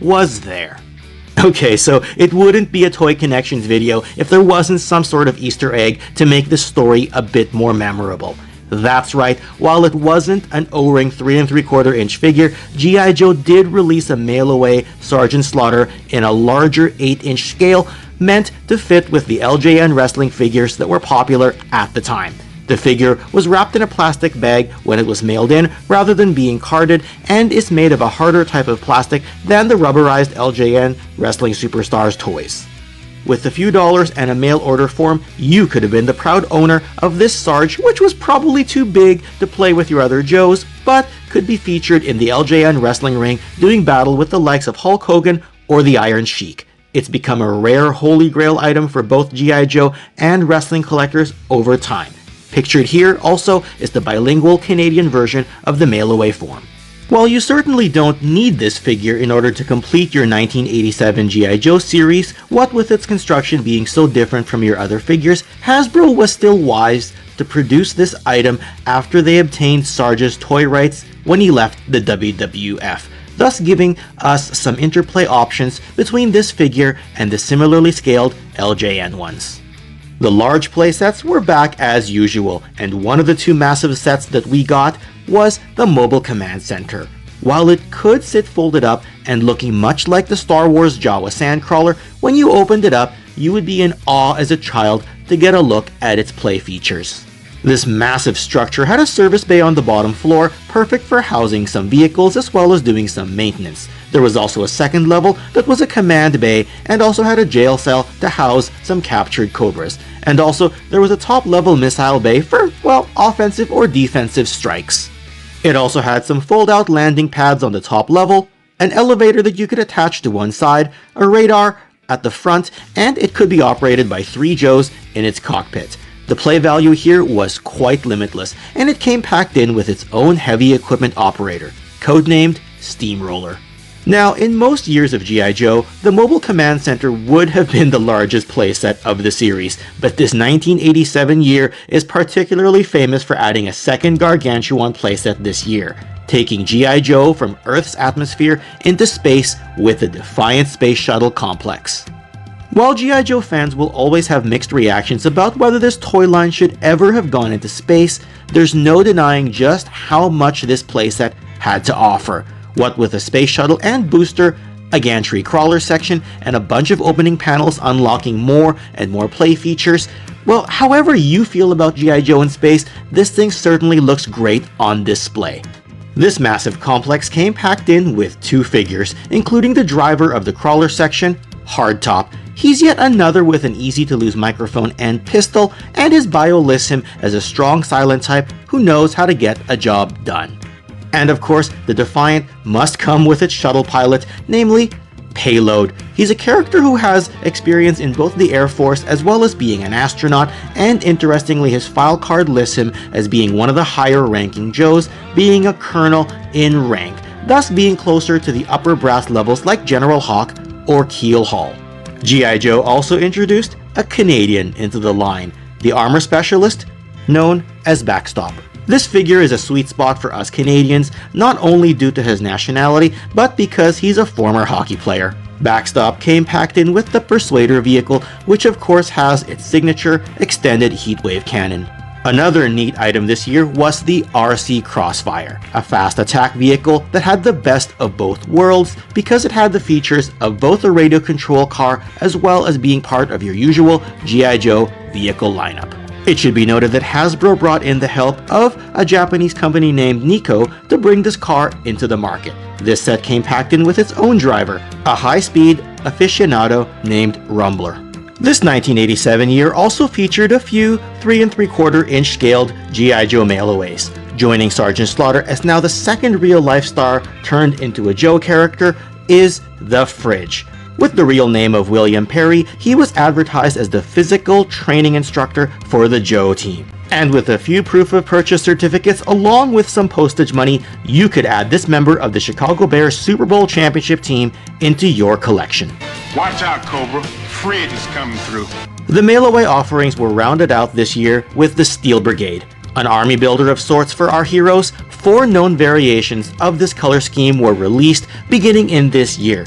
was there? Okay, so it wouldn't be a Toy Connections video if there wasn't some sort of Easter egg to make the story a bit more memorable. That's right, while it wasn't an O-ring 3 3/4 inch figure, G.I. Joe did release a mail-away Sergeant Slaughter in a larger 8-inch scale, meant to fit with the LJN wrestling figures that were popular at the time. The figure was wrapped in a plastic bag when it was mailed in rather than being carded, and is made of a harder type of plastic than the rubberized LJN Wrestling Superstars toys. With a few dollars and a mail order form, you could have been the proud owner of this Sarge, which was probably too big to play with your other Joes, but could be featured in the LJN wrestling ring doing battle with the likes of Hulk Hogan or the Iron Sheik. It's become a rare holy grail item for both G.I. Joe and wrestling collectors over time. Pictured here also is the bilingual Canadian version of the mail-away form. While you certainly don't need this figure in order to complete your 1987 G.I. Joe series, what with its construction being so different from your other figures, Hasbro was still wise to produce this item after they obtained Sarge's toy rights when he left the WWF, thus giving us some interplay options between this figure and the similarly scaled LJN ones. The large playsets were back as usual, and one of the two massive sets that we got was the Mobile Command Center. While it could sit folded up and looking much like the Star Wars Jawa Sandcrawler, when you opened it up, you would be in awe as a child to get a look at its play features. This massive structure had a service bay on the bottom floor, perfect for housing some vehicles as well as doing some maintenance. There was also a second level that was a command bay and also had a jail cell to house some captured Cobras. And also, there was a top-level missile bay for, well, offensive or defensive strikes. It also had some fold-out landing pads on the top level, an elevator that you could attach to one side, a radar at the front, and it could be operated by 3 Joes in its cockpit. The play value here was quite limitless, and it came packed in with its own heavy equipment operator. codenamed Steamroller. Now, in most years of G.I. Joe, the Mobile Command Center would have been the largest playset of the series, but this 1987 year is particularly famous for adding a second gargantuan playset this year, taking G.I. Joe from Earth's atmosphere into space with the Defiant Space Shuttle complex. While G.I. Joe fans will always have mixed reactions about whether this toy line should ever have gone into space, there's no denying just how much this playset had to offer. What with a space shuttle and booster, a gantry crawler section, and a bunch of opening panels unlocking more and more play features. Well, however you feel about G.I. Joe in space, this thing certainly looks great on display. This massive complex came packed in with 2 figures, including the driver of the crawler section, Hardtop. He's yet another with an easy-to-lose microphone and pistol, and his bio lists him as a strong silent type who knows how to get a job done. And of course, the Defiant must come with its shuttle pilot, namely Payload. He's a character who has experience in both the Air Force as well as being an astronaut, and interestingly his file card lists him as being one of the higher ranking Joes, being a colonel in rank, thus being closer to the upper brass levels like General Hawk or Keel Hall. G.I. Joe also introduced a Canadian into the line, the armor specialist known as Backstop. This figure is a sweet spot for us Canadians, not only due to his nationality, but because he's a former hockey player. Backstop came packed in with the Persuader vehicle, which of course has its signature extended heatwave cannon. Another neat item this year was the RC Crossfire, a fast attack vehicle that had the best of both worlds because it had the features of both a radio control car as well as being part of your usual G.I. Joe vehicle lineup. It should be noted that Hasbro brought in the help of a Japanese company named Nikko to bring this car into the market. This set came packed in with its own driver, a high-speed aficionado named Rumbler. This 1987 year also featured a few 3 3/4 inch scaled G.I. Joe mailaways, joining Sergeant Slaughter as now the second real-life star turned into a Joe character is the Fridge. With the real name of William Perry, he was advertised as the physical training instructor for the Joe team. And with a few proof of purchase certificates along with some postage money, you could add this member of the Chicago Bears Super Bowl championship team into your collection. Watch out, Cobra. Fridge is coming through. The mail-away offerings were rounded out this year with the Steel Brigade, an army builder of sorts for our heroes. 4 known variations of this color scheme were released beginning in this year.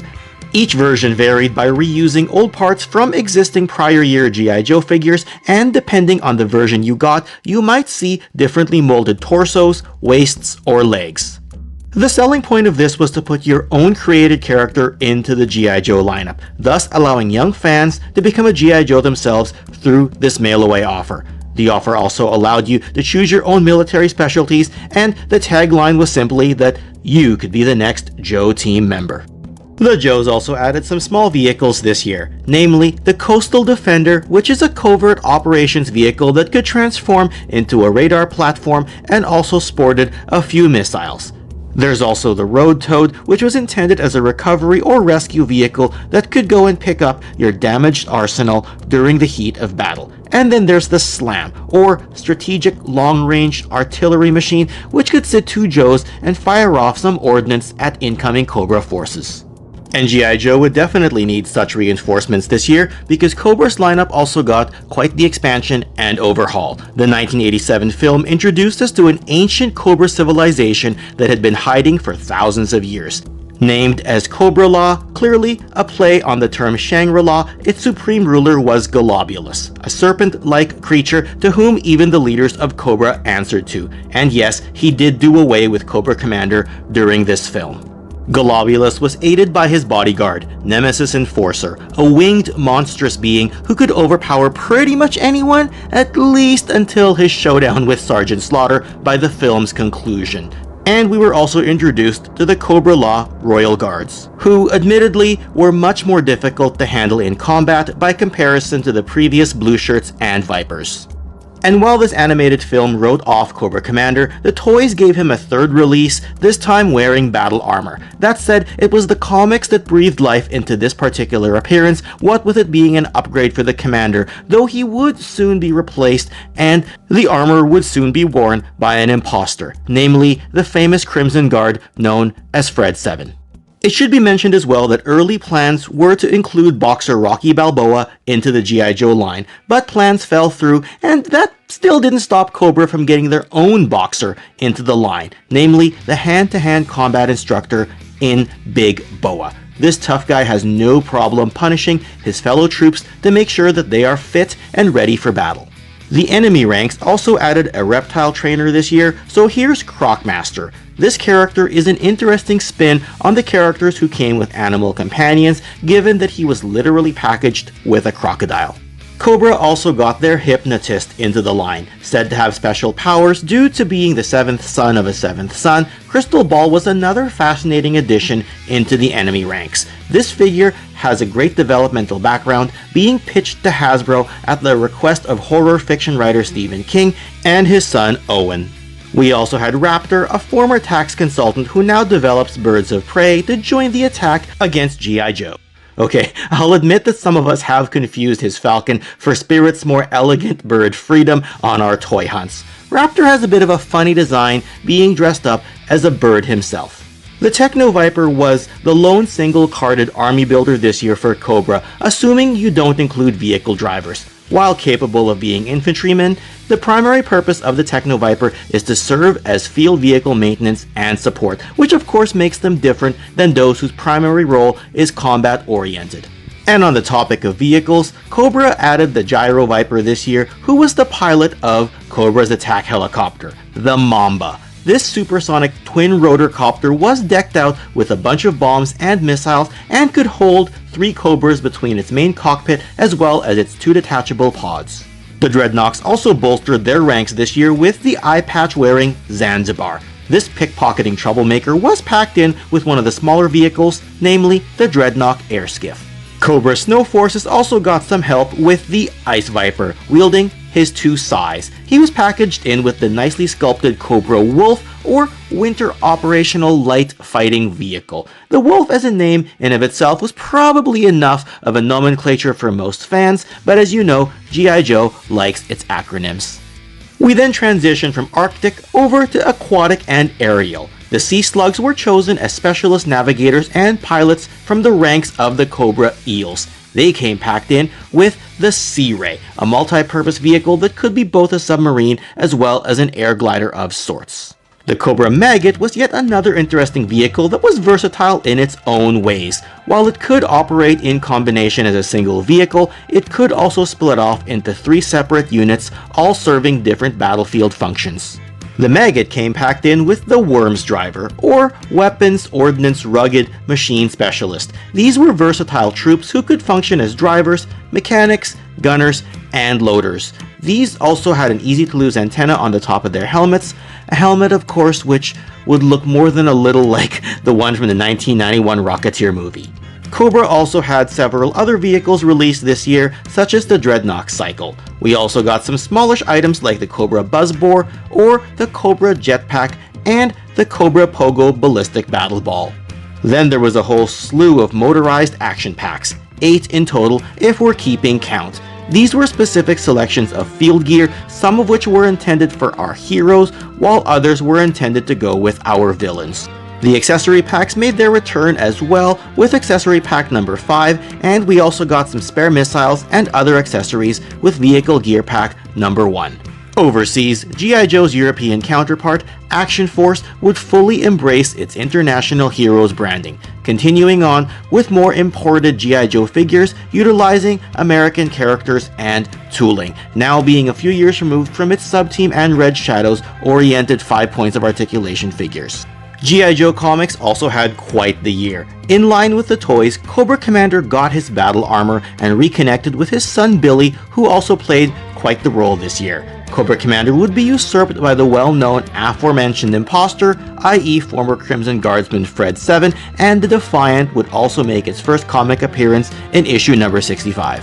Each version varied by reusing old parts from existing prior year G.I. Joe figures, and depending on the version you got, you might see differently molded torsos, waists, or legs. The selling point of this was to put your own created character into the G.I. Joe lineup, thus allowing young fans to become a G.I. Joe themselves through this mail-away offer. The offer also allowed you to choose your own military specialties, and the tagline was simply that you could be the next Joe team member. The Joes also added some small vehicles this year, namely the Coastal Defender, which is a covert operations vehicle that could transform into a radar platform and also sported a few missiles. There's also the Road Toad, which was intended as a recovery or rescue vehicle that could go and pick up your damaged arsenal during the heat of battle. And then there's the Slam, or Strategic Long-Range Artillery Machine, which could sit 2 Joes and fire off some ordnance at incoming Cobra forces. And G.I. Joe would definitely need such reinforcements this year because Cobra's lineup also got quite the expansion and overhaul. The 1987 film introduced us to an ancient Cobra civilization that had been hiding for thousands of years. Named as Cobra-La, clearly a play on the term Shangri-La, its supreme ruler was Globulus, a serpent-like creature to whom even the leaders of Cobra answered to. And yes, he did do away with Cobra Commander during this film. Globulus was aided by his bodyguard, Nemesis Enforcer, a winged monstrous being who could overpower pretty much anyone, at least until his showdown with Sergeant Slaughter by the film's conclusion. And we were also introduced to the Cobra-La Royal Guards, who admittedly were much more difficult to handle in combat by comparison to the previous Blue Shirts and Vipers. And while this animated film wrote off Cobra Commander, the toys gave him a third release, this time wearing battle armor. That said, it was the comics that breathed life into this particular appearance, what with it being an upgrade for the Commander, though he would soon be replaced and the armor would soon be worn by an imposter, namely the famous Crimson Guard known as Fred 7. It should be mentioned as well that early plans were to include boxer Rocky Balboa into the G.I. Joe line, but plans fell through, and that still didn't stop Cobra from getting their own boxer into the line, namely the hand-to-hand combat instructor in Big Boa. This tough guy has no problem punishing his fellow troops to make sure that they are fit and ready for battle. The enemy ranks also added a reptile trainer this year, so here's Crocmaster. This character is an interesting spin on the characters who came with animal companions, given that he was literally packaged with a crocodile. Cobra also got their hypnotist into the line. Said to have special powers due to being the seventh son of a seventh son, Crystal Ball was another fascinating addition into the enemy ranks. This figure has a great developmental background, being pitched to Hasbro at the request of horror fiction writer Stephen King and his son Owen. We also had Raptor, a former tax consultant who now develops birds of prey to join the attack against G.I. Joe. Okay, I'll admit that some of us have confused his falcon for Spirit's more elegant bird Freedom on our toy hunts. Raptor has a bit of a funny design, being dressed up as a bird himself. The Techno Viper was the lone single-carded army builder this year for Cobra, assuming you don't include vehicle drivers. While capable of being infantrymen, the primary purpose of the Techno Viper is to serve as field vehicle maintenance and support, which of course makes them different than those whose primary role is combat-oriented. And on the topic of vehicles, Cobra added the Gyro Viper this year, who was the pilot of Cobra's attack helicopter, the Mamba. This supersonic twin-rotor copter was decked out with a bunch of bombs and missiles and could hold 3 Cobras between its main cockpit as well as its 2 detachable pods. The Dreadnoks also bolstered their ranks this year with the eye patch-wearing Zanzibar. This pickpocketing troublemaker was packed in with one of the smaller vehicles, namely the Dreadnok Air Skiff. Cobra Snow Forces also got some help with the Ice Viper, wielding his 2 sais. He was packaged in with the nicely sculpted Cobra Wolf, or Winter Operational Light Fighting Vehicle. The Wolf as a name in of itself was probably enough of a nomenclature for most fans, but as you know, G.I. Joe likes its acronyms. We then transitioned from Arctic over to Aquatic and Aerial. The Sea Slugs were chosen as specialist navigators and pilots from the ranks of the Cobra Eels. They came packed in with the Sea Ray, a multi-purpose vehicle that could be both a submarine as well as an air glider of sorts. The Cobra Maggot was yet another interesting vehicle that was versatile in its own ways. While it could operate in combination as a single vehicle, it could also split off into 3 separate units, all serving different battlefield functions. The Maggot came packed in with the Worms Driver, or Weapons Ordnance Rugged Machine Specialist. These were versatile troops who could function as drivers, mechanics, gunners, and loaders. These also had an easy-to-lose antenna on the top of their helmets, a helmet of course which would look more than a little like the one from the 1991 Rocketeer movie. Cobra also had several other vehicles released this year, such as the Dreadnok Cycle. We also got some smallish items like the Cobra Buzzbore, or the Cobra Jetpack, and the Cobra Pogo Ballistic Battle Ball. Then there was a whole slew of motorized action packs, 8 in total if we're keeping count. These were specific selections of field gear, some of which were intended for our heroes, while others were intended to go with our villains. The accessory packs made their return as well, with accessory pack number 5, and we also got some spare missiles and other accessories with vehicle gear pack number 1. Overseas, G.I. Joe's European counterpart, Action Force, would fully embrace its International Heroes branding, continuing on with more imported G.I. Joe figures utilizing American characters and tooling, now being a few years removed from its Sub-Team and Red Shadows oriented 5 points of articulation figures. G.I. Joe Comics also had quite the year. In line with the toys, Cobra Commander got his battle armor and reconnected with his son Billy, who also played quite the role this year. Cobra Commander would be usurped by the well-known aforementioned imposter, i.e. former Crimson Guardsman Fred 7, and the Defiant would also make its first comic appearance in issue number 65.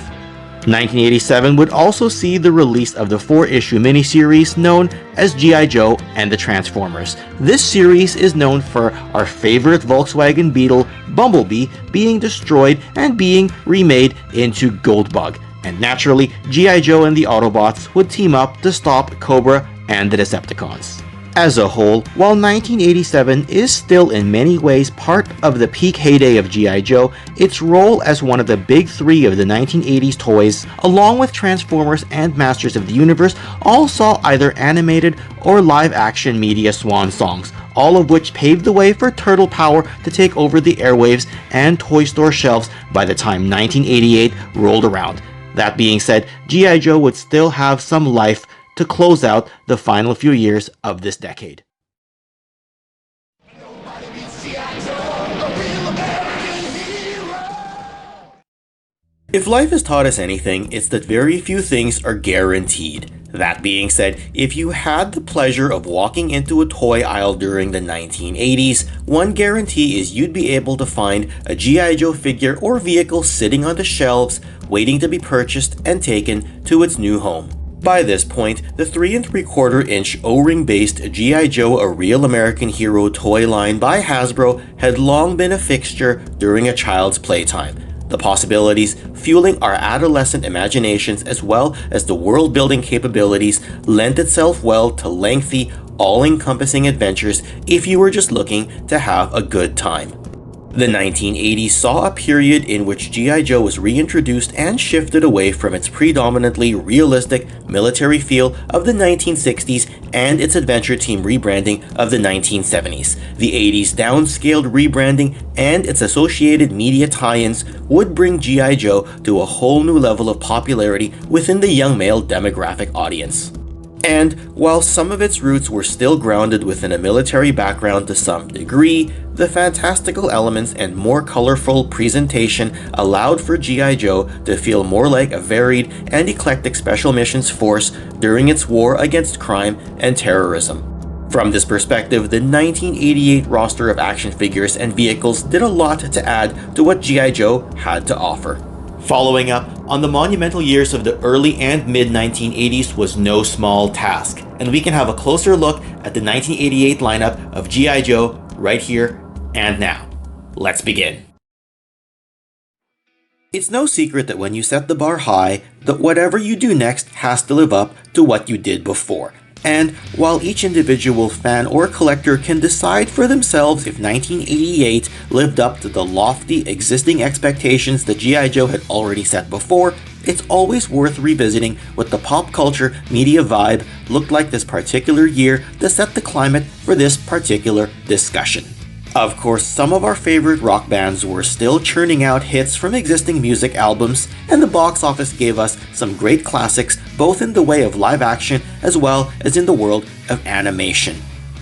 1987 would also see the release of the 4-issue miniseries known as G.I. Joe and the Transformers. This series is known for our favorite Volkswagen Beetle, Bumblebee, being destroyed and being remade into Goldbug. And naturally, G.I. Joe and the Autobots would team up to stop Cobra and the Decepticons. As a whole, while 1987 is still in many ways part of the peak heyday of G.I. Joe, its role as one of the big three of the 1980s toys, along with Transformers and Masters of the Universe, all saw either animated or live-action media swan songs, all of which paved the way for Turtle Power to take over the airwaves and toy store shelves by the time 1988 rolled around. That being said, G.I. Joe would still have some life to close out the final few years of this decade. If life has taught us anything, it's that very few things are guaranteed. That being said, if you had the pleasure of walking into a toy aisle during the 1980s, one guarantee is you'd be able to find a G.I. Joe figure or vehicle sitting on the shelves, waiting to be purchased and taken to its new home. By this point, the 3 3/4 inch O-ring based G.I. Joe A Real American Hero toy line by Hasbro had long been a fixture during a child's playtime. The possibilities fueling our adolescent imaginations as well as the world-building capabilities lent itself well to lengthy, all-encompassing adventures if you were just looking to have a good time. The 1980s saw a period in which G.I. Joe was reintroduced and shifted away from its predominantly realistic military feel of the 1960s and its adventure team rebranding of the 1970s. The 80s downscaled rebranding and its associated media tie-ins would bring G.I. Joe to a whole new level of popularity within the young male demographic audience. And while some of its roots were still grounded within a military background to some degree, the fantastical elements and more colorful presentation allowed for G.I. Joe to feel more like a varied and eclectic special missions force during its war against crime and terrorism. From this perspective, the 1988 roster of action figures and vehicles did a lot to add to what G.I. Joe had to offer. Following up on the monumental years of the early and mid-1980s was no small task, and we can have a closer look at the 1988 lineup of G.I. Joe right here and now. Let's begin. It's no secret that when you set the bar high, that whatever you do next has to live up to what you did before. And while each individual fan or collector can decide for themselves if 1988 lived up to the lofty existing expectations that G.I. Joe had already set before, it's always worth revisiting what the pop culture media vibe looked like this particular year to set the climate for this particular discussion. Of course, some of our favorite rock bands were still churning out hits from existing music albums, and the box office gave us some great classics both in the way of live action as well as in the world of animation.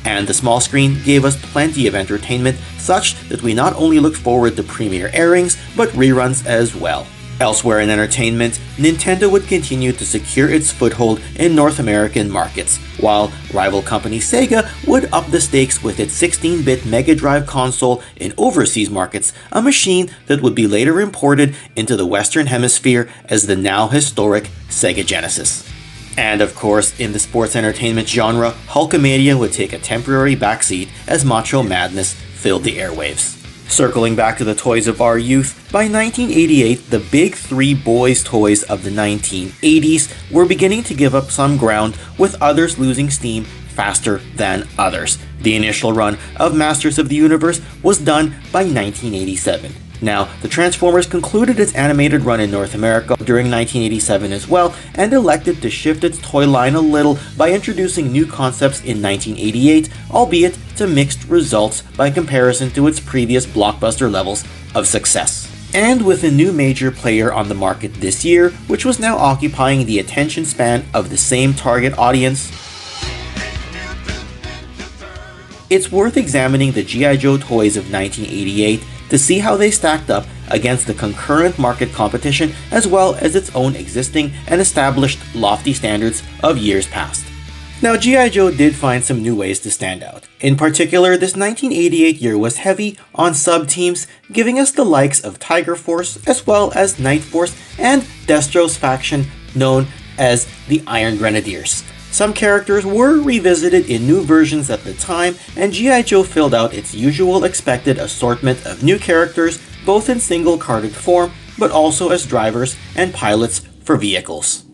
And the small screen gave us plenty of entertainment such that we not only look forward to premiere airings, but reruns as well. Elsewhere in entertainment, Nintendo would continue to secure its foothold in North American markets, while rival company Sega would up the stakes with its 16-bit Mega Drive console in overseas markets, a machine that would be later imported into the Western Hemisphere as the now historic Sega Genesis. And of course, in the sports entertainment genre, Hulkamania would take a temporary backseat as Macho Madness filled the airwaves. Circling back to the toys of our youth, by 1988, the big three boys' toys of the 1980s were beginning to give up some ground, with others losing steam faster than others. The initial run of Masters of the Universe was done by 1987. Now, the Transformers concluded its animated run in North America during 1987 as well, and elected to shift its toy line a little by introducing new concepts in 1988, albeit to mixed results by comparison to its previous blockbuster levels of success. And with a new major player on the market this year, which was now occupying the attention span of the same target audience, it's worth examining the G.I. Joe toys of 1988 to see how they stacked up against the concurrent market competition as well as its own existing and established lofty standards of years past. Now, G.I. Joe did find some new ways to stand out. In particular, this 1988 year was heavy on sub-teams, giving us the likes of Tiger Force, as well as Night Force, and Destro's faction known as the Iron Grenadiers. Some characters were revisited in new versions at the time, and G.I. Joe filled out its usual expected assortment of new characters, both in single-carded form, but also as drivers and pilots for vehicles.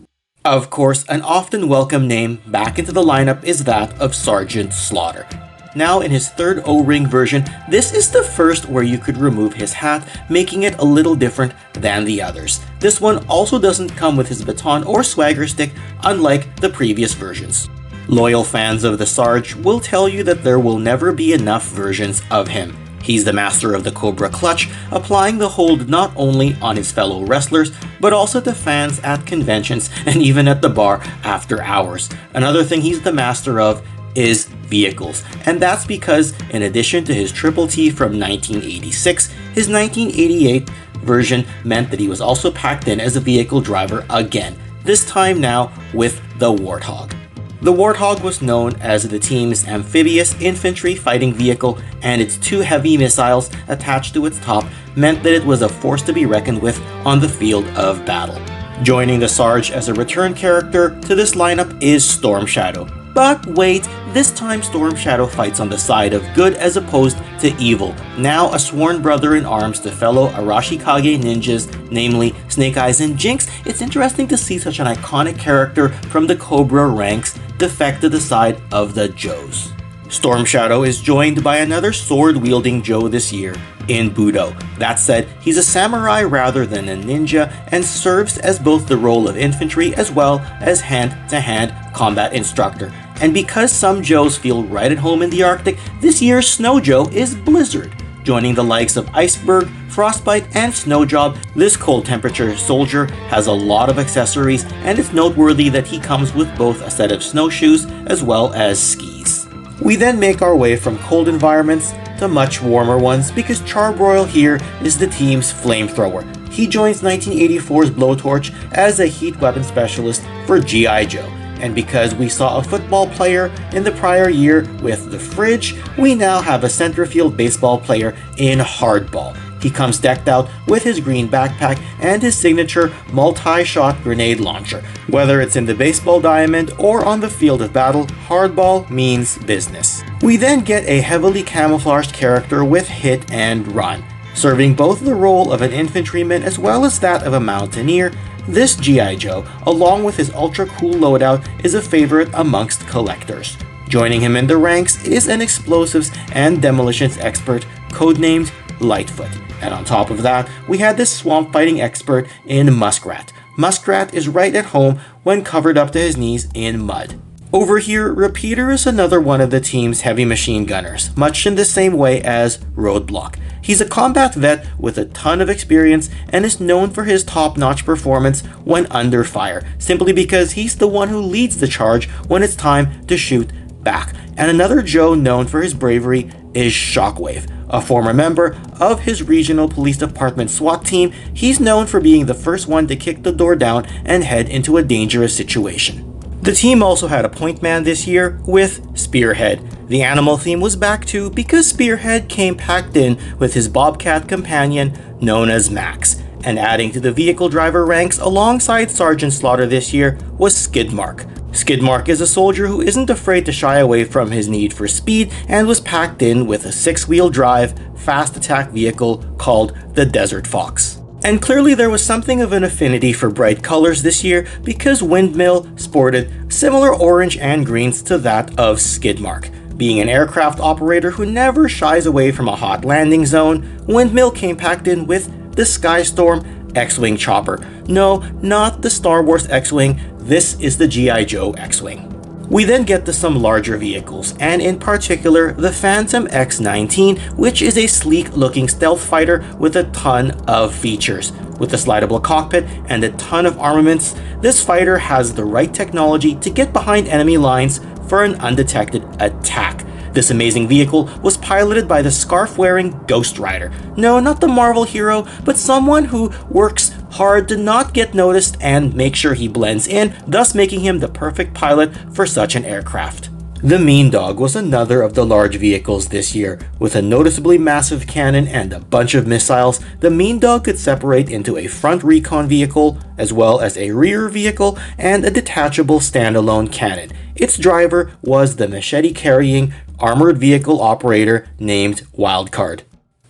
Of course, an often welcome name back into the lineup is that of Sergeant Slaughter. Now in his third O-ring version, this is the first where you could remove his hat, making it a little different than the others. This one also doesn't come with his baton or swagger stick, unlike the previous versions. Loyal fans of the Sarge will tell you that there will never be enough versions of him. He's the master of the Cobra Clutch, applying the hold not only on his fellow wrestlers, but also to fans at conventions and even at the bar after hours. Another thing he's the master of is vehicles, and that's because in addition to his Triple T from 1986, his 1988 version meant that he was also packed in as a vehicle driver again, this time now with the Warthog. The Warthog was known as the team's amphibious infantry fighting vehicle, and its two heavy missiles attached to its top meant that it was a force to be reckoned with on the field of battle. Joining the Sarge as a return character to this lineup is Storm Shadow. But wait, this time Storm Shadow fights on the side of good as opposed to evil, now a sworn brother in arms to fellow Arashikage ninjas, namely Snake Eyes and Jinx. It's interesting to see such an iconic character from the Cobra ranks defect to the side of the Joes. Storm Shadow is joined by another sword-wielding Joe this year, in Budo. That said, he's a samurai rather than a ninja and serves as both the role of infantry as well as hand-to-hand combat instructor. And because some Joes feel right at home in the Arctic, this year's Snow Joe is Blizzard. Joining the likes of Iceberg, Frostbite, and Snowjob, this cold temperature soldier has a lot of accessories, and it's noteworthy that he comes with both a set of snowshoes as well as skis. We then make our way from cold environments to much warmer ones because Charbroil here is the team's flamethrower. He joins 1984's Blowtorch as a heat weapon specialist for G.I. Joe. And because we saw a football player in the prior year with the Fridge, we now have a center field baseball player in Hardball. He comes decked out with his green backpack and his signature multi-shot grenade launcher. Whether it's in the baseball diamond or on the field of battle, Hardball means business. We then get a heavily camouflaged character with hit and run. Serving both the role of an infantryman as well as that of a mountaineer, this G.I. Joe, along with his ultra-cool loadout, is a favorite amongst collectors. Joining him in the ranks is an explosives and demolitions expert, codenamed Lightfoot. And on top of that, we had this swamp fighting expert in Muskrat. Muskrat is right at home when covered up to his knees in mud. Over here, Repeater is another one of the team's heavy machine gunners, much in the same way as Roadblock. He's a combat vet with a ton of experience and is known for his top-notch performance when under fire, simply because he's the one who leads the charge when it's time to shoot back. And another Joe known for his bravery is Shockwave. A former member of his regional police department SWAT team, he's known for being the first one to kick the door down and head into a dangerous situation. The team also had a point man this year with Spearhead. The animal theme was back too because Spearhead came packed in with his Bobcat companion known as Max. And adding to the vehicle driver ranks alongside Sergeant Slaughter this year was Skidmark. Skidmark is a soldier who isn't afraid to shy away from his need for speed and was packed in with a 6-wheel drive, fast attack vehicle called the Desert Fox. And clearly there was something of an affinity for bright colors this year because Windmill sported similar orange and greens to that of Skidmark. Being an aircraft operator who never shies away from a hot landing zone, Windmill came packed in with the Skystorm X-Wing chopper. No, not the Star Wars X-Wing, this is the G.I. Joe X-Wing. We then get to some larger vehicles, and in particular the Phantom X-19, which is a sleek-looking stealth fighter with a ton of features. With a slidable cockpit and a ton of armaments, this fighter has the right technology to get behind enemy lines for an undetected attack. This amazing vehicle was piloted by the scarf-wearing Ghost Rider. No, not the Marvel hero, but someone who works hard to not get noticed and make sure he blends in, thus making him the perfect pilot for such an aircraft. The Mean Dog was another of the large vehicles this year. With a noticeably massive cannon and a bunch of missiles, the Mean Dog could separate into a front recon vehicle, as well as a rear vehicle and a detachable standalone cannon. Its driver was the machete-carrying armored vehicle operator named Wildcard.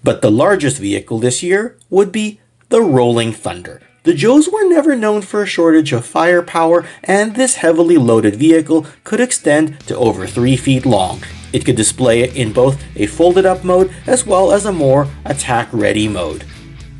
But the largest vehicle this year would be the Rolling Thunder. The Joes were never known for a shortage of firepower, and this heavily loaded vehicle could extend to over 3 feet long. It could display it in both a folded-up mode as well as a more attack-ready mode.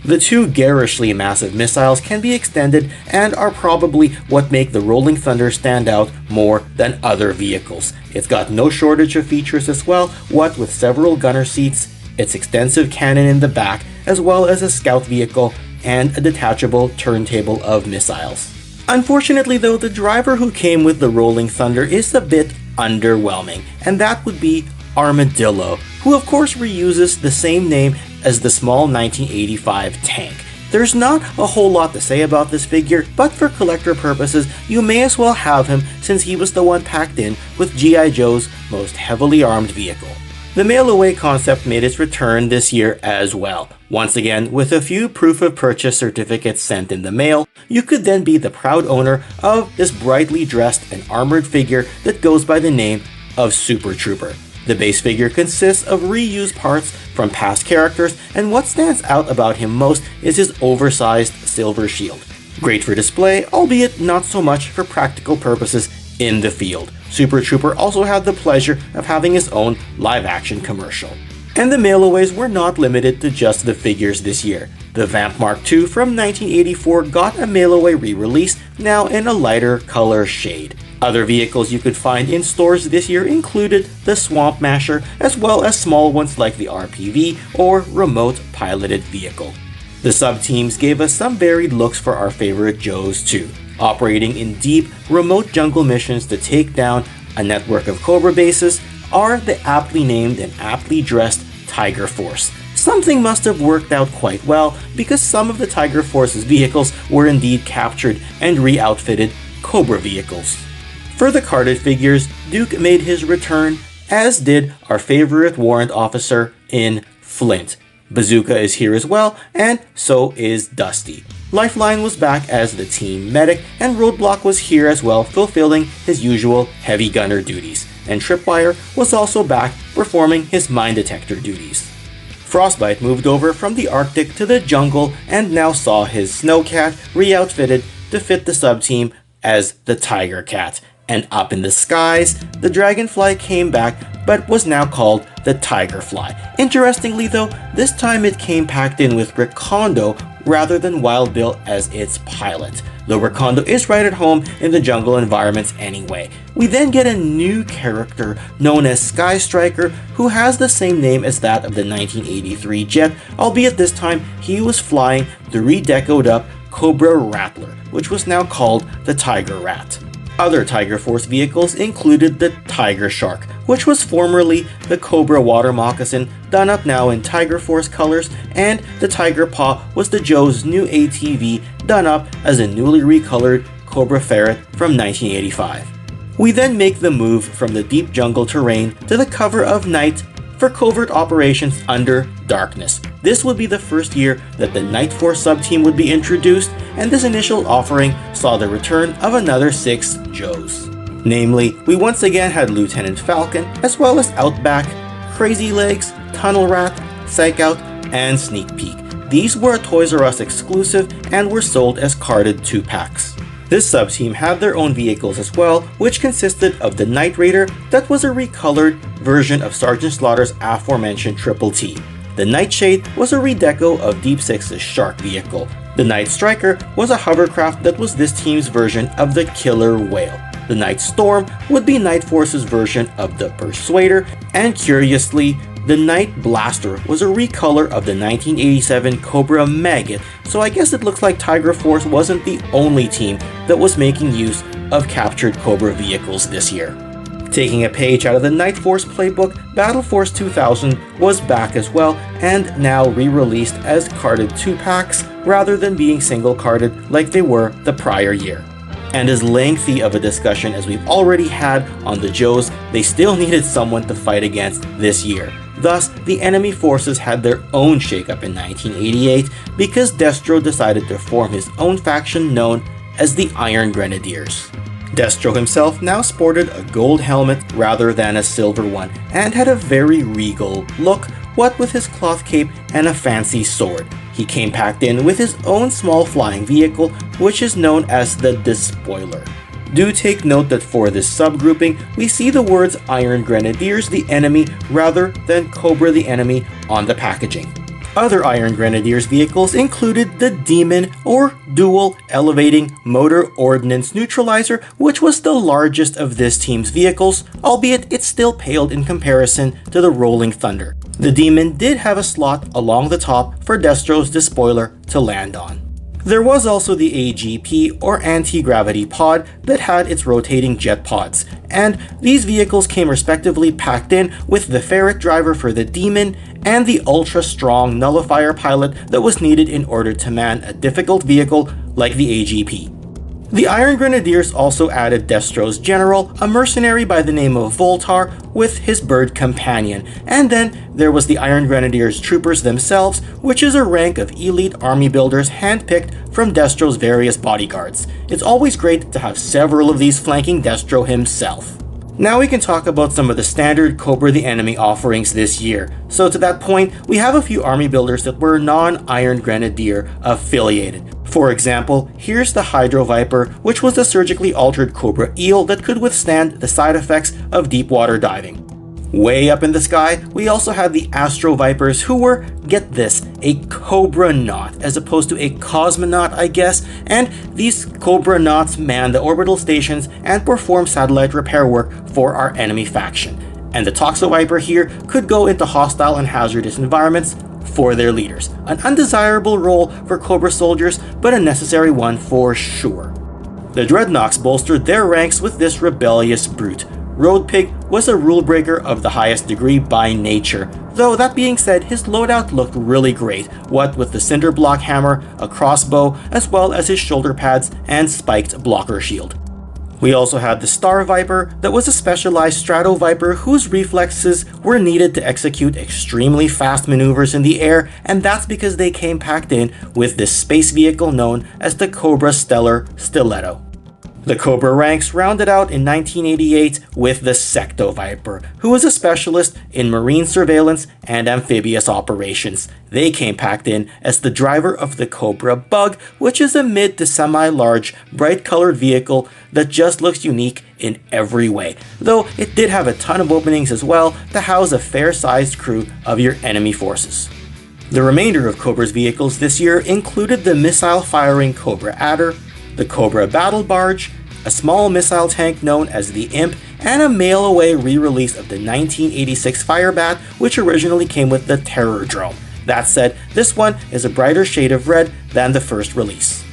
The two garishly massive missiles can be extended and are probably what make the Rolling Thunder stand out more than other vehicles. It's got no shortage of features as well, what with several gunner seats, its extensive cannon in the back, as well as a scout vehicle and a detachable turntable of missiles. Unfortunately though, the driver who came with the Rolling Thunder is a bit underwhelming, and that would be Armadillo, who of course reuses the same name as the small 1985 tank. There's not a whole lot to say about this figure, but for collector purposes, you may as well have him since he was the one packed in with G.I. Joe's most heavily armed vehicle. The mail-away concept made its return this year as well. Once again, with a few proof of purchase certificates sent in the mail, you could then be the proud owner of this brightly dressed and armored figure that goes by the name of Super Trooper. The base figure consists of reused parts from past characters, and what stands out about him most is his oversized silver shield. Great for display, albeit not so much for practical purposes in the field. Super Trooper also had the pleasure of having his own live-action commercial. And the mail-aways were not limited to just the figures this year. The Vamp Mark II from 1984 got a mail-away re-release, now in a lighter color shade. Other vehicles you could find in stores this year included the Swamp Masher, as well as small ones like the RPV or Remote Piloted Vehicle. The sub-teams gave us some varied looks for our favorite Joes too, operating in deep, remote jungle missions to take down a network of Cobra bases are the aptly named and aptly dressed Tiger Force. Something must have worked out quite well because some of the Tiger Force's vehicles were indeed captured and re-outfitted Cobra vehicles. For the carded figures, Duke made his return, as did our favorite warrant officer in Flint. Bazooka is here as well, and so is Dusty. Lifeline was back as the team medic, and Roadblock was here as well, fulfilling his usual heavy gunner duties. And Tripwire was also back, performing his mine detector duties. Frostbite moved over from the Arctic to the jungle and now saw his Snowcat re-outfitted to fit the sub-team as the Tiger Cat. And up in the skies, the Dragonfly came back, but was now called the Tigerfly. Interestingly though, this time it came packed in with Recondo rather than Wild Bill as its pilot, though Recondo is right at home in the jungle environments anyway. We then get a new character known as Sky Striker, who has the same name as that of the 1983 jet, albeit this time he was flying the redecoed up Cobra Rattler, which was now called the Tiger Rat. Other Tiger Force vehicles included the Tiger Shark, which was formerly the Cobra Water Moccasin, done up now in Tiger Force colors, and the Tiger Paw was the Joe's new ATV, done up as a newly recolored Cobra Ferret from 1985. We then make the move from the deep jungle terrain to the cover of night for covert operations under darkness. This would be the first year that the Night Force sub-team would be introduced, and this initial offering saw the return of another 6 Joes. Namely, we once again had Lieutenant Falcon, as well as Outback, Crazy Legs, Tunnel Rat, Psych Out, and Sneak Peek. These were a Toys R Us exclusive and were sold as carded 2-packs. This sub-team had their own vehicles as well, which consisted of the Night Raider that was a recolored version of Sergeant Slaughter's aforementioned Triple T. The Nightshade was a redeco of Deep Six's Shark vehicle. The Night Striker was a hovercraft that was this team's version of the Killer Whale. The Night Storm would be Night Force's version of the Persuader, and curiously, the Night Blaster was a recolor of the 1987 Cobra Maggot, so I guess it looks like Tiger Force wasn't the only team that was making use of captured Cobra vehicles this year. Taking a page out of the Night Force playbook, Battle Force 2000 was back as well, and now re-released as carded 2-packs, rather than being single-carded like they were the prior year. And as lengthy of a discussion as we've already had on the Joes, they still needed someone to fight against this year. Thus, the enemy forces had their own shakeup in 1988 because Destro decided to form his own faction known as the Iron Grenadiers. Destro himself now sported a gold helmet rather than a silver one, and had a very regal look, what with his cloth cape and a fancy sword. He came packed in with his own small flying vehicle, which is known as the Despoiler. Do take note that for this subgrouping, we see the words Iron Grenadiers the enemy rather than Cobra the enemy on the packaging. Other Iron Grenadiers vehicles included the Demon or Dual Elevating Motor Ordnance Neutralizer, which was the largest of this team's vehicles, albeit it still paled in comparison to the Rolling Thunder. The Demon did have a slot along the top for Destro's Despoiler to land on. There was also the AGP or Anti-Gravity Pod that had its rotating jet pods, and these vehicles came respectively packed in with the Ferret driver for the Demon and the ultra-strong nullifier pilot that was needed in order to man a difficult vehicle like the AGP. The Iron Grenadiers also added Destro's general, a mercenary by the name of Voltar, with his bird companion, and then there was the Iron Grenadiers troopers themselves, which is a rank of elite army builders handpicked from Destro's various bodyguards. It's always great to have several of these flanking Destro himself. Now we can talk about some of the standard Cobra the Enemy offerings this year. So to that point, we have a few army builders that were non-Iron Grenadier affiliated. For example, here's the Hydro Viper, which was a surgically altered Cobra Eel that could withstand the side effects of deep water diving. Way up in the sky, we also had the Astro Vipers, who were, get this, a Cobra Naut, as opposed to a Cosmonaut, I guess, and these Cobra Nauts man the orbital stations and perform satellite repair work for our enemy faction. And the Toxo Viper here could go into hostile and hazardous environments for their leaders. An undesirable role for Cobra soldiers, but a necessary one for sure. The Dreadnoks bolstered their ranks with this rebellious brute. Road Pig was a rule breaker of the highest degree by nature, though that being said, his loadout looked really great, what with the cinder block hammer, a crossbow, as well as his shoulder pads and spiked blocker shield. We also had the Star Viper, that was a specialized Strato Viper whose reflexes were needed to execute extremely fast maneuvers in the air, and that's because they came packed in with this space vehicle known as the Cobra Stellar Stiletto. The Cobra ranks rounded out in 1988 with the Secto Viper, who was a specialist in marine surveillance and amphibious operations. They came packed in as the driver of the Cobra Bug, which is a mid to semi-large, bright-colored vehicle that just looks unique in every way, though it did have a ton of openings as well to house a fair-sized crew of your enemy forces. The remainder of Cobra's vehicles this year included the missile-firing Cobra Adder, the Cobra Battle Barge, a small missile tank known as the Imp, and a mail-away re-release of the 1986 Firebat, which originally came with the Terror Drome. That said, this one is a brighter shade of red than the first release.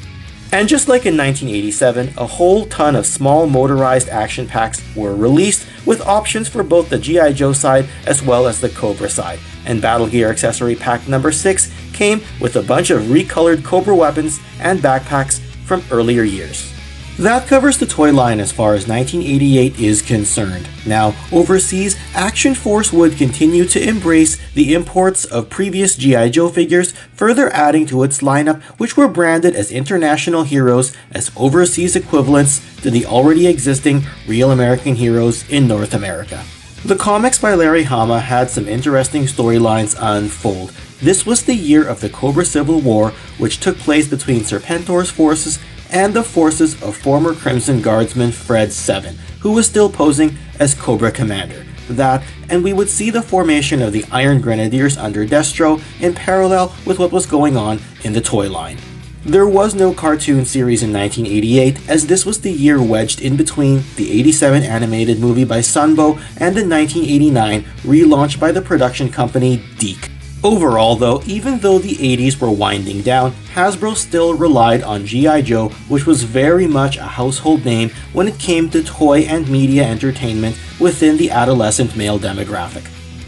And just like in 1987, a whole ton of small motorized action packs were released with options for both the G.I. Joe side as well as the Cobra side. And Battle Gear Accessory Pack number 6 came with a bunch of recolored Cobra weapons and backpacks from earlier years. That covers the toy line as far as 1988 is concerned. Now, overseas, Action Force would continue to embrace the imports of previous G.I. Joe figures, further adding to its lineup, which were branded as international heroes as overseas equivalents to the already existing real American heroes in North America. The comics by Larry Hama had some interesting storylines unfold. This was the year of the Cobra Civil War, which took place between Serpentor's forces and the forces of former Crimson Guardsman Fred Seven, who was still posing as Cobra Commander. That, and we would see the formation of the Iron Grenadiers under Destro in parallel with what was going on in the toy line. There was no cartoon series in 1988, as this was the year wedged in between the 87 animated movie by Sunbow and the 1989 relaunch by the production company DiC. Overall though, even though the 80s were winding down, Hasbro still relied on G.I. Joe, which was very much a household name when it came to toy and media entertainment within the adolescent male demographic.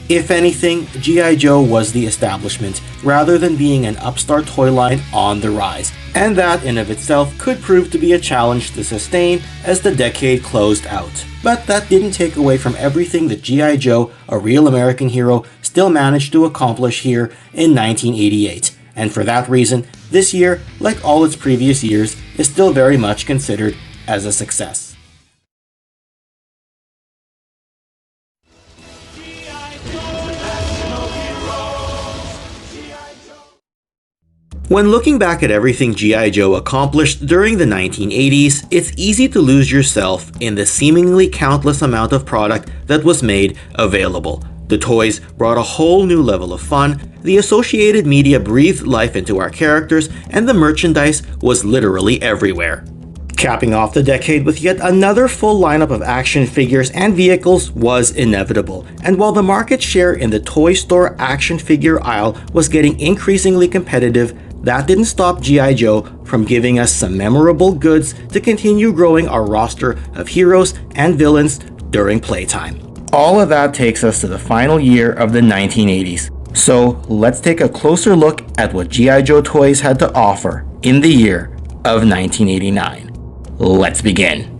If anything, G.I. Joe was the establishment, rather than being an upstart toy line on the rise, and that in of itself could prove to be a challenge to sustain as the decade closed out. But that didn't take away from everything that G.I. Joe, a real American hero, still managed to accomplish here in 1988. And for that reason, this year, like all its previous years, is still very much considered as a success. When looking back at everything G.I. Joe accomplished during the 1980s, it's easy to lose yourself in the seemingly countless amount of product that was made available. The toys brought a whole new level of fun, the associated media breathed life into our characters, and the merchandise was literally everywhere. Capping off the decade with yet another full lineup of action figures and vehicles was inevitable, and while the market share in the toy store action figure aisle was getting increasingly competitive, that didn't stop G.I. Joe from giving us some memorable goods to continue growing our roster of heroes and villains during playtime. All of that takes us to the final year of the 1980s. So let's take a closer look at what G.I. Joe toys had to offer in the year of 1989. Let's begin.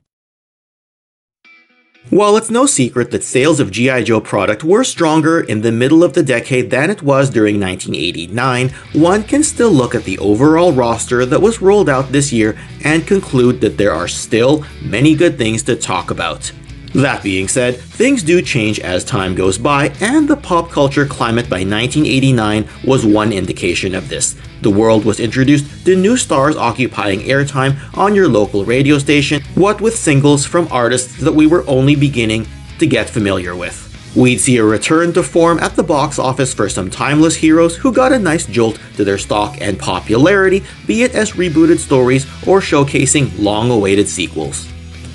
While it's no secret that sales of G.I. Joe product were stronger in the middle of the decade than it was during 1989, one can still look at the overall roster that was rolled out this year and conclude that there are still many good things to talk about. That being said, things do change as time goes by, and the pop culture climate by 1989 was one indication of this. The world was introduced to new stars occupying airtime on your local radio station, what with singles from artists that we were only beginning to get familiar with. We'd see a return to form at the box office for some timeless heroes who got a nice jolt to their stock and popularity, be it as rebooted stories or showcasing long-awaited sequels.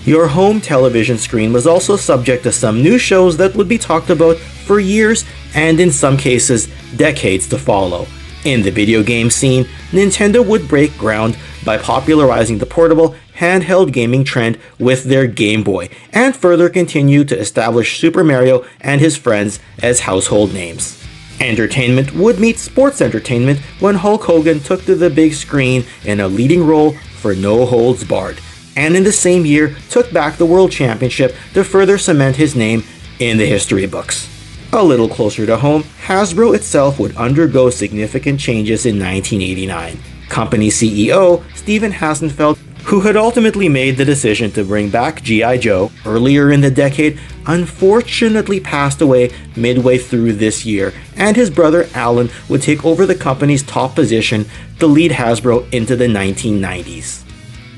Your home television screen was also subject to some new shows that would be talked about for years and in some cases, decades to follow. In the video game scene, Nintendo would break ground by popularizing the portable, handheld gaming trend with their Game Boy, and further continue to establish Super Mario and his friends as household names. Entertainment would meet sports entertainment when Hulk Hogan took to the big screen in a leading role for No Holds Barred, and in the same year took back the World Championship to further cement his name in the history books. A little closer to home, Hasbro itself would undergo significant changes in 1989. Company CEO Stephen Hassenfeld, who had ultimately made the decision to bring back G.I. Joe earlier in the decade, unfortunately passed away midway through this year, and his brother Alan would take over the company's top position to lead Hasbro into the 1990s.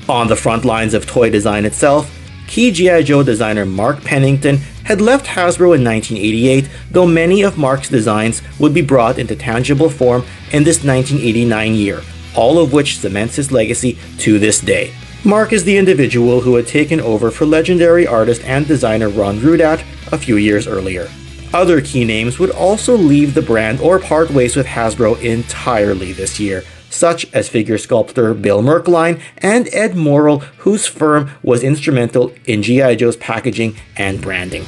On the front lines of toy design itself, key G.I. Joe designer Mark Pennington had left Hasbro in 1988, though many of Mark's designs would be brought into tangible form in this 1989 year, all of which cements his legacy to this day. Mark is the individual who had taken over for legendary artist and designer Ron Rudat a few years earlier. Other key names would also leave the brand or part ways with Hasbro entirely this year, such as figure sculptor Bill Merkline and Ed Morrill, whose firm was instrumental in G.I. Joe's packaging and branding.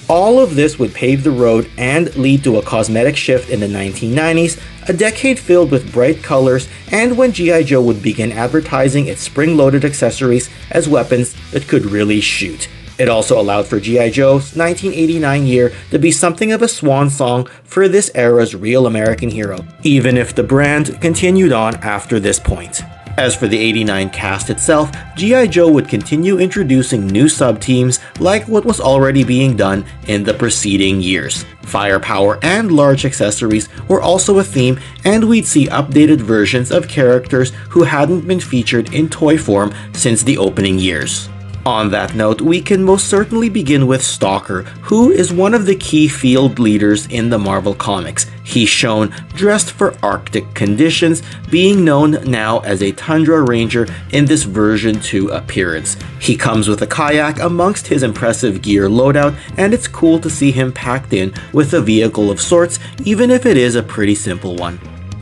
All of this would pave the road and lead to a cosmetic shift in the 1990s, a decade filled with bright colors, and when G.I. Joe would begin advertising its spring-loaded accessories as weapons that could really shoot. It also allowed for G.I. Joe's 1989 year to be something of a swan song for this era's real American hero, even if the brand continued on after this point. As for the 89 cast itself, G.I. Joe would continue introducing new sub-teams like what was already being done in the preceding years. Firepower and large accessories were also a theme, and we'd see updated versions of characters who hadn't been featured in toy form since the opening years. On that note, we can most certainly begin with Stalker, who is one of the key field leaders in the Marvel Comics. He's shown dressed for Arctic conditions, being known now as a Tundra Ranger in this version 2 appearance. He comes with a kayak amongst his impressive gear loadout, and it's cool to see him packed in with a vehicle of sorts, even if it is a pretty simple one.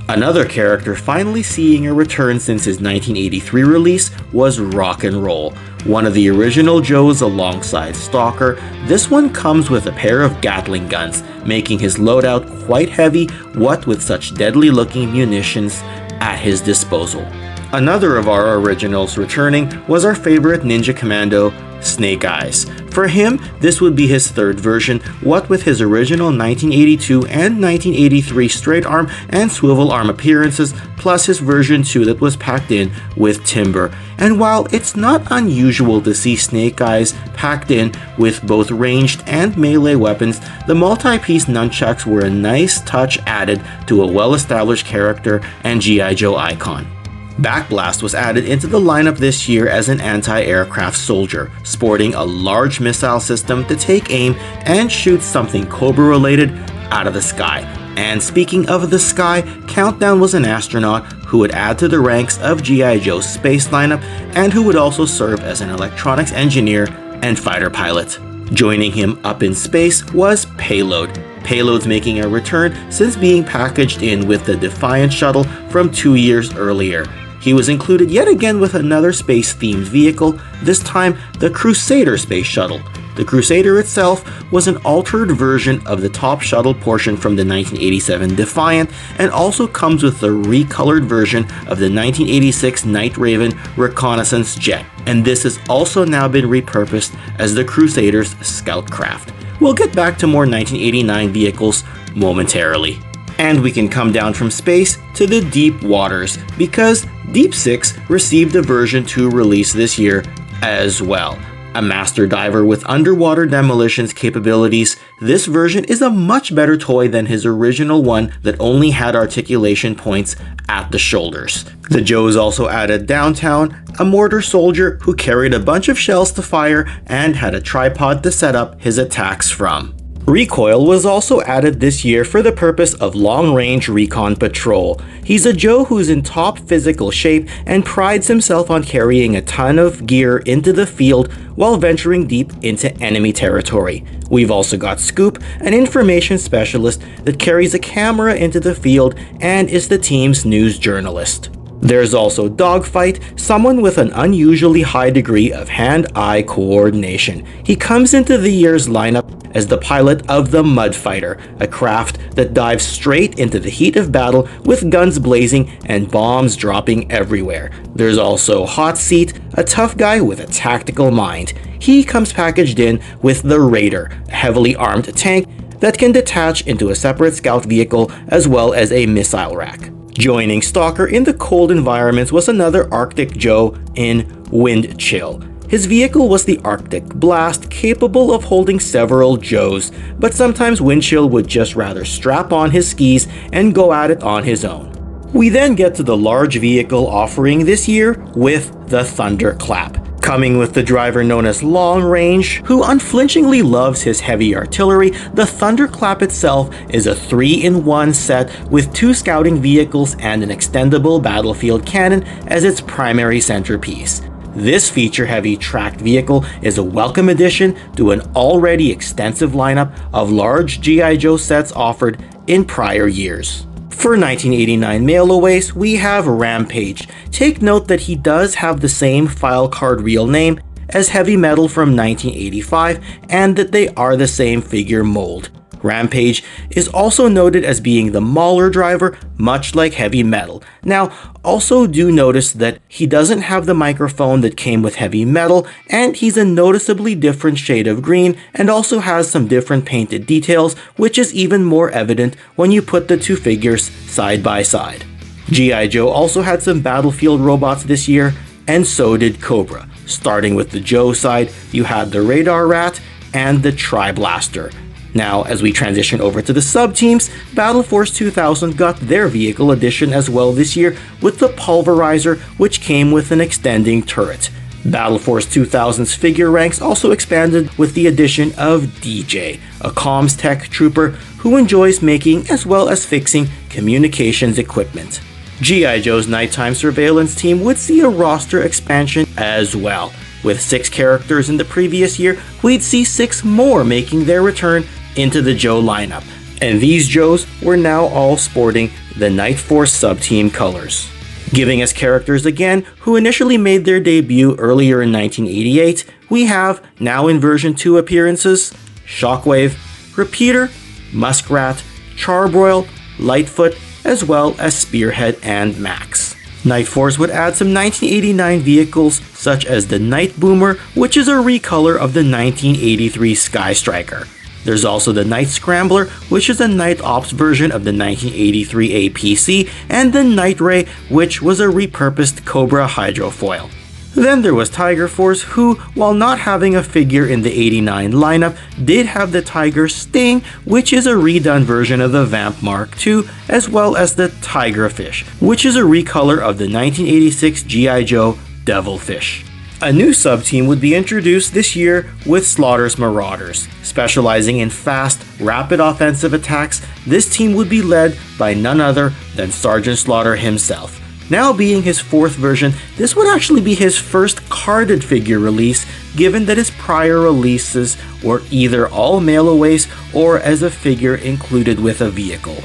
Another character finally seeing a return since his 1983 release was Rock and Roll. One of the original Joes alongside Stalker, this one comes with a pair of Gatling guns, making his loadout quite heavy, what with such deadly looking munitions at his disposal. Another of our originals returning was our favorite ninja commando, Snake Eyes. For him, this would be his third version, what with his original 1982 and 1983 straight arm and swivel arm appearances, plus his version 2 that was packed in with timber. And while it's not unusual to see Snake Eyes packed in with both ranged and melee weapons, the multi-piece nunchucks were a nice touch added to a well-established character and G.I. Joe icon. Backblast was added into the lineup this year as an anti-aircraft soldier, sporting a large missile system to take aim and shoot something Cobra-related out of the sky. And speaking of the sky, Countdown was an astronaut who would add to the ranks of G.I. Joe's space lineup and who would also serve as an electronics engineer and fighter pilot. Joining him up in space was Payload. Payload's making a return since being packaged in with the Defiant Shuttle from 2 years earlier. He was included yet again with another space-themed vehicle, this time the Crusader Space Shuttle. The Crusader itself was an altered version of the top shuttle portion from the 1987 Defiant and also comes with the recolored version of the 1986 Night Raven reconnaissance jet, and this has also now been repurposed as the Crusader's scout craft. We'll get back to more 1989 vehicles momentarily. And we can come down from space to the deep waters, because Deep Six received a version 2 release this year as well. A master diver with underwater demolitions capabilities, this version is a much better toy than his original one that only had articulation points at the shoulders. The Joes also added Downtown, a mortar soldier who carried a bunch of shells to fire and had a tripod to set up his attacks from. Recoil was also added this year for the purpose of long-range recon patrol. He's a Joe who's in top physical shape and prides himself on carrying a ton of gear into the field while venturing deep into enemy territory. We've also got Scoop, an information specialist that carries a camera into the field and is the team's news journalist. There's also Dogfight, someone with an unusually high degree of hand-eye coordination. He comes into the year's lineup as the pilot of the Mud Fighter, a craft that dives straight into the heat of battle with guns blazing and bombs dropping everywhere. There's also Hot Seat, a tough guy with a tactical mind. He comes packaged in with the Raider, a heavily armed tank that can detach into a separate scout vehicle as well as a missile rack. Joining Stalker in the cold environments was another Arctic Joe in Wind Chill. His vehicle was the Arctic Blast, capable of holding several Joes, but sometimes Wind Chill would just rather strap on his skis and go at it on his own. We then get to the large vehicle offering this year with the Thunderclap. Coming with the driver known as Long Range, who unflinchingly loves his heavy artillery, the Thunderclap itself is a 3-in-1 set with 2 scouting vehicles and an extendable battlefield cannon as its primary centerpiece. This feature-heavy tracked vehicle is a welcome addition to an already extensive lineup of large G.I. Joe sets offered in prior years. For 1989 mail-aways, we have Rampage. Take note that he does have the same file card real name as Heavy Metal from 1985 and that they are the same figure mold. Rampage is also noted as being the Mauler driver, much like Heavy Metal. Now, also do notice that he doesn't have the microphone that came with Heavy Metal, and he's a noticeably different shade of green and also has some different painted details, which is even more evident when you put the two figures side by side. G.I. Joe also had some battlefield robots this year, and so did Cobra. Starting with the Joe side, you had the Radar Rat and the Tri-Blaster. Now, as we transition over to the sub-teams, Battle Force 2000 got their vehicle edition as well this year with the Pulverizer, which came with an extending turret. Battle Force 2000's figure ranks also expanded with the addition of DJ, a comms tech trooper who enjoys making as well as fixing communications equipment. G.I. Joe's nighttime surveillance team would see a roster expansion as well. With 6 characters in the previous year, we'd see 6 more making their return into the Joe lineup, and these Joes were now all sporting the Night Force sub-team colors. Giving us characters again who initially made their debut earlier in 1988, we have, now in version 2 appearances, Shockwave, Repeater, Muskrat, Charbroil, Lightfoot, as well as Spearhead and Max. Night Force would add some 1989 vehicles such as the Night Boomer, which is a recolor of the 1983 Sky Striker. There's also the Night Scrambler, which is a Night Ops version of the 1983 APC, and the Night Ray, which was a repurposed Cobra Hydrofoil. Then there was Tiger Force, who, while not having a figure in the 89 lineup, did have the Tiger Sting, which is a redone version of the Vamp Mark II, as well as the Tigerfish, which is a recolor of the 1986 G.I. Joe Devilfish. A new sub-team would be introduced this year with Slaughter's Marauders. Specializing in fast, rapid offensive attacks, this team would be led by none other than Sergeant Slaughter himself. Now being his fourth version, this would actually be his first carded figure release, given that his prior releases were either all mail-aways or as a figure included with a vehicle.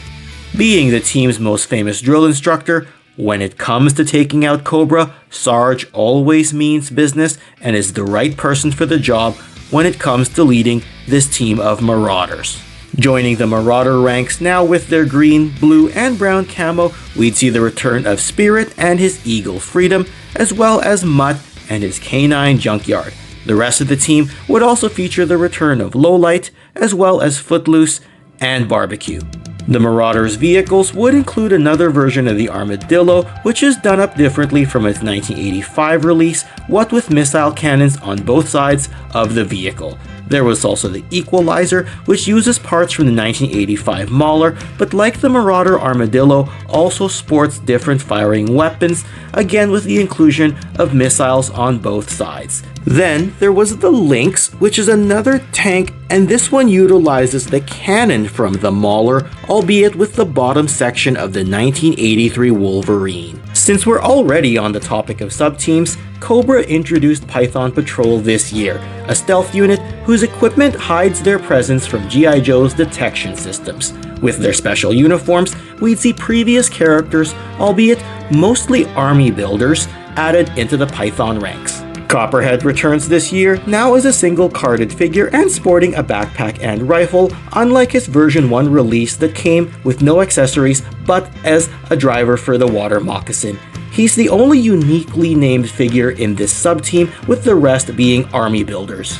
Being the team's most famous drill instructor, when it comes to taking out Cobra, Sarge always means business and is the right person for the job when it comes to leading this team of Marauders. Joining the Marauder ranks now with their green, blue, and brown camo, we'd see the return of Spirit and his Eagle Freedom, as well as Mutt and his Canine Junkyard. The rest of the team would also feature the return of Lowlight, as well as Footloose and Barbecue. The Marauders' vehicles would include another version of the Armadillo, which is done up differently from its 1985 release, what with missile cannons on both sides of the vehicle. There was also the Equalizer, which uses parts from the 1985 Mauler, but like the Marauder Armadillo, also sports different firing weapons, again with the inclusion of missiles on both sides. Then there was the Lynx, which is another tank, and this one utilizes the cannon from the Mauler, albeit with the bottom section of the 1983 Wolverine. Since we're already on the topic of sub-teams, Cobra introduced Python Patrol this year, a stealth unit whose equipment hides their presence from G.I. Joe's detection systems. With their special uniforms, we'd see previous characters, albeit mostly army builders, added into the Python ranks. Copperhead returns this year, now as a single carded figure and sporting a backpack and rifle, unlike his version 1 release that came with no accessories but as a driver for the water moccasin. He's the only uniquely named figure in this sub-team, with the rest being army builders.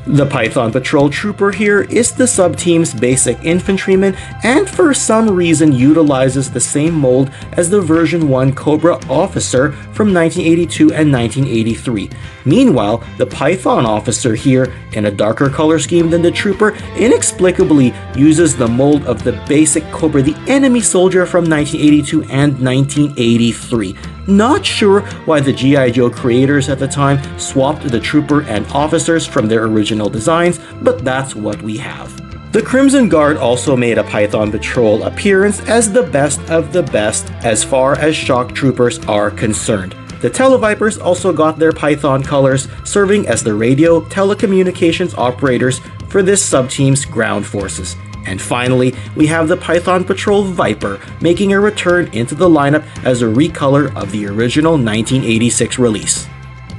The Python Patrol Trooper here is the sub-team's basic infantryman and for some reason utilizes the same mold as the version 1 Cobra Officer from 1982 and 1983. Meanwhile, the Python Officer here, in a darker color scheme than the Trooper, inexplicably uses the mold of the basic Cobra the Enemy Soldier from 1982 and 1983. Not sure why the G.I. Joe creators at the time swapped the Trooper and Officers from their original designs, but that's what we have. The Crimson Guard also made a Python Patrol appearance as the best of the best as far as shock troopers are concerned. The Televipers also got their Python colors, serving as the radio telecommunications operators for this sub-team's ground forces. And finally, we have the Python Patrol Viper, making a return into the lineup as a recolor of the original 1986 release.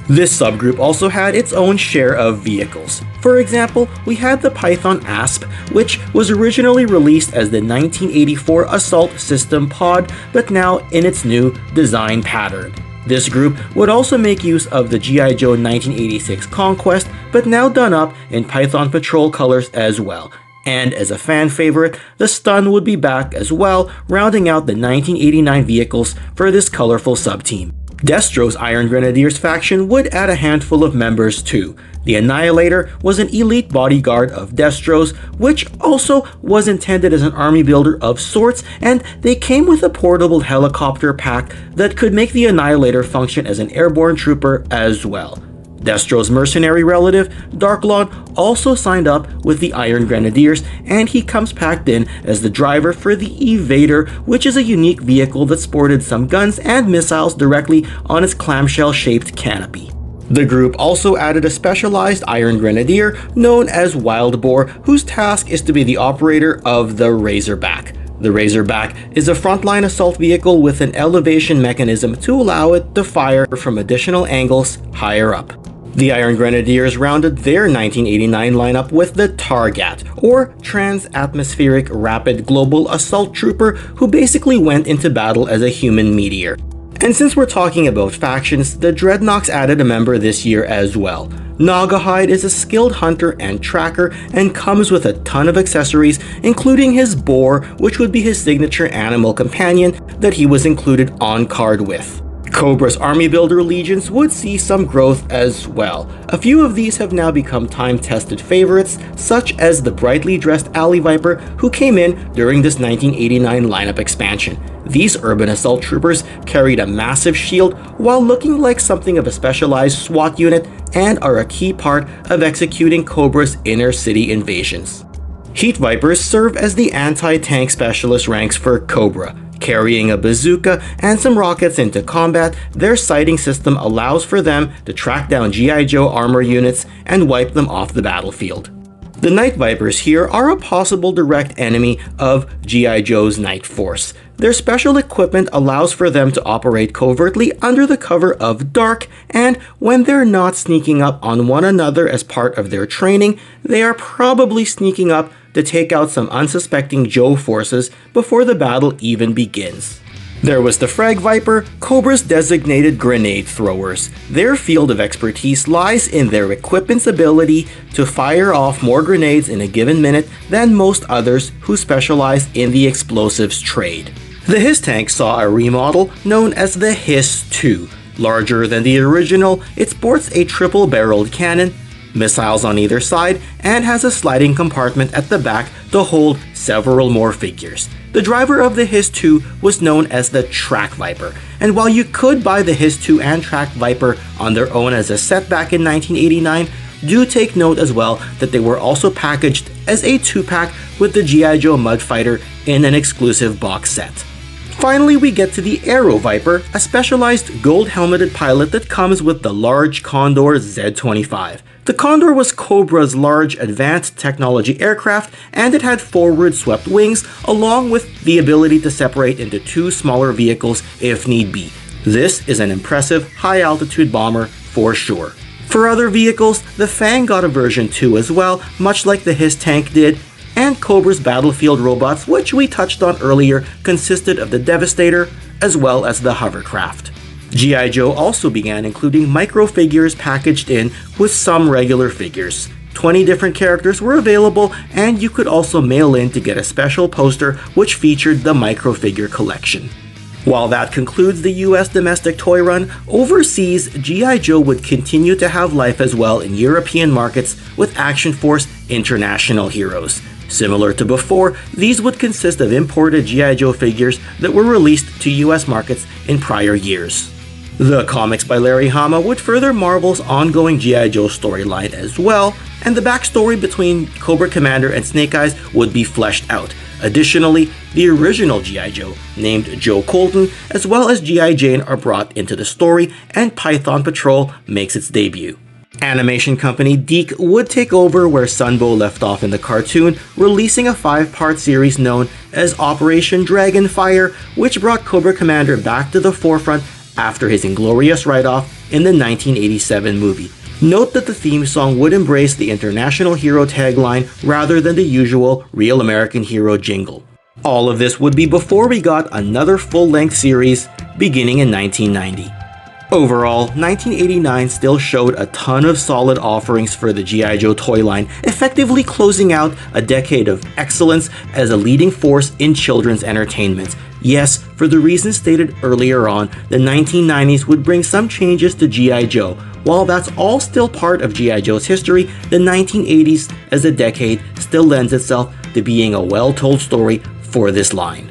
This subgroup also had its own share of vehicles. For example, we had the Python Asp, which was originally released as the 1984 Assault System Pod, but now in its new design pattern. This group would also make use of the G.I. Joe 1986 Conquest, but now done up in Python Patrol colors as well. And as a fan favorite, the Stun would be back as well, rounding out the 1989 vehicles for this colorful sub-team. Destro's Iron Grenadiers faction would add a handful of members too. The Annihilator was an elite bodyguard of Destro's, which also was intended as an army builder of sorts, and they came with a portable helicopter pack that could make the Annihilator function as an airborne trooper as well. Destro's mercenary relative, Darklon, also signed up with the Iron Grenadiers, and he comes packed in as the driver for the Evader, which is a unique vehicle that sported some guns and missiles directly on its clamshell-shaped canopy. The group also added a specialized Iron Grenadier known as Wild Boar, whose task is to be the operator of the Razorback. The Razorback is a frontline assault vehicle with an elevation mechanism to allow it to fire from additional angles higher up. The Iron Grenadiers rounded their 1989 lineup with the Targat, or Trans-Atmospheric Rapid Global Assault Trooper, who basically went into battle as a human meteor. And since we're talking about factions, the Dreadnoks added a member this year as well. Nagahide is a skilled hunter and tracker and comes with a ton of accessories, including his boar, which would be his signature animal companion that he was included on card with. Cobra's army builder legions would see some growth as well. A few of these have now become time-tested favorites, such as the brightly dressed Alley Viper, who came in during this 1989 lineup expansion. These urban assault troopers carried a massive shield while looking like something of a specialized SWAT unit and are a key part of executing Cobra's inner city invasions. Heat Vipers serve as the anti-tank specialist ranks for Cobra. Carrying a bazooka and some rockets into combat, their sighting system allows for them to track down G.I. Joe armor units and wipe them off the battlefield. The Night Vipers here are a possible direct enemy of G.I. Joe's Night Force. Their special equipment allows for them to operate covertly under the cover of dark, and when they're not sneaking up on one another as part of their training, they are probably sneaking up to take out some unsuspecting Joe forces before the battle even begins. There was the Frag Viper, Cobra's designated grenade throwers. Their field of expertise lies in their equipment's ability to fire off more grenades in a given minute than most others who specialize in the explosives trade. The HISS tank saw a remodel known as the HISS 2. Larger than the original, it sports a triple-barreled cannon, missiles on either side, and has a sliding compartment at the back to hold several more figures. The driver of the HISS 2 was known as the Track Viper, and while you could buy the HISS 2 and Track Viper on their own as a set back in 1989, do take note as well that they were also packaged as a 2-pack with the G.I. Joe Mud Fighter in an exclusive box set. Finally, we get to the Aero Viper, a specialized gold-helmeted pilot that comes with the large Condor Z-25. The Condor was Cobra's large advanced technology aircraft, and it had forward-swept wings, along with the ability to separate into two smaller vehicles if need be. This is an impressive high-altitude bomber for sure. For other vehicles, the Fang got a version 2 as well, much like the HISS tank did, and Cobra's battlefield robots, which we touched on earlier, consisted of the Devastator as well as the hovercraft. G.I. Joe also began including micro figures packaged in with some regular figures. 20 different characters were available, and you could also mail in to get a special poster which featured the micro figure collection. While that concludes the US domestic toy run, overseas, G.I. Joe would continue to have life as well in European markets with Action Force International Heroes. Similar to before, these would consist of imported G.I. Joe figures that were released to US markets in prior years. The comics by Larry Hama would further Marvel's ongoing G.I. Joe storyline as well, and the backstory between Cobra Commander and Snake Eyes would be fleshed out. Additionally, the original G.I. Joe, named Joe Colton, as well as G.I. Jane are brought into the story, and Python Patrol makes its debut. Animation company DiC would take over where Sunbow left off in the cartoon, releasing a 5-part series known as Operation Dragonfire, which brought Cobra Commander back to the forefront after his inglorious write-off in the 1987 movie. Note that the theme song would embrace the International Hero tagline rather than the usual Real American Hero jingle. All of this would be before we got another full-length series beginning in 1990. Overall, 1989 still showed a ton of solid offerings for the G.I. Joe toy line, effectively closing out a decade of excellence as a leading force in children's entertainment. Yes, for the reasons stated earlier on, the 1990s would bring some changes to G.I. Joe. While that's all still part of G.I. Joe's history, the 1980s as a decade still lends itself to being a well-told story for this line.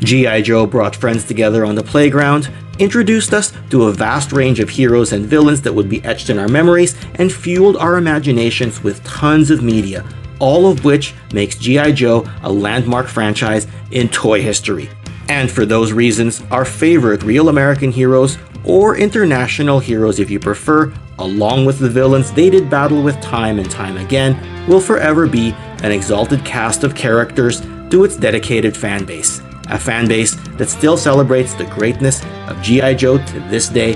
G.I. Joe brought friends together on the playground, introduced us to a vast range of heroes and villains that would be etched in our memories, and fueled our imaginations with tons of media, all of which makes G.I. Joe a landmark franchise in toy history. And for those reasons, our favorite Real American Heroes, or International Heroes if you prefer, along with the villains they did battle with time and time again, will forever be an exalted cast of characters to its dedicated fan base. A fan base that still celebrates the greatness of G.I. Joe to this day,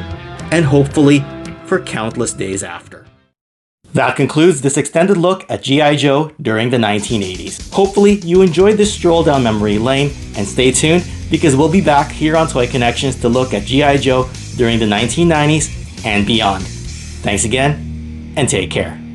and hopefully for countless days after. That concludes this extended look at G.I. Joe during the 1980s. Hopefully you enjoyed this stroll down memory lane, and stay tuned because we'll be back here on Toy Connections to look at G.I. Joe during the 1990s and beyond. Thanks again, and take care.